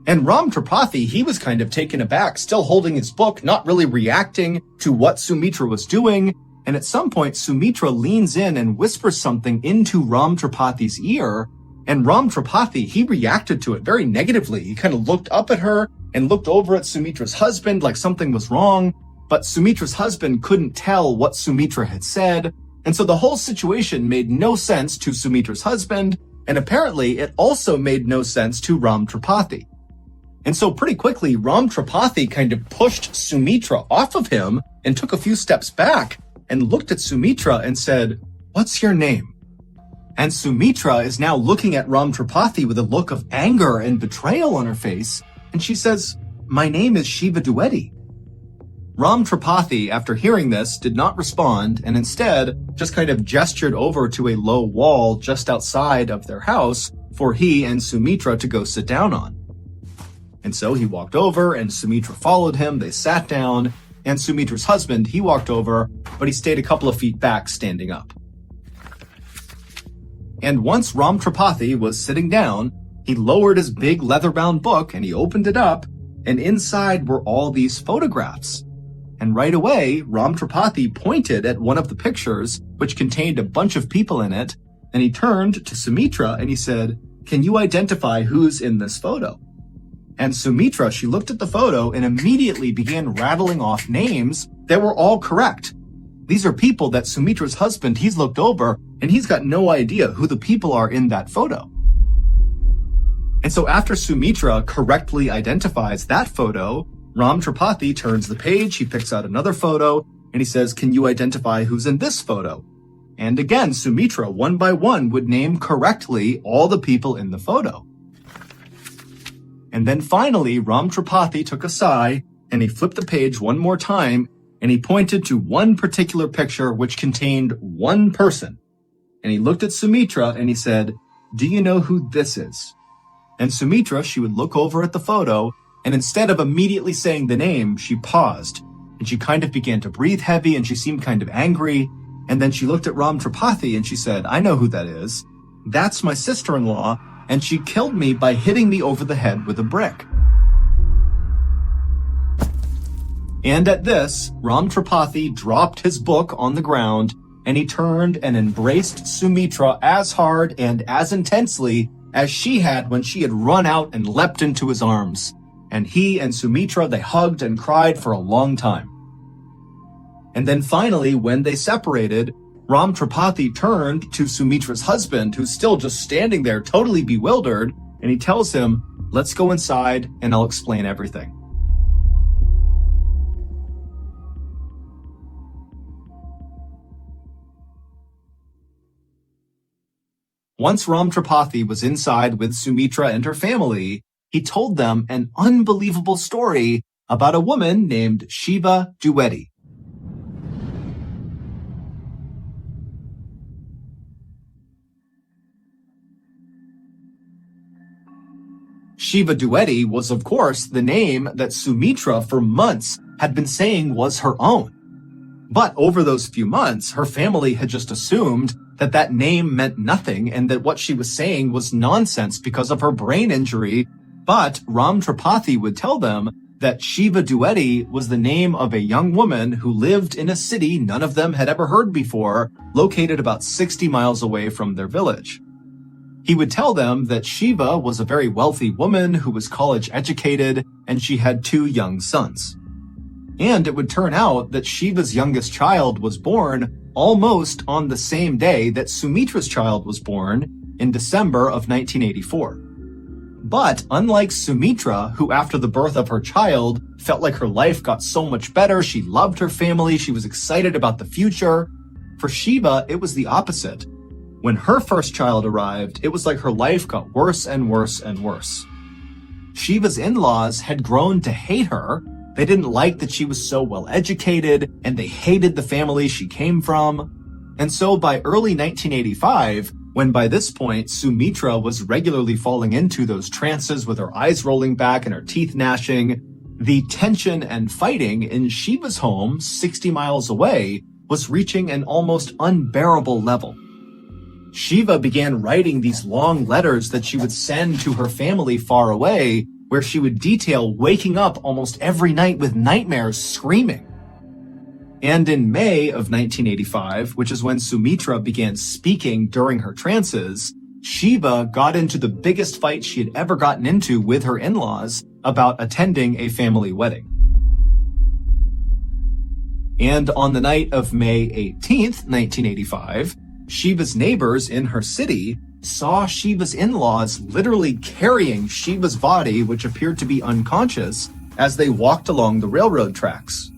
And Ram Tripathi, he was kind of taken aback, still holding his book, not really reacting to what Sumitra was doing. And at some point, Sumitra leans in and whispers something into Ram Tripathi's ear. And Ram Tripathi, he reacted to it very negatively. He kind of looked up at her and looked over at Sumitra's husband like something was wrong. But Sumitra's husband couldn't tell what Sumitra had said. And so the whole situation made no sense to Sumitra's husband, and apparently it also made no sense to Ram Tripathi. And so pretty quickly, Ram Tripathi kind of pushed Sumitra off of him and took a few steps back and looked at Sumitra and said, "What's your name?" And Sumitra is now looking at Ram Tripathi with a look of anger and betrayal on her face, and she says, "My name is Shiva Dwivedi." Ram Tripathi, after hearing this, did not respond and instead just kind of gestured over to a low wall just outside of their house for he and Sumitra to go sit down on. And so he walked over and Sumitra followed him, they sat down, and Sumitra's husband, he walked over, but he stayed a couple of feet back standing up. And once Ram Tripathi was sitting down, he lowered his big leather-bound book and he opened it up, and inside were all these photographs. And right away, Ram Tripathi pointed at one of the pictures, which contained a bunch of people in it, and he turned to Sumitra and he said, "Can you identify who's in this photo?" And Sumitra, she looked at the photo and immediately began rattling off names that were all correct. These are people that Sumitra's husband, he's looked over, and he's got no idea who the people are in that photo. And so after Sumitra correctly identifies that photo, Ram Tripathi turns the page, he picks out another photo, and he says, "Can you identify who's in this photo?" And again, Sumitra, one by one, would name correctly all the people in the photo. And then finally, Ram Tripathi took a sigh, and he flipped the page one more time, and he pointed to one particular picture which contained one person. And he looked at Sumitra, and he said, "Do you know who this is?" And Sumitra, she would look over at the photo, and instead of immediately saying the name, she paused, and she kind of began to breathe heavy, and she seemed kind of angry. And then she looked at Ram Tripathi, and she said, "I know who that is. That's my sister-in-law, and she killed me by hitting me over the head with a brick." And at this, Ram Tripathi dropped his book on the ground, and he turned and embraced Sumitra as hard and as intensely as she had when she had run out and leapt into his arms. And he and Sumitra, they hugged and cried for a long time. And then finally, when they separated, Ram Tripathi turned to Sumitra's husband, who's still just standing there totally bewildered, and he tells him, "Let's go inside and I'll explain everything." Once Ram Tripathi was inside with Sumitra and her family, he told them an unbelievable story about a woman named Shiva Dwivedi. Shiva Dwivedi was, of course, the name that Sumitra for months had been saying was her own. But over those few months, her family had just assumed that that name meant nothing and that what she was saying was nonsense because of her brain injury. But Ram Tripathi would tell them that Shiva Dwivedi was the name of a young woman who lived in a city none of them had ever heard before, located about 60 miles away from their village. He would tell them that Shiva was a very wealthy woman who was college educated, and she had 2 young sons. And it would turn out that Shiva's youngest child was born almost on the same day that Sumitra's child was born, in December of 1984. But unlike Sumitra, who after the birth of her child felt like her life got so much better, she loved her family, she was excited about the future, for Shiva, it was the opposite. When her first child arrived, it was like her life got worse and worse and worse. Shiva's in-laws had grown to hate her. They didn't like that she was so well educated, and they hated the family she came from. And so by early 1985, when by this point Sumitra was regularly falling into those trances with her eyes rolling back and her teeth gnashing, the tension and fighting in Shiva's home, 60 miles away, was reaching an almost unbearable level. Shiva began writing these long letters that she would send to her family far away, where she would detail waking up almost every night with nightmares, screaming. And in May of 1985, which is when Sumitra began speaking during her trances, Shiva got into the biggest fight she had ever gotten into with her in-laws about attending a family wedding. And on the night of May 18th, 1985, Shiva's neighbors in her city saw Shiva's in-laws literally carrying Shiva's body, which appeared to be unconscious, as they walked along the railroad tracks.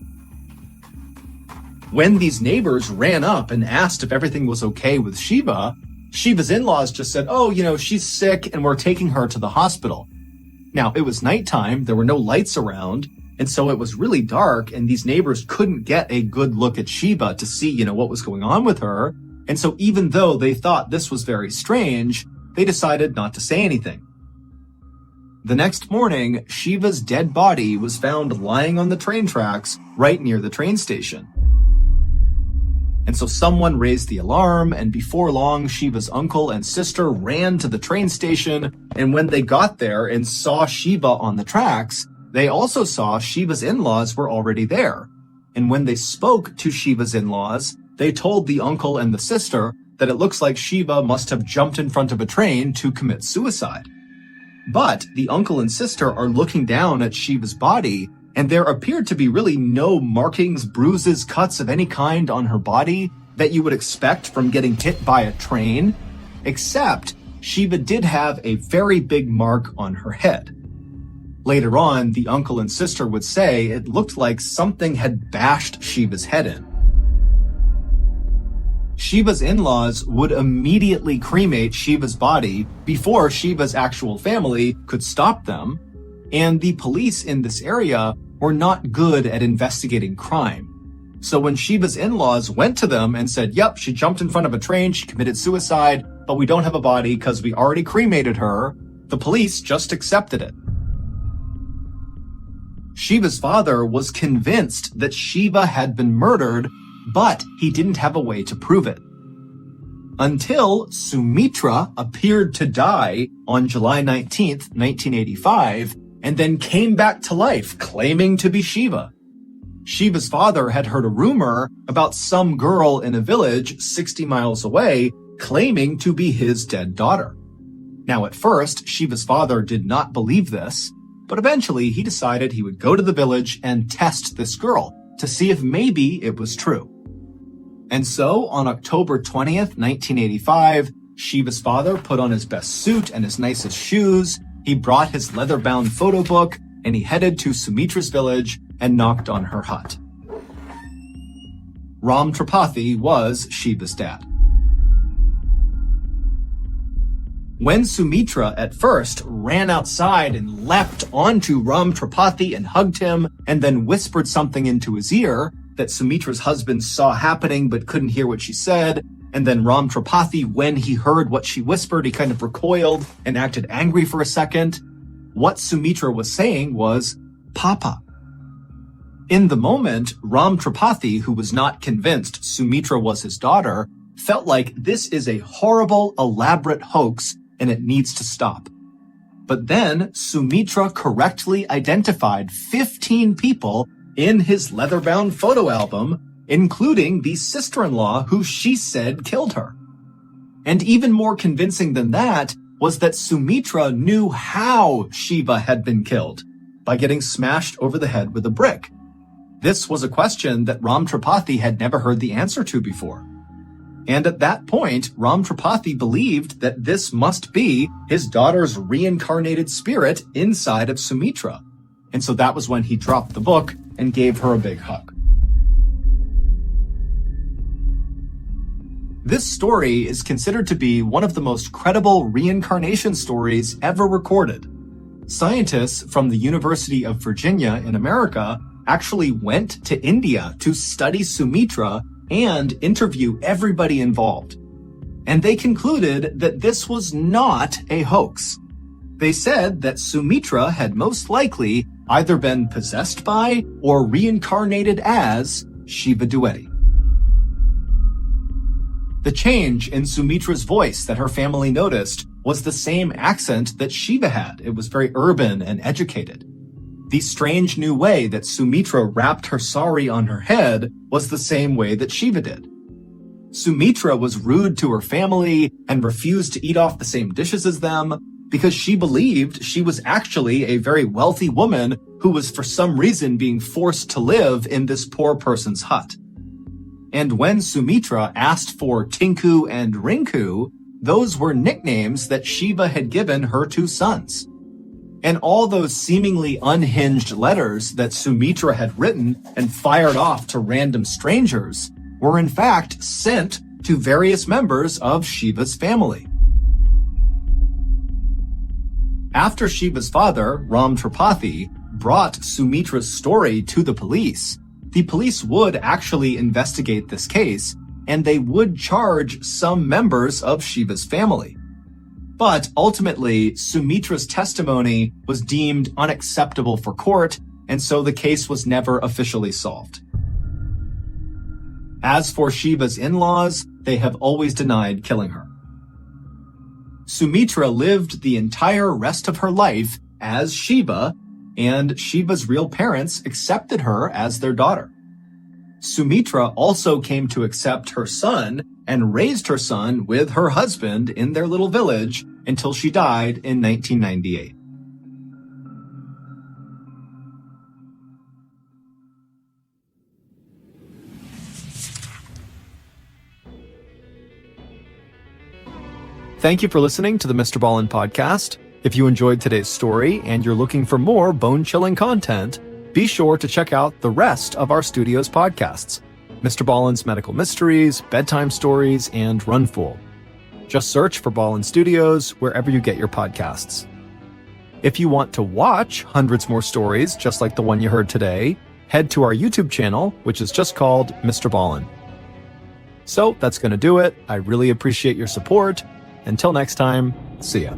When these neighbors ran up and asked if everything was okay with Shiva, Shiva's in-laws just said, "Oh, she's sick and we're taking her to the hospital." Now, it was nighttime, there were no lights around, and so it was really dark, and these neighbors couldn't get a good look at Shiva to see, what was going on with her. And so even though they thought this was very strange, they decided not to say anything. The next morning, Shiva's dead body was found lying on the train tracks right near the train station. And so someone raised the alarm, and before long, Shiva's uncle and sister ran to the train station, and when they got there and saw Shiva on the tracks, they also saw Shiva's in-laws were already there. And when they spoke to Shiva's in-laws, they told the uncle and the sister that it looks like Shiva must have jumped in front of a train to commit suicide. But the uncle and sister are looking down at Shiva's body, and there appeared to be really no markings, bruises, cuts of any kind on her body that you would expect from getting hit by a train, except Shiva did have a very big mark on her head. Later on, the uncle and sister would say it looked like something had bashed Shiva's head in. Shiva's in-laws would immediately cremate Shiva's body before Shiva's actual family could stop them, and the police in this area were not good at investigating crime. So when Shiva's in-laws went to them and said, "Yep, she jumped in front of a train, she committed suicide, but we don't have a body because we already cremated her," the police just accepted it. Shiva's father was convinced that Shiva had been murdered, but he didn't have a way to prove it. Until Sumitra appeared to die on July 19th, 1985, and then came back to life, claiming to be Shiva. Shiva's father had heard a rumor about some girl in a village 60 miles away claiming to be his dead daughter. Now, at first, Shiva's father did not believe this, but eventually he decided he would go to the village and test this girl to see if maybe it was true. And so, on October 20th, 1985, Shiva's father put on his best suit and his nicest shoes, he brought his leather-bound photo book, and he headed to Sumitra's village and knocked on her hut. Ram Tripathi was Shiva's dad. When Sumitra at first ran outside and leapt onto Ram Tripathi and hugged him, and then whispered something into his ear that Sumitra's husband saw happening but couldn't hear what she said, and then Ram Tripathi, when he heard what she whispered, he kind of recoiled and acted angry for a second. What Sumitra was saying was, "Papa." In the moment, Ram Tripathi, who was not convinced Sumitra was his daughter, felt like this is a horrible, elaborate hoax and it needs to stop. But then Sumitra correctly identified 15 people in his leather-bound photo album, including the sister-in-law who she said killed her. And even more convincing than that was that Sumitra knew how Shiva had been killed, by getting smashed over the head with a brick. This was a question that Ram Tripathi had never heard the answer to before. And at that point, Ram Tripathi believed that this must be his daughter's reincarnated spirit inside of Sumitra. And so that was when he dropped the book and gave her a big hug. This story is considered to be one of the most credible reincarnation stories ever recorded. Scientists from the University of Virginia in America actually went to India to study Sumitra and interview everybody involved. And they concluded that this was not a hoax. They said that Sumitra had most likely either been possessed by or reincarnated as Shiva Dwivedi. The change in Sumitra's voice that her family noticed was the same accent that Shiva had. It was very urban and educated. The strange new way that Sumitra wrapped her sari on her head was the same way that Shiva did. Sumitra was rude to her family and refused to eat off the same dishes as them because she believed she was actually a very wealthy woman who was for some reason being forced to live in this poor person's hut. And when Sumitra asked for Tinku and Rinku, those were nicknames that Shiva had given her two sons. And all those seemingly unhinged letters that Sumitra had written and fired off to random strangers were in fact sent to various members of Shiva's family. After Shiva's father, Ram Tripathi, brought Sumitra's story to the police would actually investigate this case, and they would charge some members of Shiva's family. But ultimately, Sumitra's testimony was deemed unacceptable for court, and so the case was never officially solved. As for Shiva's in-laws, they have always denied killing her. Sumitra lived the entire rest of her life as Shiva, and Shiva's real parents accepted her as their daughter. Sumitra also came to accept her son and raised her son with her husband in their little village until she died in 1998. Thank you for listening to the MrBallen podcast. If you enjoyed today's story and you're looking for more bone-chilling content, be sure to check out the rest of our studio's podcasts, MrBallen's Medical Mysteries, Bedtime Stories, and Runfool. Just search for Ballen Studios wherever you get your podcasts. If you want to watch hundreds more stories just like the one you heard today, head to our YouTube channel, which is just called MrBallen. So that's going to do it. I really appreciate your support. Until next time, see ya.